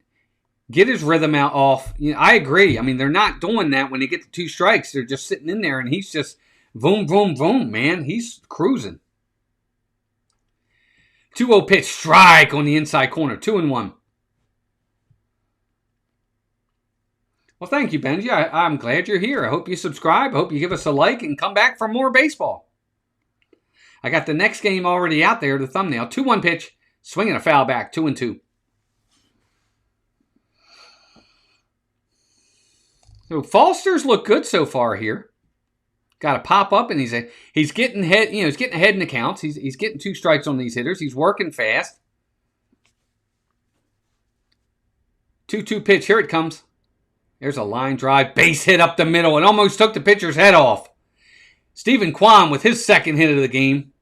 get his rhythm out off. You know, I agree. I mean, they're not doing that when they get the 2 strikes. They're just sitting in there, and he's just boom, boom, boom, man. He's cruising. 2-0 pitch, strike on the inside corner. 2-1. Well, thank you, Benji. I'm glad you're here. I hope you subscribe. I hope you give us a like and come back for more baseball. I got the next game already out there, the thumbnail. 2-1 pitch, swinging a foul back, 2-2. So Foster's look good so far here. Got a pop up, and he's getting head. You know, he's getting ahead in the counts. He's getting 2 strikes on these hitters. He's working fast. 2-2 pitch. Here it comes. There's a line drive, base hit up the middle. It almost took the pitcher's head off. Stephen Kwan with his second hit of the game.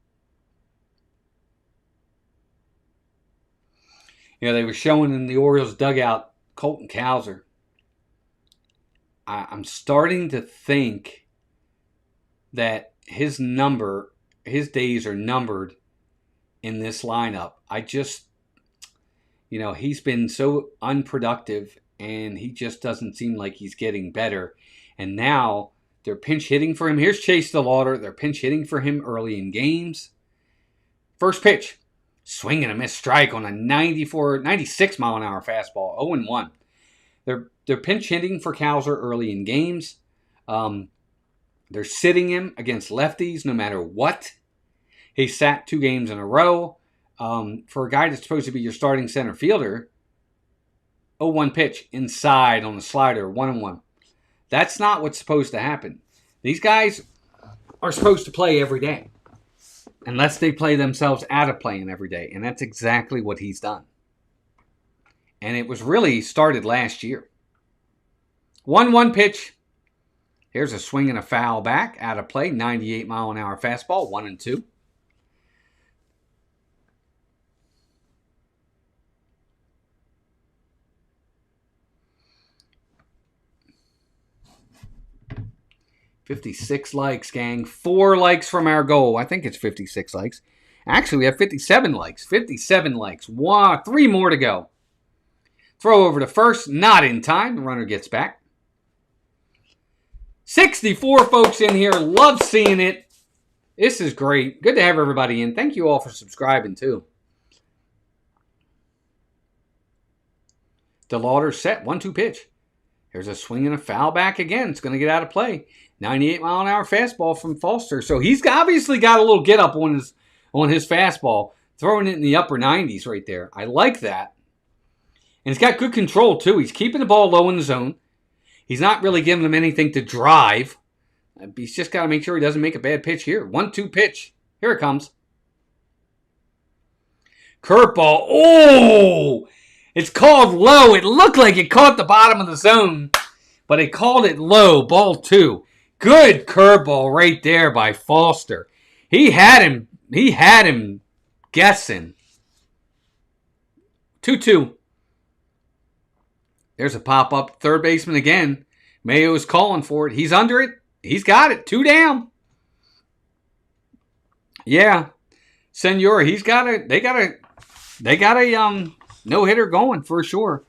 You know, they were showing in the Orioles dugout Colton Cowser. I'm starting to think that his days are numbered in this lineup. He's been so unproductive, and he just doesn't seem like he's getting better. And now they're pinch hitting for him. Here's Chase DeLauder. They're pinch hitting for him early in games. First pitch. Swing and a miss strike on a 96 mile an hour fastball. 0-1. They're pinch hitting for Cowser early in games. They're sitting him against lefties no matter what. He sat 2 games in a row. For a guy that's supposed to be your starting center fielder, 0-1 pitch inside on the slider, 1-1. That's not what's supposed to happen. These guys are supposed to play every day, unless they play themselves out of playing every day, and that's exactly what he's done. And it was really started last year. 1-1 pitch. Here's a swing and a foul back, out of play, 98 mile an hour fastball, 1-2. $56 likes, gang. 4 likes from our goal. I think it's 56 likes. Actually, we have 57 likes. 57 likes. 3 more to go. Throw over to first. Not in time. The runner gets back. 64 folks in here. Love seeing it. This is great. Good to have everybody in. Thank you all for subscribing, too. DeLauder set. 1-2 pitch. There's a swing and a foul back again. It's going to get out of play. 98 mile an hour fastball from Foster. So he's obviously got a little get up on his fastball. Throwing it in the upper 90s right there. I like that. And he's got good control too. He's keeping the ball low in the zone. He's not really giving them anything to drive. He's just got to make sure he doesn't make a bad pitch here. 1-2 pitch. Here it comes. Curveball. Oh! It's called low. It looked like it caught the bottom of the zone, but they called it low. Ball 2. Good curveball right there by Foster. He had him guessing. 2-2. There's a pop-up. Third baseman again. Mayo is calling for it. He's under it. He's got it. 2 down. Yeah. Senor, they got a no-hitter going for sure.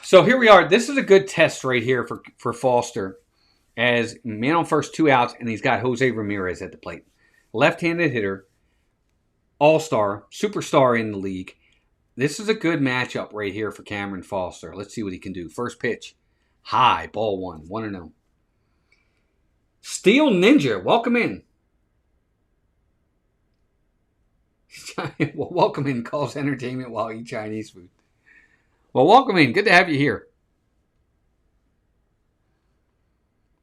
So here we are. This is a good test right here for Foster. as man on first, 2 outs, and he's got Jose Ramirez at the plate. Left-handed hitter, all-star, superstar in the league. This is a good matchup right here for Cameron Foster. Let's see what he can do. First pitch, high, ball 1, 1-0. Steel Ninja, welcome in. Well, welcome in, calls entertainment while eat Chinese food. Well, welcome in. Good to have you here.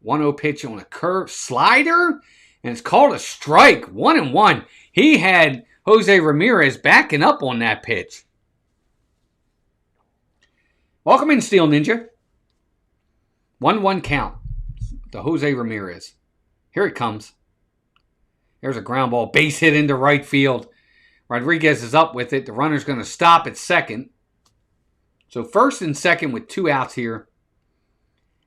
1-0 pitch on a curve slider, and it's called a strike. 1-1. He had Jose Ramirez backing up on that pitch. Welcome in, Steel Ninja. 1-1 count to Jose Ramirez. Here it comes. There's a ground ball, base hit into right field. Rodriguez is up with it. The runner's going to stop at second. So first and second with 2 outs here.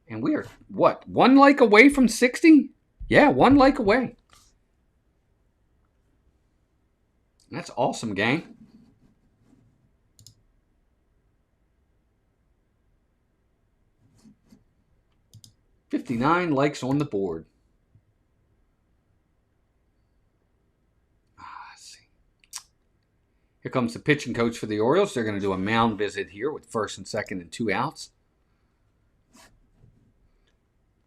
And we are, what, 1 like away from 60? Yeah, 1 like away. That's awesome, gang. $59 likes on the board. Let's see. Here comes the pitching coach for the Orioles. They're going to do a mound visit here with first and second and 2 outs.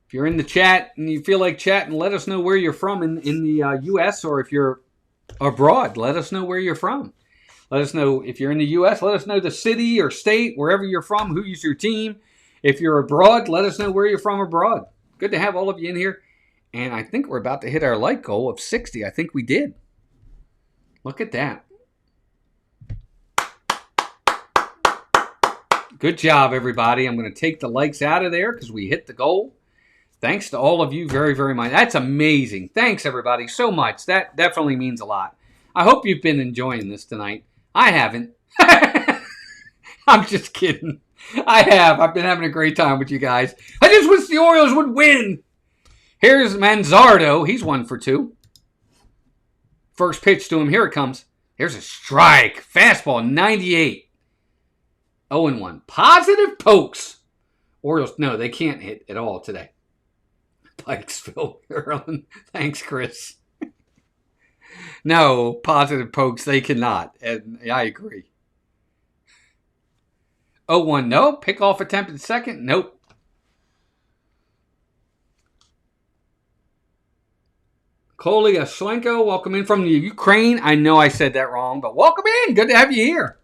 If you're in the chat and you feel like chatting, let us know where you're from in the U.S. or if you're abroad, let us know where you're from. Let us know if you're in the U.S., let us know the city or state, wherever you're from, who's your team. If you're abroad, let us know where you're from abroad. Good to have all of you in here. And I think we're about to hit our like goal of 60. I think we did. Look at that. Good job, everybody. I'm going to take the likes out of there because we hit the goal. Thanks to all of you very, very much. That's amazing. Thanks, everybody, so much. That definitely means a lot. I hope you've been enjoying this tonight. I haven't. I'm just kidding. I have. I've been having a great time with you guys. I just wish the Orioles would win. Here's Manzardo. He's 1 for 2. First pitch to him. Here it comes. There's a strike. Fastball, 98. 0-1. Positive pokes. Orioles, no, they can't hit at all today. Pikesville, Maryland. Thanks, Chris. No, positive pokes, they cannot. And I agree. 0-1, no. Pickoff attempt at second, nope. Kolyashchenko, welcome in from the Ukraine. I know I said that wrong, but welcome in. Good to have you here.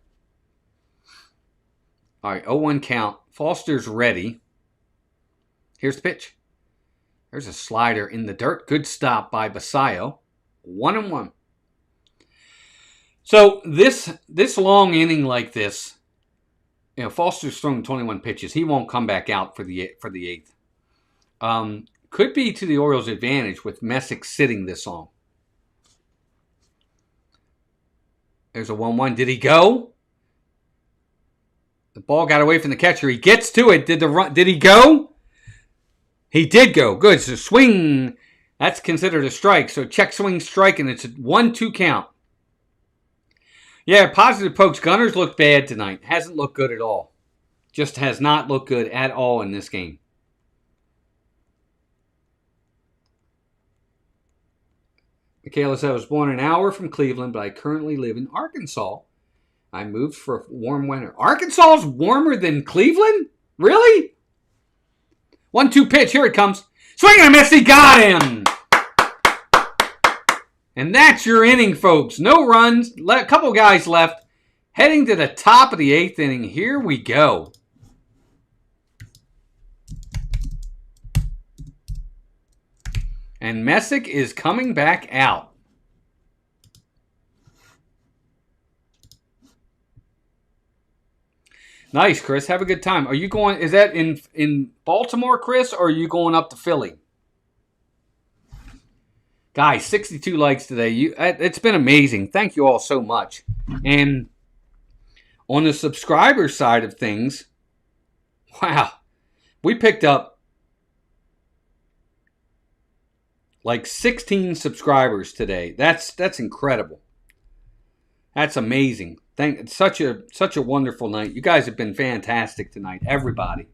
All right, 0-1 count. Foster's ready. Here's the pitch. There's a slider in the dirt. Good stop by Basayo. 1-1. So this long inning like this, you know, Foster's thrown 21 pitches. He won't come back out for the 8th. Could be to the Orioles' advantage with Messick sitting this long. There's a 1-1. Did he go? The ball got away from the catcher. He gets to it. Did he go? He did go. Good. So swing. That's considered a strike. So check, swing, strike, and it's a 1-2 count. Yeah, positive pokes. Gunners looked bad tonight. Hasn't looked good at all. Just has not looked good at all in this game. Michaela said, I was born an hour from Cleveland, but I currently live in Arkansas. I moved for a warm winter. Arkansas is warmer than Cleveland? Really? 1-2 pitch. Here it comes. Swing and a miss. He got him. And that's your inning, folks. No runs. A couple guys left. Heading to the top of the 8th inning. Here we go. And Messick is coming back out. Nice, Chris. Have a good time. Are you going, is that in Baltimore, Chris, or are you going up to Philly? Guys, 62 likes today. It's been amazing. Thank you all so much. And on the subscriber side of things, wow, we picked up like 16 subscribers today. That's incredible. That's amazing. It's such a wonderful night. You guys have been fantastic tonight, everybody.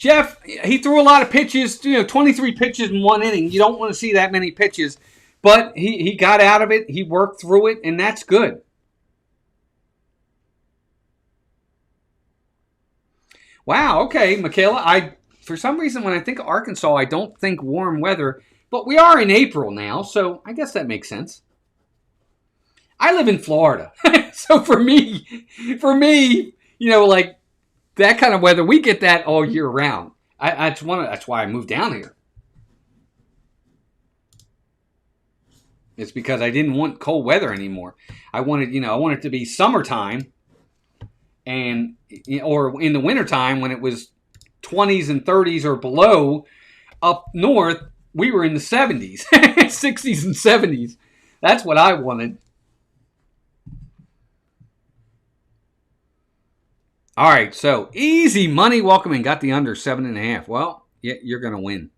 Jeff, he threw a lot of pitches, 23 pitches in one inning. You don't want to see that many pitches. But he got out of it. He worked through it, and that's good. Wow, okay, Michaela. For some reason, when I think of Arkansas, I don't think warm weather. But we are in April now, so I guess that makes sense. I live in Florida. So for me, like that kind of weather, we get that all year round. That's why I moved down here. It's because I didn't want cold weather anymore. I wanted it to be summertime, and or in the wintertime when it was 20s and 30s or below. Up north, we were in the 70s, 60s and 70s. That's what I wanted. All right, so easy money. Welcome and got the under 7.5. Well, yeah, you're going to win.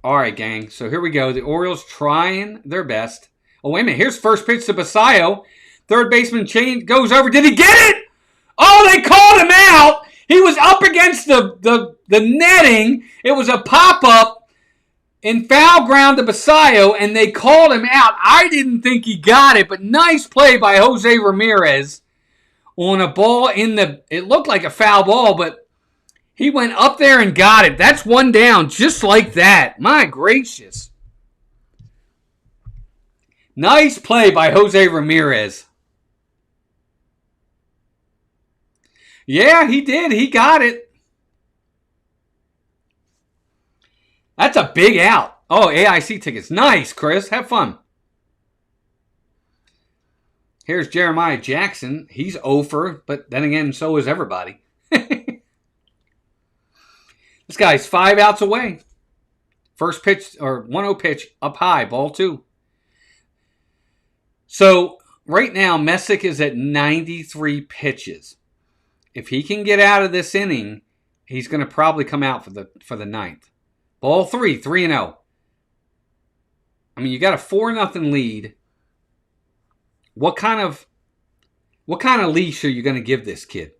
All right, gang. So here we go. The Orioles trying their best. Oh, wait a minute. Here's first pitch to Basayo. Third baseman goes over. Did he get it? Oh, they called him out. He was up against the netting. It was a pop-up in foul ground to Basayo, and they called him out. I didn't think he got it, but nice play by Jose Ramirez on a ball it looked like a foul ball, but he went up there and got it. That's one down, just like that. My gracious. Nice play by Jose Ramirez. Yeah, he did. He got it. That's a big out. Oh, AIC tickets. Nice, Chris. Have fun. Here's Jeremiah Jackson. He's over, but then again, so is everybody. This guy's 5 outs away. First pitch, or 1-0 pitch, up high, ball 2. So, right now, Messick is at 93 pitches. If he can get out of this inning, he's going to probably come out for the ninth. Ball 3, 3-0. I mean, you got a 4-0 lead. What kind of leash are you going to give this kid?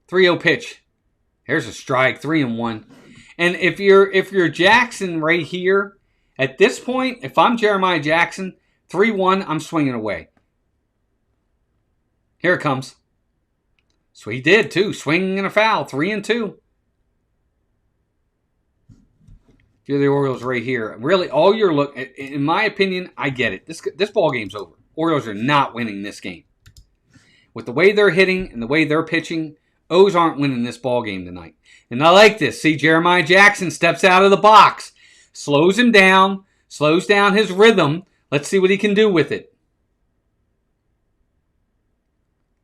3-0 pitch. Here's a strike, 3-1. And if you're Jackson right here, at this point, if I'm Jeremiah Jackson, 3-1, I'm swinging away. Here it comes. So he did too, swinging and a foul, 3-2. If you're the Orioles right here, really all you're in my opinion, I get it. This ball game's over. Orioles are not winning this game. With the way they're hitting and the way they're pitching, O's aren't winning this ball game tonight. And I like this. See, Jeremiah Jackson steps out of the box, slows him down, slows down his rhythm. Let's see what he can do with it.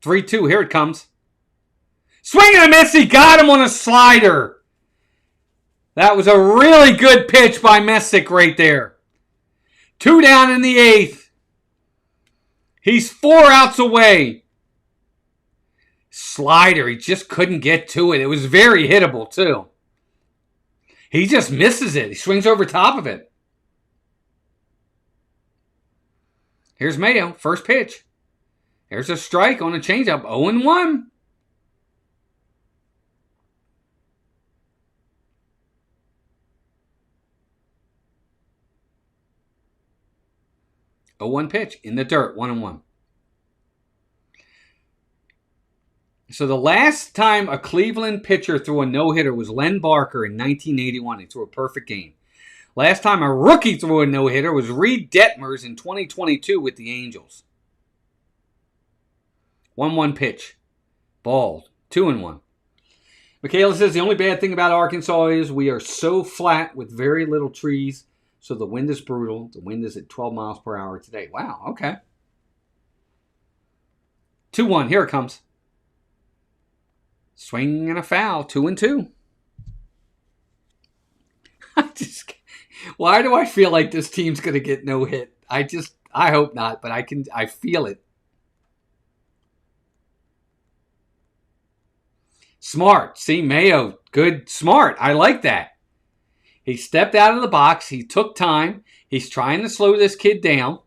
3-2, here it comes. Swing and a miss, he got him on a slider. That was a really good pitch by Messick right there. 2 down in the 8th. He's 4 outs away. Slider, he just couldn't get to it. It was very hittable, too. He just misses it. He swings over top of it. Here's Mayo, first pitch. There's a strike on a changeup, 0-1. A 1 pitch in the dirt, 1-1. So the last time a Cleveland pitcher threw a no-hitter was Len Barker in 1981. He threw a perfect game. Last time a rookie threw a no-hitter was Reed Detmers in 2022 with the Angels. 1-1 pitch. Ball. 2-1. Michaela says the only bad thing about Arkansas is we are so flat with very little trees, so the wind is brutal. The wind is at 12 miles per hour today. Wow, okay. 2-1. Here it comes. Swing and a foul, 2-2. Why do I feel like this team's going to get no hit? I hope not, but I feel it. Smart. See, Mayo, good, smart. I like that. He stepped out of the box. He took time. He's trying to slow this kid down.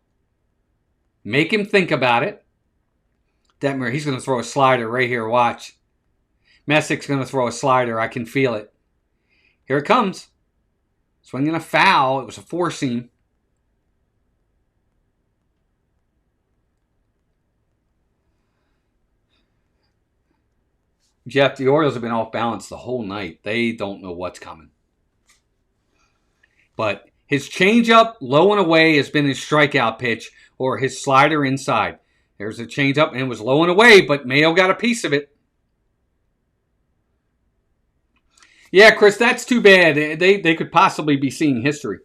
Make him think about it. Detmer, he's going to throw a slider right here. Watch. Messic's going to throw a slider. I can feel it. Here it comes. Swinging a foul. It was a four-seam. Jeff, the Orioles have been off balance the whole night. They don't know what's coming. But his changeup, low and away, has been his strikeout pitch, or his slider inside. There's a changeup, and it was low and away, but Mayo got a piece of it. Yeah, Chris, that's too bad. They could possibly be seeing history.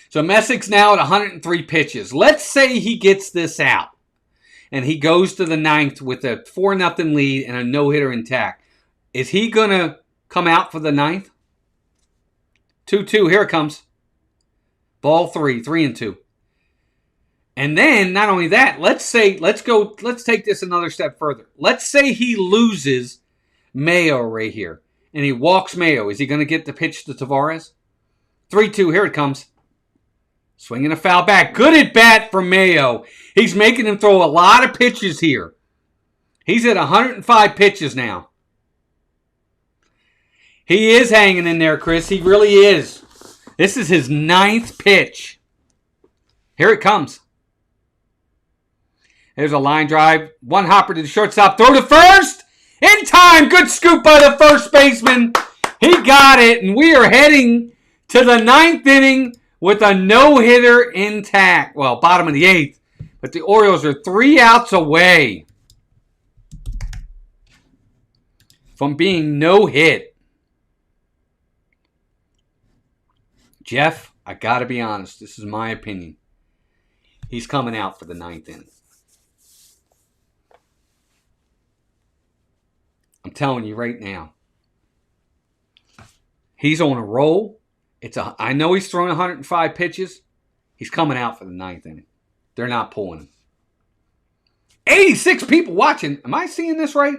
So Messic's now at 103 pitches. Let's say he gets this out, and he goes to the ninth with a 4-0 lead and a no-hitter intact. Is he going to come out for the ninth? 2-2, here it comes. Ball 3, 3-2. And then, not only that, let's take this another step further. Let's say he loses Mayo right here, and he walks Mayo. Is he going to get the pitch to Tavares? 3-2, here it comes. Swinging a foul back. Good at bat from Mayo. He's making him throw a lot of pitches here. He's at 105 pitches now. He is hanging in there, Chris. He really is. This is his 9th pitch. Here it comes. There's a line drive. One hopper to the shortstop. Throw to first. In time. Good scoop by the first baseman. He got it. And we are heading to the 9th inning with a no-hitter intact. Well, bottom of the 8th. But the Orioles are 3 outs away from being no-hit. Jeff, I got to be honest. This is my opinion. He's coming out for the 9th inning. I'm telling you right now. He's on a roll. I know he's thrown 105 pitches. He's coming out for the 9th inning. They're not pulling him. 86 people watching. Am I seeing this right?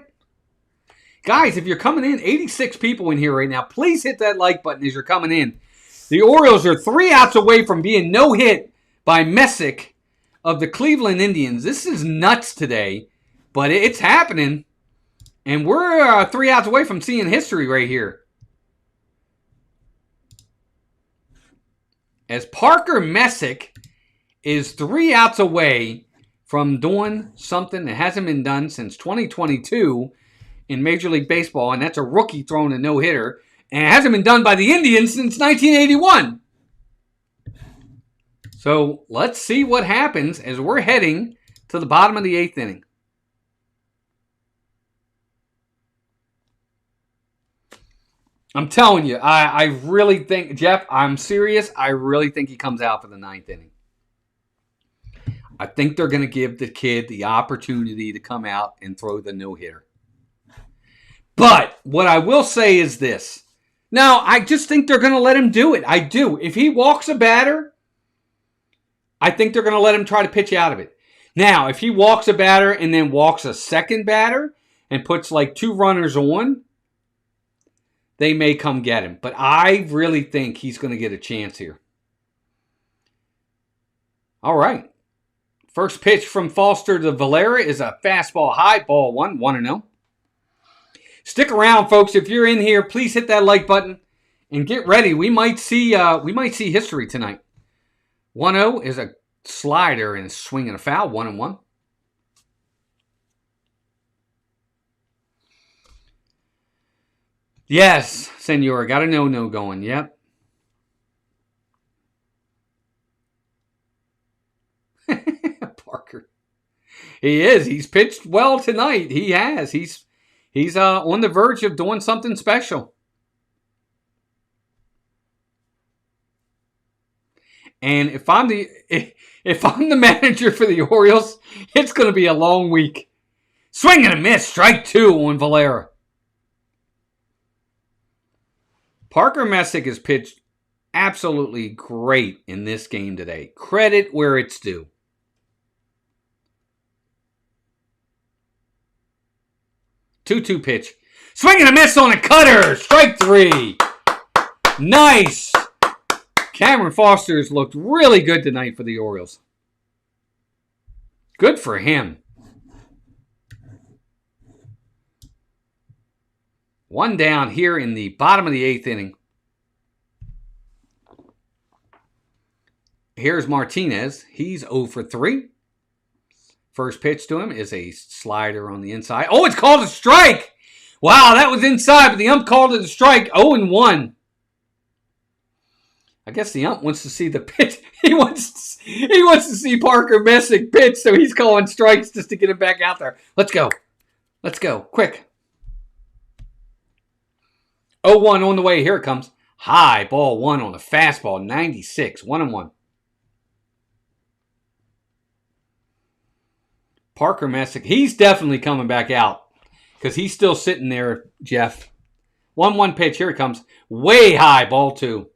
Guys, if you're coming in, 86 people in here right now, please hit that like button as you're coming in. The Orioles are 3 outs away from being no-hit by Messick of the Cleveland Indians. This is nuts today, but it's happening. And we're 3 outs away from seeing history right here. As Parker Messick is 3 outs away from doing something that hasn't been done since 2022 in Major League Baseball, and that's a rookie throwing a no-hitter, and it hasn't been done by the Indians since 1981. So let's see what happens as we're heading to the bottom of the 8th inning. I'm telling you, I really think, Jeff, I'm serious. I really think he comes out for the 9th inning. I think they're going to give the kid the opportunity to come out and throw the no-hitter. But what I will say is this. Now, I just think they're going to let him do it. I do. If he walks a batter, I think they're going to let him try to pitch out of it. Now, if he walks a batter and then walks a second batter and puts like 2 runners on, they may come get him. But I really think he's going to get a chance here. All right. First pitch from Foster to Valera is a fastball high, ball 1, 1-0. Stick around, folks. If you're in here, please hit that like button and get ready. We might see history tonight. 1-0 is a slider and a swing and a foul, 1-1. Yes, Senor. Got a no going. Yep. Parker. He is. He's pitched well tonight. He has. He's on the verge of doing something special. And if I'm the manager for the Orioles, it's going to be a long week. Swing and a miss. Strike 2 on Valera. Parker Messick has pitched absolutely great in this game today. Credit where it's due. Two-two pitch. Swing and a miss on a cutter. Strike 3. Nice. Cameron Foster's looked really good tonight for the Orioles. Good for him. One down here in the bottom of the 8th inning. Here's Martinez. He's 0 for 3. First pitch to him is a slider on the inside. Oh, it's called a strike. Wow, that was inside, but the ump called it a strike. 0-1. I guess the ump wants to see the pitch. He wants to see Parker Messick pitch, so he's calling strikes just to get him back out there. Let's go. Let's go. Quick. 0-1 on the way. Here it comes. High ball 1 on the fastball. 96. 1-1. Parker Messick, he's definitely coming back out because he's still sitting there, Jeff. 1-1 pitch. Here it comes. Way high, ball 2.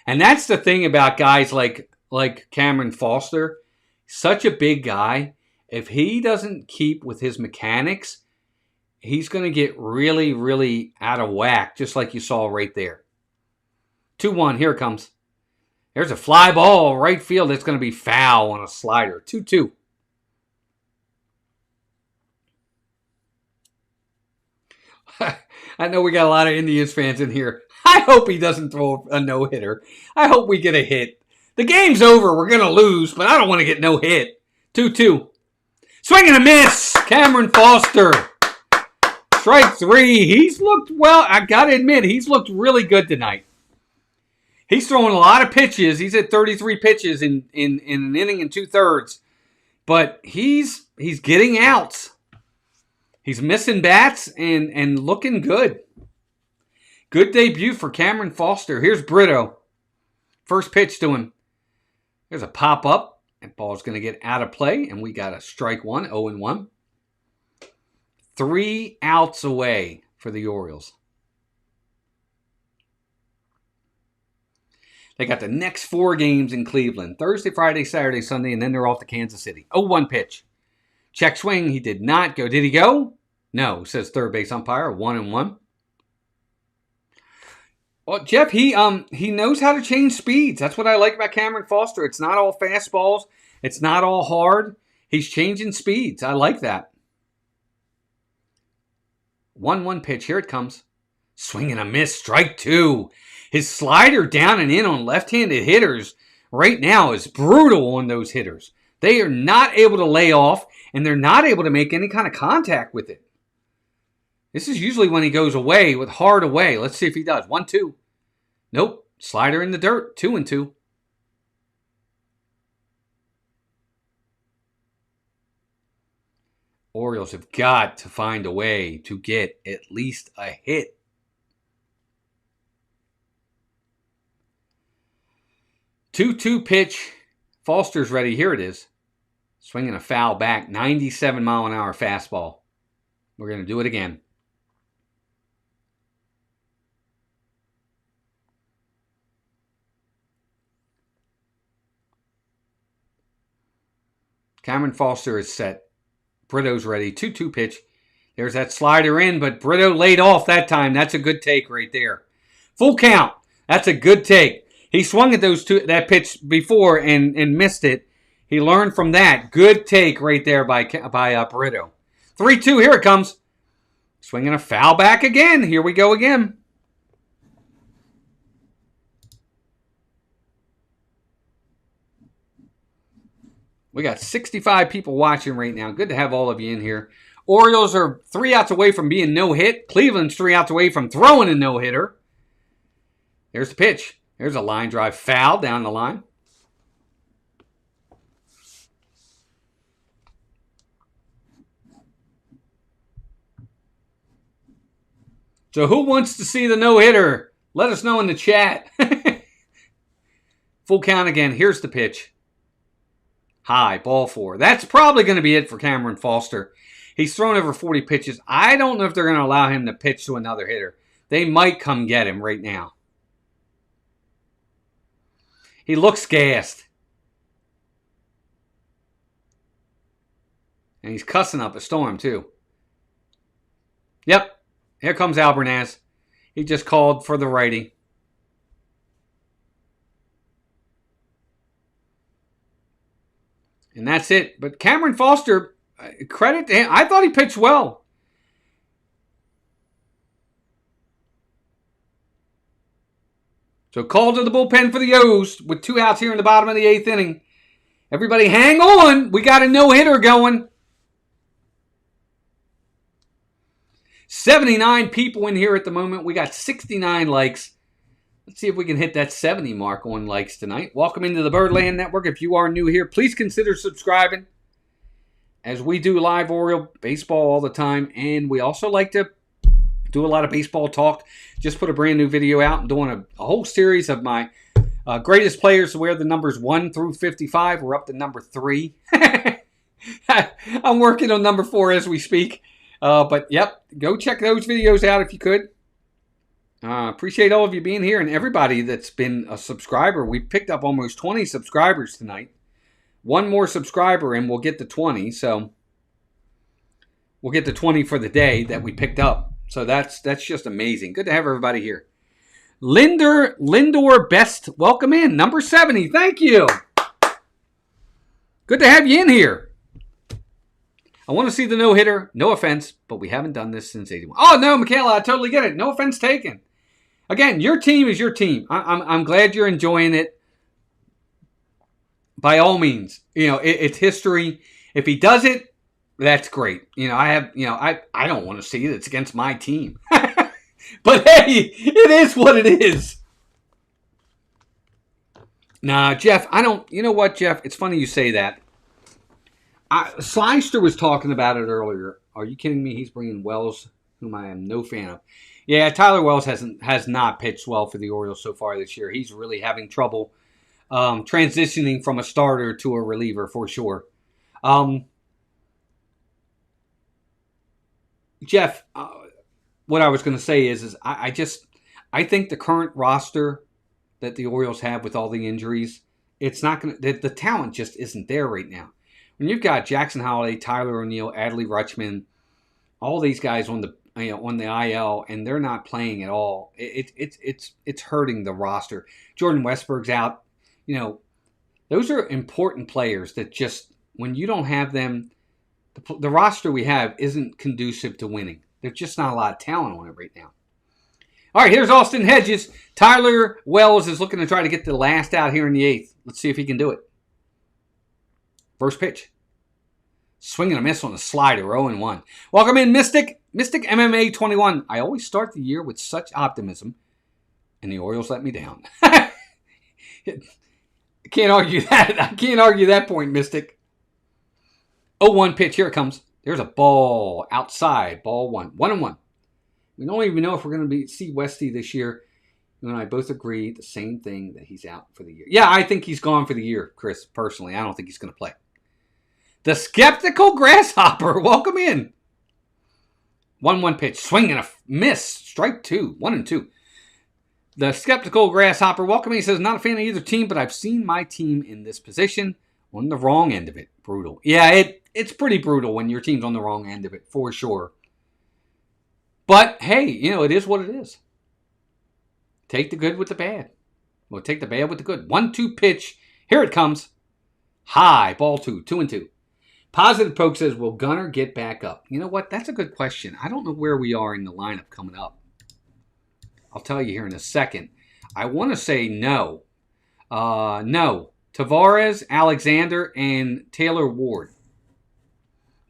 And that's the thing about guys like Cameron Foster. Such a big guy. If he doesn't keep with his mechanics, he's going to get really, really out of whack, just like you saw right there. 2-1. Here it comes. There's a fly ball right field. It's going to be foul on a slider. 2-2. I know we got a lot of Indians fans in here. I hope he doesn't throw a no-hitter. I hope we get a hit. The game's over. We're going to lose, but I don't want to get no hit. 2-2. Swing and a miss. Cameron Foster. Strike 3. He's looked, well, I got to admit, he's looked really good tonight. He's throwing a lot of pitches. He's at 33 pitches in an inning and 2/3. But he's getting outs. He's missing bats and looking good. Good debut for Cameron Foster. Here's Brito. First pitch to him. There's a pop-up. That ball's going to get out of play, and we got a strike 1, 0-1. 3 outs away for the Orioles. They got the next 4 games in Cleveland. Thursday, Friday, Saturday, Sunday, and then they're off to Kansas City. 0-1 pitch. Check swing. He did not go. Did he go? No, says third base umpire. 1-1. Well, Jeff, he knows how to change speeds. That's what I like about Cameron Foster. It's not all fastballs. It's not all hard. He's changing speeds. I like that. 1-1 pitch. Here it comes. Swing and a miss. Strike 2. His slider down and in on left-handed hitters right now is brutal on those hitters. They are not able to lay off, and they're not able to make any kind of contact with it. This is usually when he goes away with hard away. Let's see if he does. 1-2. Nope. Slider in the dirt. 2-2. Orioles have got to find a way to get at least a hit. Two pitch. Foster's ready. Here it is. Swinging a foul back. 97-mile-an-hour fastball. We're going to do it again. Cameron Foster is set. Brito's ready. 2-2 pitch. There's that slider in, but Brito laid off that time. That's a good take right there. Full count. That's a good take. He swung at that pitch before and missed it. He learned from that. Good take right there by Brito. 3-2. Here it comes. Swinging a foul back again. Here we go again. We got 65 people watching right now. Good to have all of you in here. Orioles are 3 outs away from being no-hit. Cleveland's 3 outs away from throwing a no-hitter. There's the pitch. There's a line drive foul down the line. So who wants to see the no-hitter? Let us know in the chat. Full count again. Here's the pitch. High, ball 4. That's probably going to be it for Cameron Foster. He's thrown over 40 pitches. I don't know if they're going to allow him to pitch to another hitter. They might come get him right now. He looks gassed. And he's cussing up a storm, too. Yep. Here comes Albernaz. He just called for the righty. And that's it. But Cameron Foster, credit to him. I thought he pitched well. So call to the bullpen for the O's with 2 outs here in the bottom of the 8th inning. Everybody hang on. We got a no-hitter going. 79 people in here at the moment. We got 69 likes. Let's see if we can hit that 70 mark on likes tonight. Welcome into the Birdland Network. If you are new here, please consider subscribing, as we do live Oriole baseball all the time. And we also like to do a lot of baseball talk. Just put a brand new video out and doing a whole series of my greatest players to wear the numbers 1 through 55. We're up to number 3. I'm working on number 4 as we speak. But yep, go check those videos out if you could. Appreciate all of you being here and everybody that's been a subscriber. We picked up almost 20 subscribers tonight. One more subscriber and we'll get to 20. So we'll get to 20 for the day that we picked up. So that's just amazing. Good to have everybody here. Lindor Best, welcome in. Number 70, thank you. Good to have you in here. I want to see the no-hitter. No offense, but we haven't done this since 81. Oh, no, Michaela, I totally get it. No offense taken. Again, your team is your team. I'm glad you're enjoying it. By all means, it's history. If he does it, that's great. I don't want to see it. It's against my team. But hey, it is what it is. Nah, Jeff, I don't. You know what, Jeff? It's funny you say that. Slyster was talking about it earlier. Are you kidding me? He's bringing Wells, whom I am no fan of. Yeah, Tyler Wells has not pitched well for the Orioles so far this year. He's really having trouble transitioning from a starter to a reliever for sure. Jeff, what I was going to say is I think the current roster that the Orioles have with all the injuries, it's not going to, the talent just isn't there right now. When you've got Jackson Holliday, Tyler O'Neill, Adley Rutschman, all these guys on the IL, and they're not playing at all, it's hurting the roster. Jordan Westberg's out. Those are important players that just, when you don't have them, the roster we have isn't conducive to winning. There's just not a lot of talent on it right now. All right, here's Austin Hedges. Tyler Wells is looking to try to get the last out here in the 8th. Let's see if he can do it. First pitch. Swing and a miss on the slider, 0-1. Welcome in, Mystic MMA 21. I always start the year with such optimism, and the Orioles let me down. I can't argue that. I can't argue that point, Mystic. 0-1 pitch. Here it comes. There's a ball outside. Ball 1. 1-1. We don't even know if we're going to see Westy this year. You and I both agree the same thing, that he's out for the year. Yeah, I think he's gone for the year, Chris, personally. I don't think he's going to play. The Skeptical Grasshopper. Welcome in. 1-1 pitch. Swing and a miss. Strike 2. 1-2. The Skeptical Grasshopper. Welcome in. He says, not a fan of either team, but I've seen my team in this position on the wrong end of it. Brutal. Yeah, it's pretty brutal when your team's on the wrong end of it, for sure. But, hey, it is what it is. Take the good with the bad. Well, take the bad with the good. 1-2 pitch. Here it comes. High. Ball 2. 2-2. Positive Poke says, will Gunnar get back up? You know what? That's a good question. I don't know where we are in the lineup coming up. I'll tell you here in a second. I want to say no. No. Tavares, Alexander, and Taylor Ward.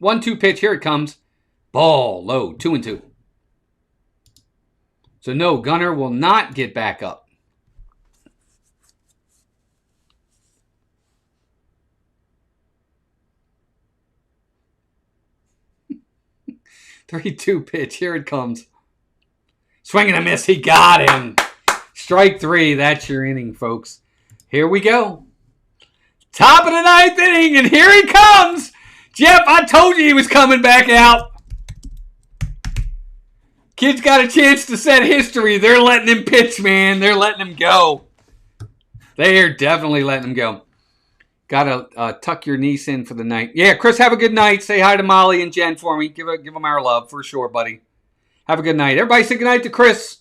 1-2 pitch. Here it comes. Ball low. 2-2. So no, Gunnar will not get back up. 3-2 pitch. Here it comes. Swing and a miss. He got him. Strike 3. That's your inning, folks. Here we go. Top of the 9th inning, and here he comes. Jeff, I told you he was coming back out. Kid's got a chance to set history. They're letting him pitch, man. They're letting him go. They are definitely letting him go. Got to tuck your niece in for the night. Yeah, Chris, have a good night. Say hi to Molly and Jen for me. Give them our love for sure, buddy. Have a good night. Everybody say good night to Chris.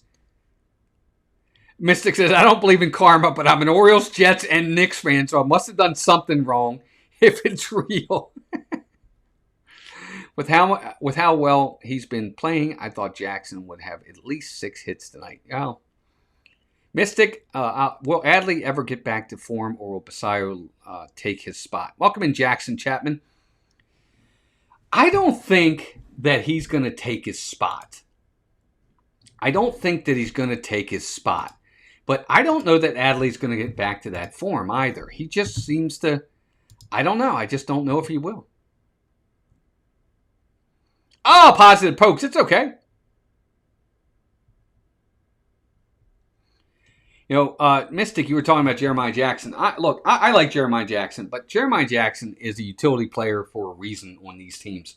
Mystic says, I don't believe in karma, but I'm an Orioles, Jets, and Knicks fan, so I must have done something wrong. if it's real. With how well he's been playing, I thought Jackson would have at least 6 hits tonight. Oh. Mystic, will Adley ever get back to form, or will Basayo take his spot? Welcome in, Jackson Chapman. I don't think that he's going to take his spot. But I don't know that Adley's going to get back to that form either. He just seems to, I don't know. I just don't know if he will. Oh, positive pokes. It's okay. You know, Mystic, you were talking about Jeremiah Jackson. I like Jeremiah Jackson, but Jeremiah Jackson is a utility player for a reason on these teams.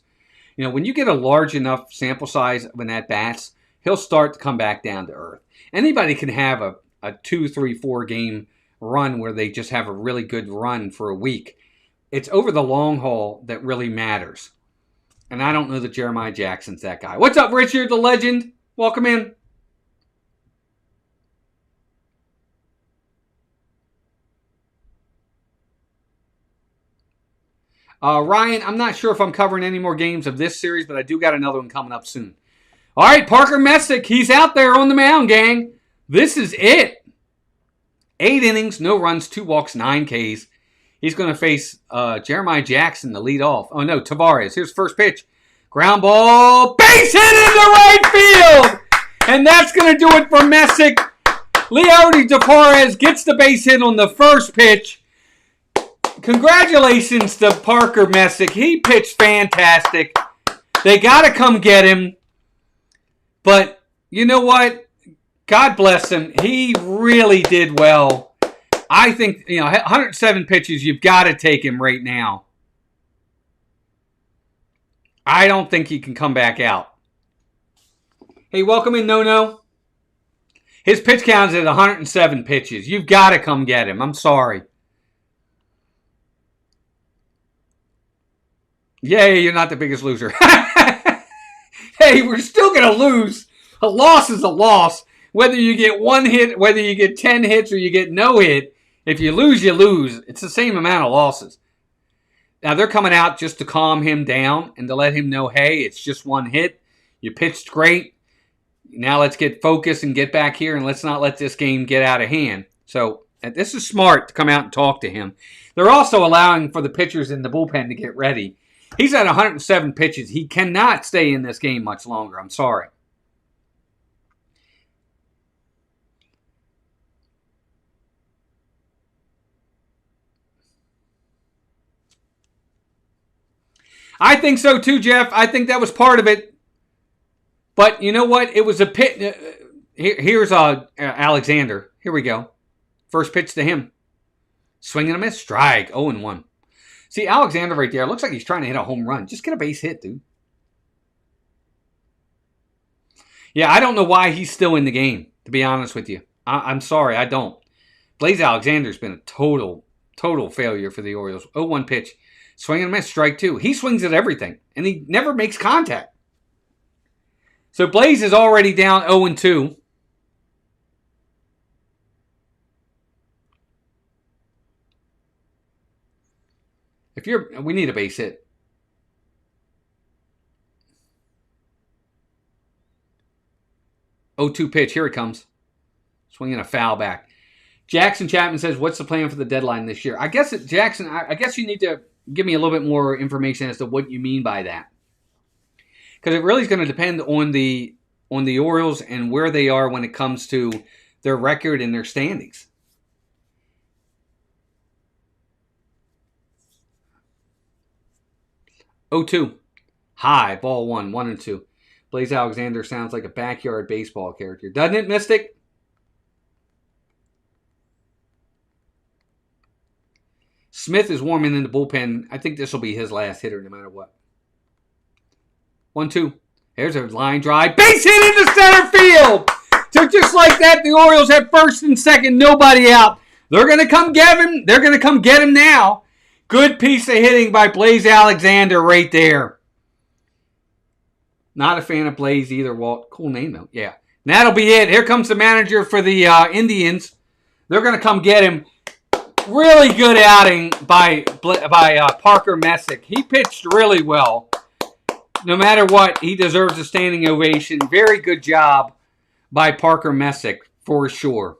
You know, when you get a large enough sample size of an at-bats, he'll start to come back down to earth. Anybody can have a 2, 3, 4 game run where they just have a really good run for a week. It's over the long haul that really matters. And I don't know that Jeremiah Jackson's that guy. What's up, Richard, the legend? Welcome in. Ryan, I'm not sure if I'm covering any more games of this series, but I do got another one coming up soon. All right, Parker Messick, he's out there on the mound, gang. This is it. 8 innings, no runs, 2 walks, 9 Ks. He's going to face Jeremiah Jackson to lead off. Oh, no, Tavares. Here's first pitch. Ground ball. Base hit into right field. And that's going to do it for Messick. Leody Tavares gets the base hit on the first pitch. Congratulations to Parker Messick. He pitched fantastic. They got to come get him. But you know what? God bless him. He really did well. I think, 107 pitches, you've got to take him right now. I don't think he can come back out. Hey, welcome in, No. His pitch count is at 107 pitches. You've got to come get him. I'm sorry. Yay, you're not the biggest loser. Hey, we're still going to lose. A loss is a loss. Whether you get 1 hit, whether you get 10 hits, or you get no hit, if you lose, you lose. It's the same amount of losses. Now, they're coming out just to calm him down and to let him know, hey, it's just 1 hit. You pitched great. Now let's get focused and get back here, and let's not let this game get out of hand. So this is smart to come out and talk to him. They're also allowing for the pitchers in the bullpen to get ready. He's at 107 pitches. He cannot stay in this game much longer. I'm sorry. I think so too, Jeff. I think that was part of it. But you know what? It was a pit. Here's Alexander. Here we go. First pitch to him. Swing and a miss. Strike. 0-1. See, Alexander right there. Looks like he's trying to hit a home run. Just get a base hit, dude. Yeah, I don't know why he's still in the game, to be honest with you. I'm sorry, I don't. Blaze Alexander's been a total failure for the Orioles. 0-1 pitch. Swing and a miss. Strike 2. He swings at everything, and he never makes contact. So Blaze is already down 0-2. We need a base hit. Oh, 2 pitch. Here it comes. Swinging a foul back. Jackson Chapman says, what's the plan for the deadline this year? Jackson, I guess you need to give me a little bit more information as to what you mean by that. Because it really is going to depend on the Orioles and where they are when it comes to their record and their standings. Oh, 2. High. Ball 1. 1-2. Blaze Alexander sounds like a backyard baseball character. Doesn't it, Mystic? Smith is warming in the bullpen. I think this will be his last hitter no matter what. 1-2. There's a line drive. Base hit into center field. So just like that, the Orioles have first and second, nobody out. They're going to come get him. They're going to come get him now. Good piece of hitting by Blaze Alexander right there. Not a fan of Blaze either, Walt. Cool name, though. Yeah. And that'll be it. Here comes the manager for the Indians. They're going to come get him. Really good outing by Parker Messick. He pitched really well. No matter what, he deserves a standing ovation. Very good job by Parker Messick for sure.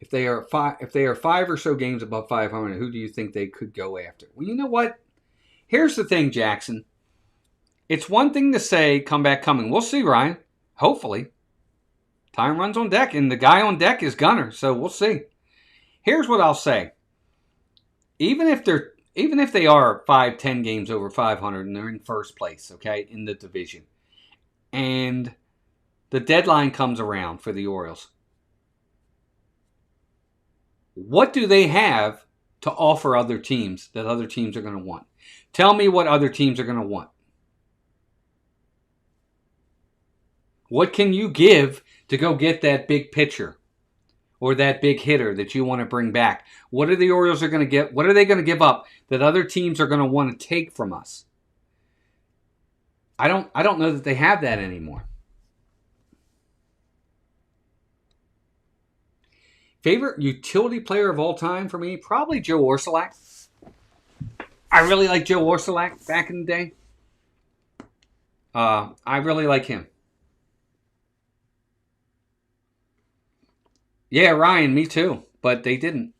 If they are five or so games above 500, who do you think they could go after? Well, you know what? Here's the thing, Jackson. It's one thing to say comeback coming. We'll see, Ryan. Hopefully. Time runs on deck, and the guy on deck is Gunner, so we'll see. Here's what I'll say. Even if they are 5-10 games over 500 and they're in first place, okay, in the division, and the deadline comes around for the Orioles, what do they have to offer other teams that other teams are going to want? Tell me what other teams are going to want. What can you give to go get that big pitcher or that big hitter that you want to bring back? What are the Orioles going to get? What are they going to give up that other teams are going to want to take from us? I don't know that they have that anymore. Favorite utility player of all time for me? Probably Joe Orsulak. I really like Joe Orsulak back in the day. I really like him. Yeah, Ryan, me too. But they didn't.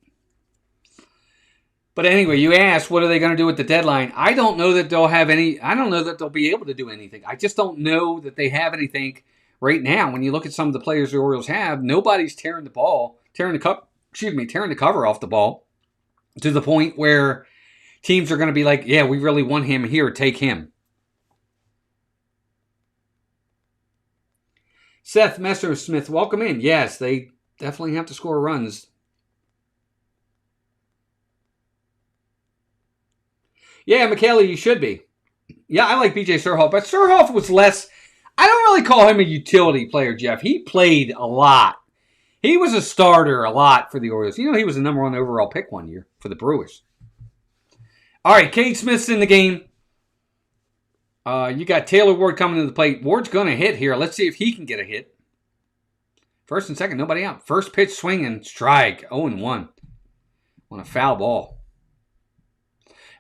But anyway, you asked, what are they going to do with the deadline? I don't know that they'll have any. I don't know that they'll be able to do anything. I just don't know that they have anything right now. When you look at some of the players the Orioles have, nobody's tearing the cover off the ball to the point where teams are going to be like, yeah, we really want him here. Take him. Seth Messersmith, welcome in. Yes, they definitely have to score runs. Yeah, Michaela, you should be. Yeah, I like BJ Surhoff, but Surhoff was less. I don't really call him a utility player, Jeff. He played a lot. He was a starter a lot for the Orioles. You know, he was the number 1 overall pick one year for the Brewers. All right, Cade Smith's in the game. You got Taylor Ward coming to the plate. Ward's going to hit here. Let's see if he can get a hit. First and second, nobody out. First pitch swinging, strike, 0-1 on a foul ball.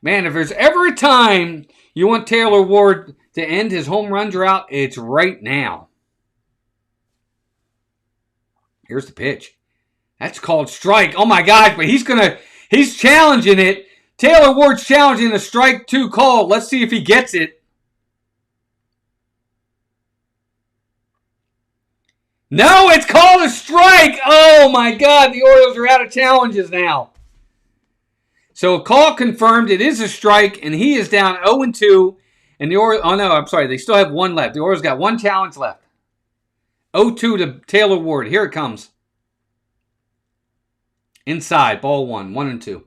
Man, if there's ever a time you want Taylor Ward to end his home run drought, it's right now. Here's the pitch. That's called strike. Oh my gosh, but he's challenging it. Taylor Ward's challenging the strike 2 call. Let's see if he gets it. No, it's called a strike. Oh my God, the Orioles are out of challenges now. So call confirmed. It is a strike, and he is down 0-2. And the Orioles, oh no, I'm sorry, they still have 1 left. The Orioles got 1 challenge left. 0-2 to Taylor Ward. Here it comes. Inside, ball 1, 1-2.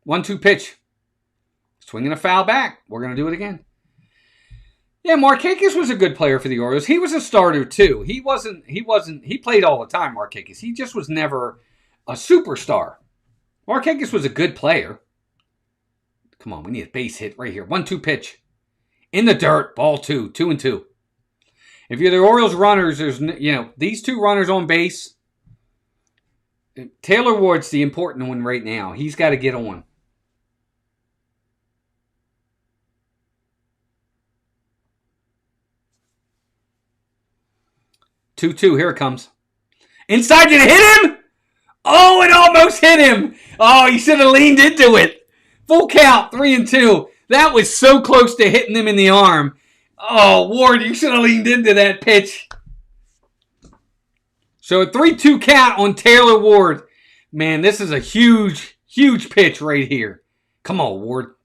One-two pitch. Swinging a foul back. We're going to do it again. Yeah, Markakis was a good player for the Orioles. He was a starter too. He played all the time, Markakis. He just was never a superstar. Markakis was a good player. Come on, we need a base hit right here. 1-2 pitch. In the dirt, ball 2, 2-2. If you're the Orioles runners, there's, these 2 runners on base. Taylor Ward's the important one right now. He's got to get on. Two, here it comes. Inside, did it hit him? Oh, it almost hit him. Oh, he should have leaned into it. Full count, 3-2. That was so close to hitting him in the arm. Oh, Ward, you should have leaned into that pitch. So a 3-2 count on Taylor Ward. Man, this is a huge, huge pitch right here. Come on, Ward.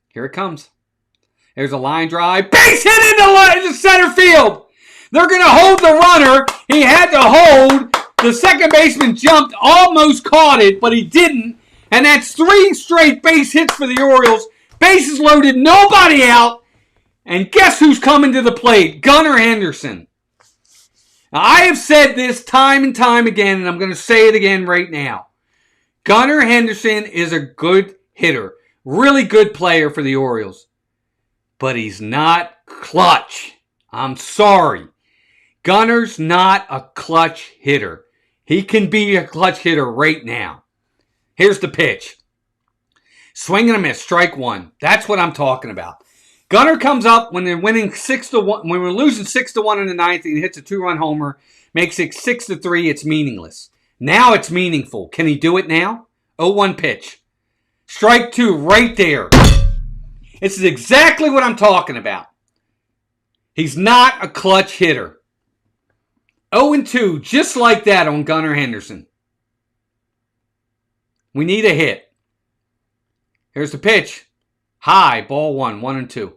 Here it comes. There's a line drive. Base hit into center field. They're going to hold the runner. He had to hold. The second baseman jumped, almost caught it, but he didn't. And that's 3 straight base hits for the Orioles. Bases loaded, nobody out. And guess who's coming to the plate? Gunnar Henderson. Now, I have said this time and time again, and I'm going to say it again right now. Gunnar Henderson is a good hitter. Really good player for the Orioles. But he's not clutch. I'm sorry. Gunner's not a clutch hitter. He can be a clutch hitter right now. Here's the pitch. Swing and a miss, strike one. That's what I'm talking about. Gunner comes up when they're winning 6-1. When we're losing 6-1 in the ninth, and he hits a 2-run homer, makes it 6-3. It's meaningless. Now it's meaningful. Can he do it now? 0-1 pitch. Strike two right there. This is exactly what I'm talking about. He's not a clutch hitter. 0-2, just like that on Gunnar Henderson. We need a hit. Here's the pitch. High, ball one, 1-2.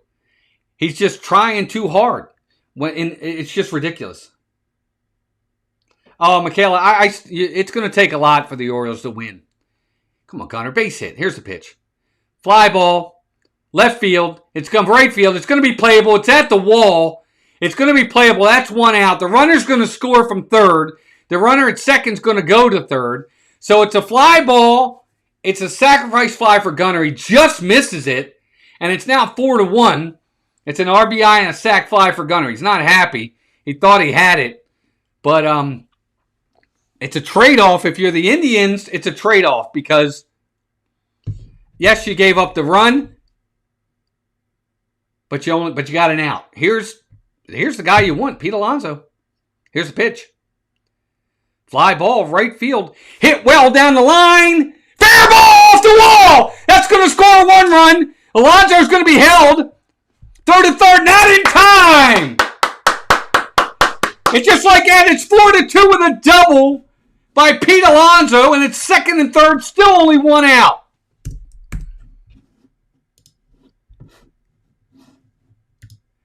He's just trying too hard. It's just ridiculous. Oh, Michaela, it's going to take a lot for the Orioles to win. Come on, Gunnar, base hit. Here's the pitch. Fly ball, left field. It's come right field. It's going to be playable. It's at the wall. It's going to be playable. That's one out. The runner's going to score from third. The runner at second's going to go to third. So it's a fly ball. It's a sacrifice fly for Gunnar. He just misses it. And it's now 4-1. It's an RBI and a sac fly for Gunnar. He's not happy. He thought he had it. But it's a trade-off. If you're the Indians, it's a trade-off because, yes, you gave up the run, but you got an out. Here's the guy you want, Pete Alonso. Here's the pitch. Fly ball, right field. Hit well down the line. Fair ball off the wall. That's going to score one run. Alonso's going to be held. Throw to third, not in time. It's just like that. It's 4-2 with a double by Pete Alonso, and it's second and third, still only one out.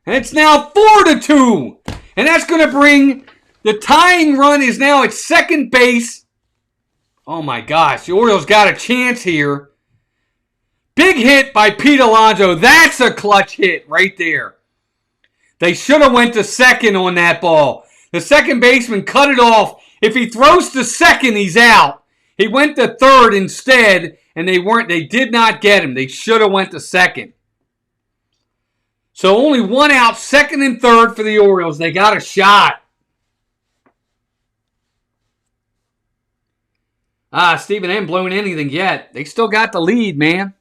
And it's now 4-2. And that's going to bring the tying run is now at second base. Oh my gosh, the Orioles got a chance here. Big hit by Pete Alonso. That's a clutch hit right there. They should have went to second on that ball. The second baseman cut it off. If he throws to second, he's out. He went to third instead, and they did not get him. They should have went to second. So only one out, second and third for the Orioles. They got a shot. Stephen ain't blown anything yet. They still got the lead, man.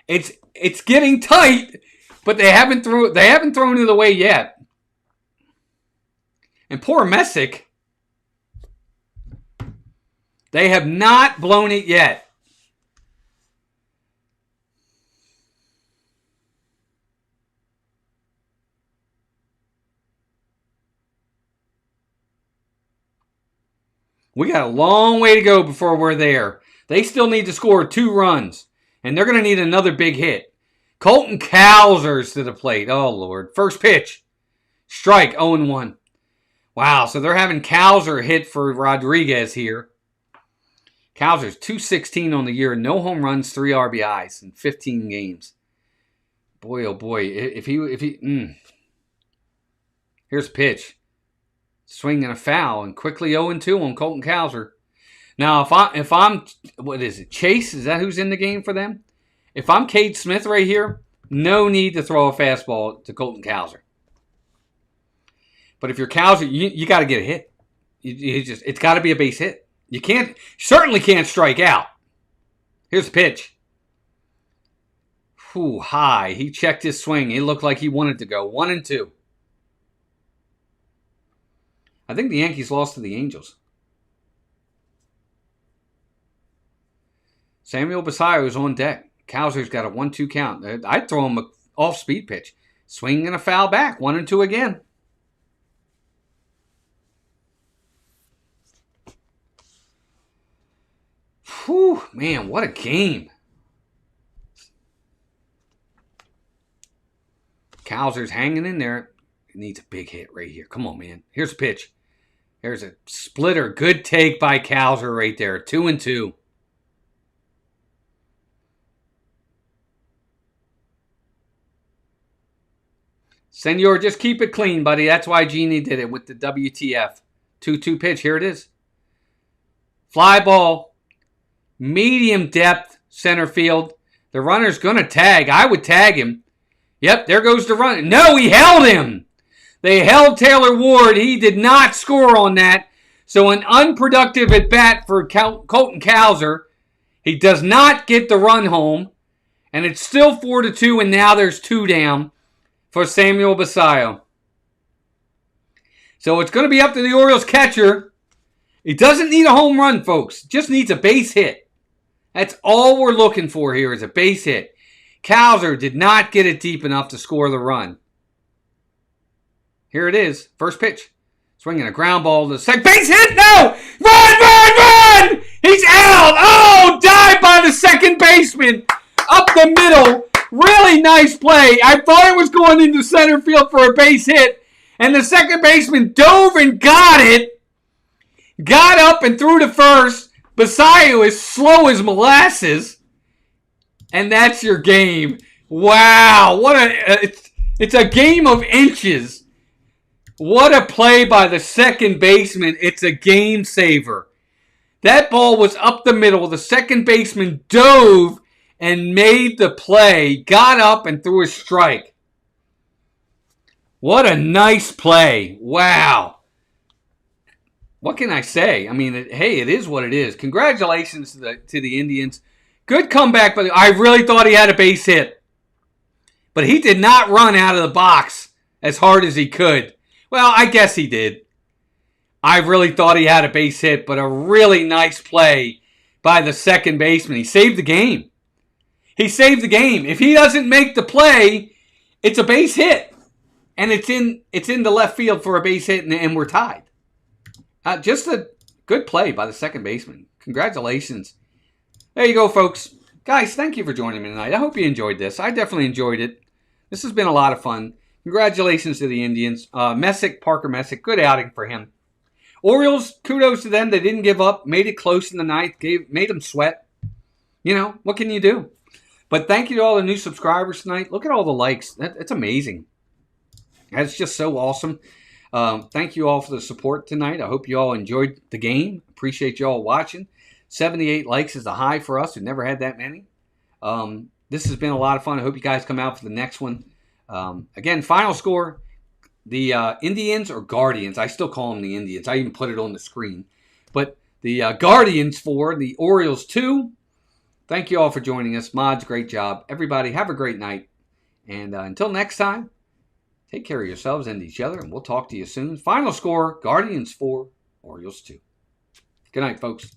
It's getting tight, but they haven't thrown it away yet. And poor Messick, they have not blown it yet. We got a long way to go before we're there. They still need to score 2 runs. And they're going to need another big hit. Colton Cowser's to the plate. Oh, Lord. First pitch. Strike, 0-1. Wow, so they're having Cowser hit for Rodriguez here. Cowser's .216 on the year. No home runs, 3 RBIs in 15 games. Boy, oh boy. If he Here's a pitch. Swing and a foul. And quickly 0-2 on Colton Cowser. Now, if I'm, what is it, Chase? Is that who's in the game for them? If I'm Cade Smith right here, no need to throw a fastball to Colton Cowser. But if you're Cowser, you got to get a hit. It's got to be a base hit. You certainly can't strike out. Here's the pitch. Ooh, high. He checked his swing. It looked like he wanted to go 1-2. I think the Yankees lost to the Angels. Samuel Basallo is on deck. Cowser's got a 1-2 count. I'd throw him an off-speed pitch. Swing and a foul back. 1-2 again. Whew, man, what a game. Cowser's hanging in there. He needs a big hit right here. Come on, man. Here's a pitch. There's a splitter. Good take by Cowser right there. 2-2. Senor, just keep it clean, buddy. That's why Genie did it with the WTF. 2-2 pitch. Here it is. Fly ball. Medium depth center field. The runner's going to tag. I would tag him. Yep, there goes the runner. No, he held him. They held Taylor Ward. He did not score on that. So an unproductive at bat for Colton Cowser. He does not get the run home. And it's still 4-2, and now there's 2 down for Samuel Basallo. So it's going to be up to the Orioles catcher. He doesn't need a home run, folks. Just needs a base hit. That's all we're looking for here is a base hit. Cowser did not get it deep enough to score the run. Here it is. First pitch. Swinging a ground ball to the second. Base hit! No! Run! He's out! Oh! Dive by the second baseman. Up the middle. Really nice play. I thought it was going into center field for a base hit. And the second baseman dove and got it. Got up and threw to first. Basallo is slow as molasses. And that's your game. Wow. It's a game of inches. What a play by the second baseman. It's a game saver. That ball was up the middle. The second baseman dove and made the play. Got up and threw a strike. What a nice play. Wow. What can I say? I mean, hey, it is what it is. Congratulations to the Indians. Good comeback, but I really thought he had a base hit. But he did not run out of the box as hard as he could. Well, I guess he did. I really thought he had a base hit, but a really nice play by the second baseman. He saved the game. He saved the game. If he doesn't make the play, it's a base hit. And it's in the left field for a base hit, and we're tied. Just a good play by the second baseman. Congratulations. There you go, folks. Guys, thank you for joining me tonight. I hope you enjoyed this. I definitely enjoyed it. This has been a lot of fun. Congratulations to the Indians. Parker Messick, good outing for him. Orioles, kudos to them. They didn't give up. Made it close in the ninth. Made them sweat. You know, what can you do? But thank you to all the new subscribers tonight. Look at all the likes. It's amazing. That's just so awesome. Thank you all for the support tonight. I hope you all enjoyed the game. Appreciate you all watching. 78 likes is a high for us. We've never had that many. This has been a lot of fun. I hope you guys come out for the next one. Again, final score. The Indians or Guardians. I still call them the Indians. I even put it on the screen. But the Guardians 4, the Orioles 2. Thank you all for joining us. Mods, great job. Everybody, have a great night. And until next time, take care of yourselves and each other, and we'll talk to you soon. Final score, Guardians 4, Orioles 2. Good night, folks.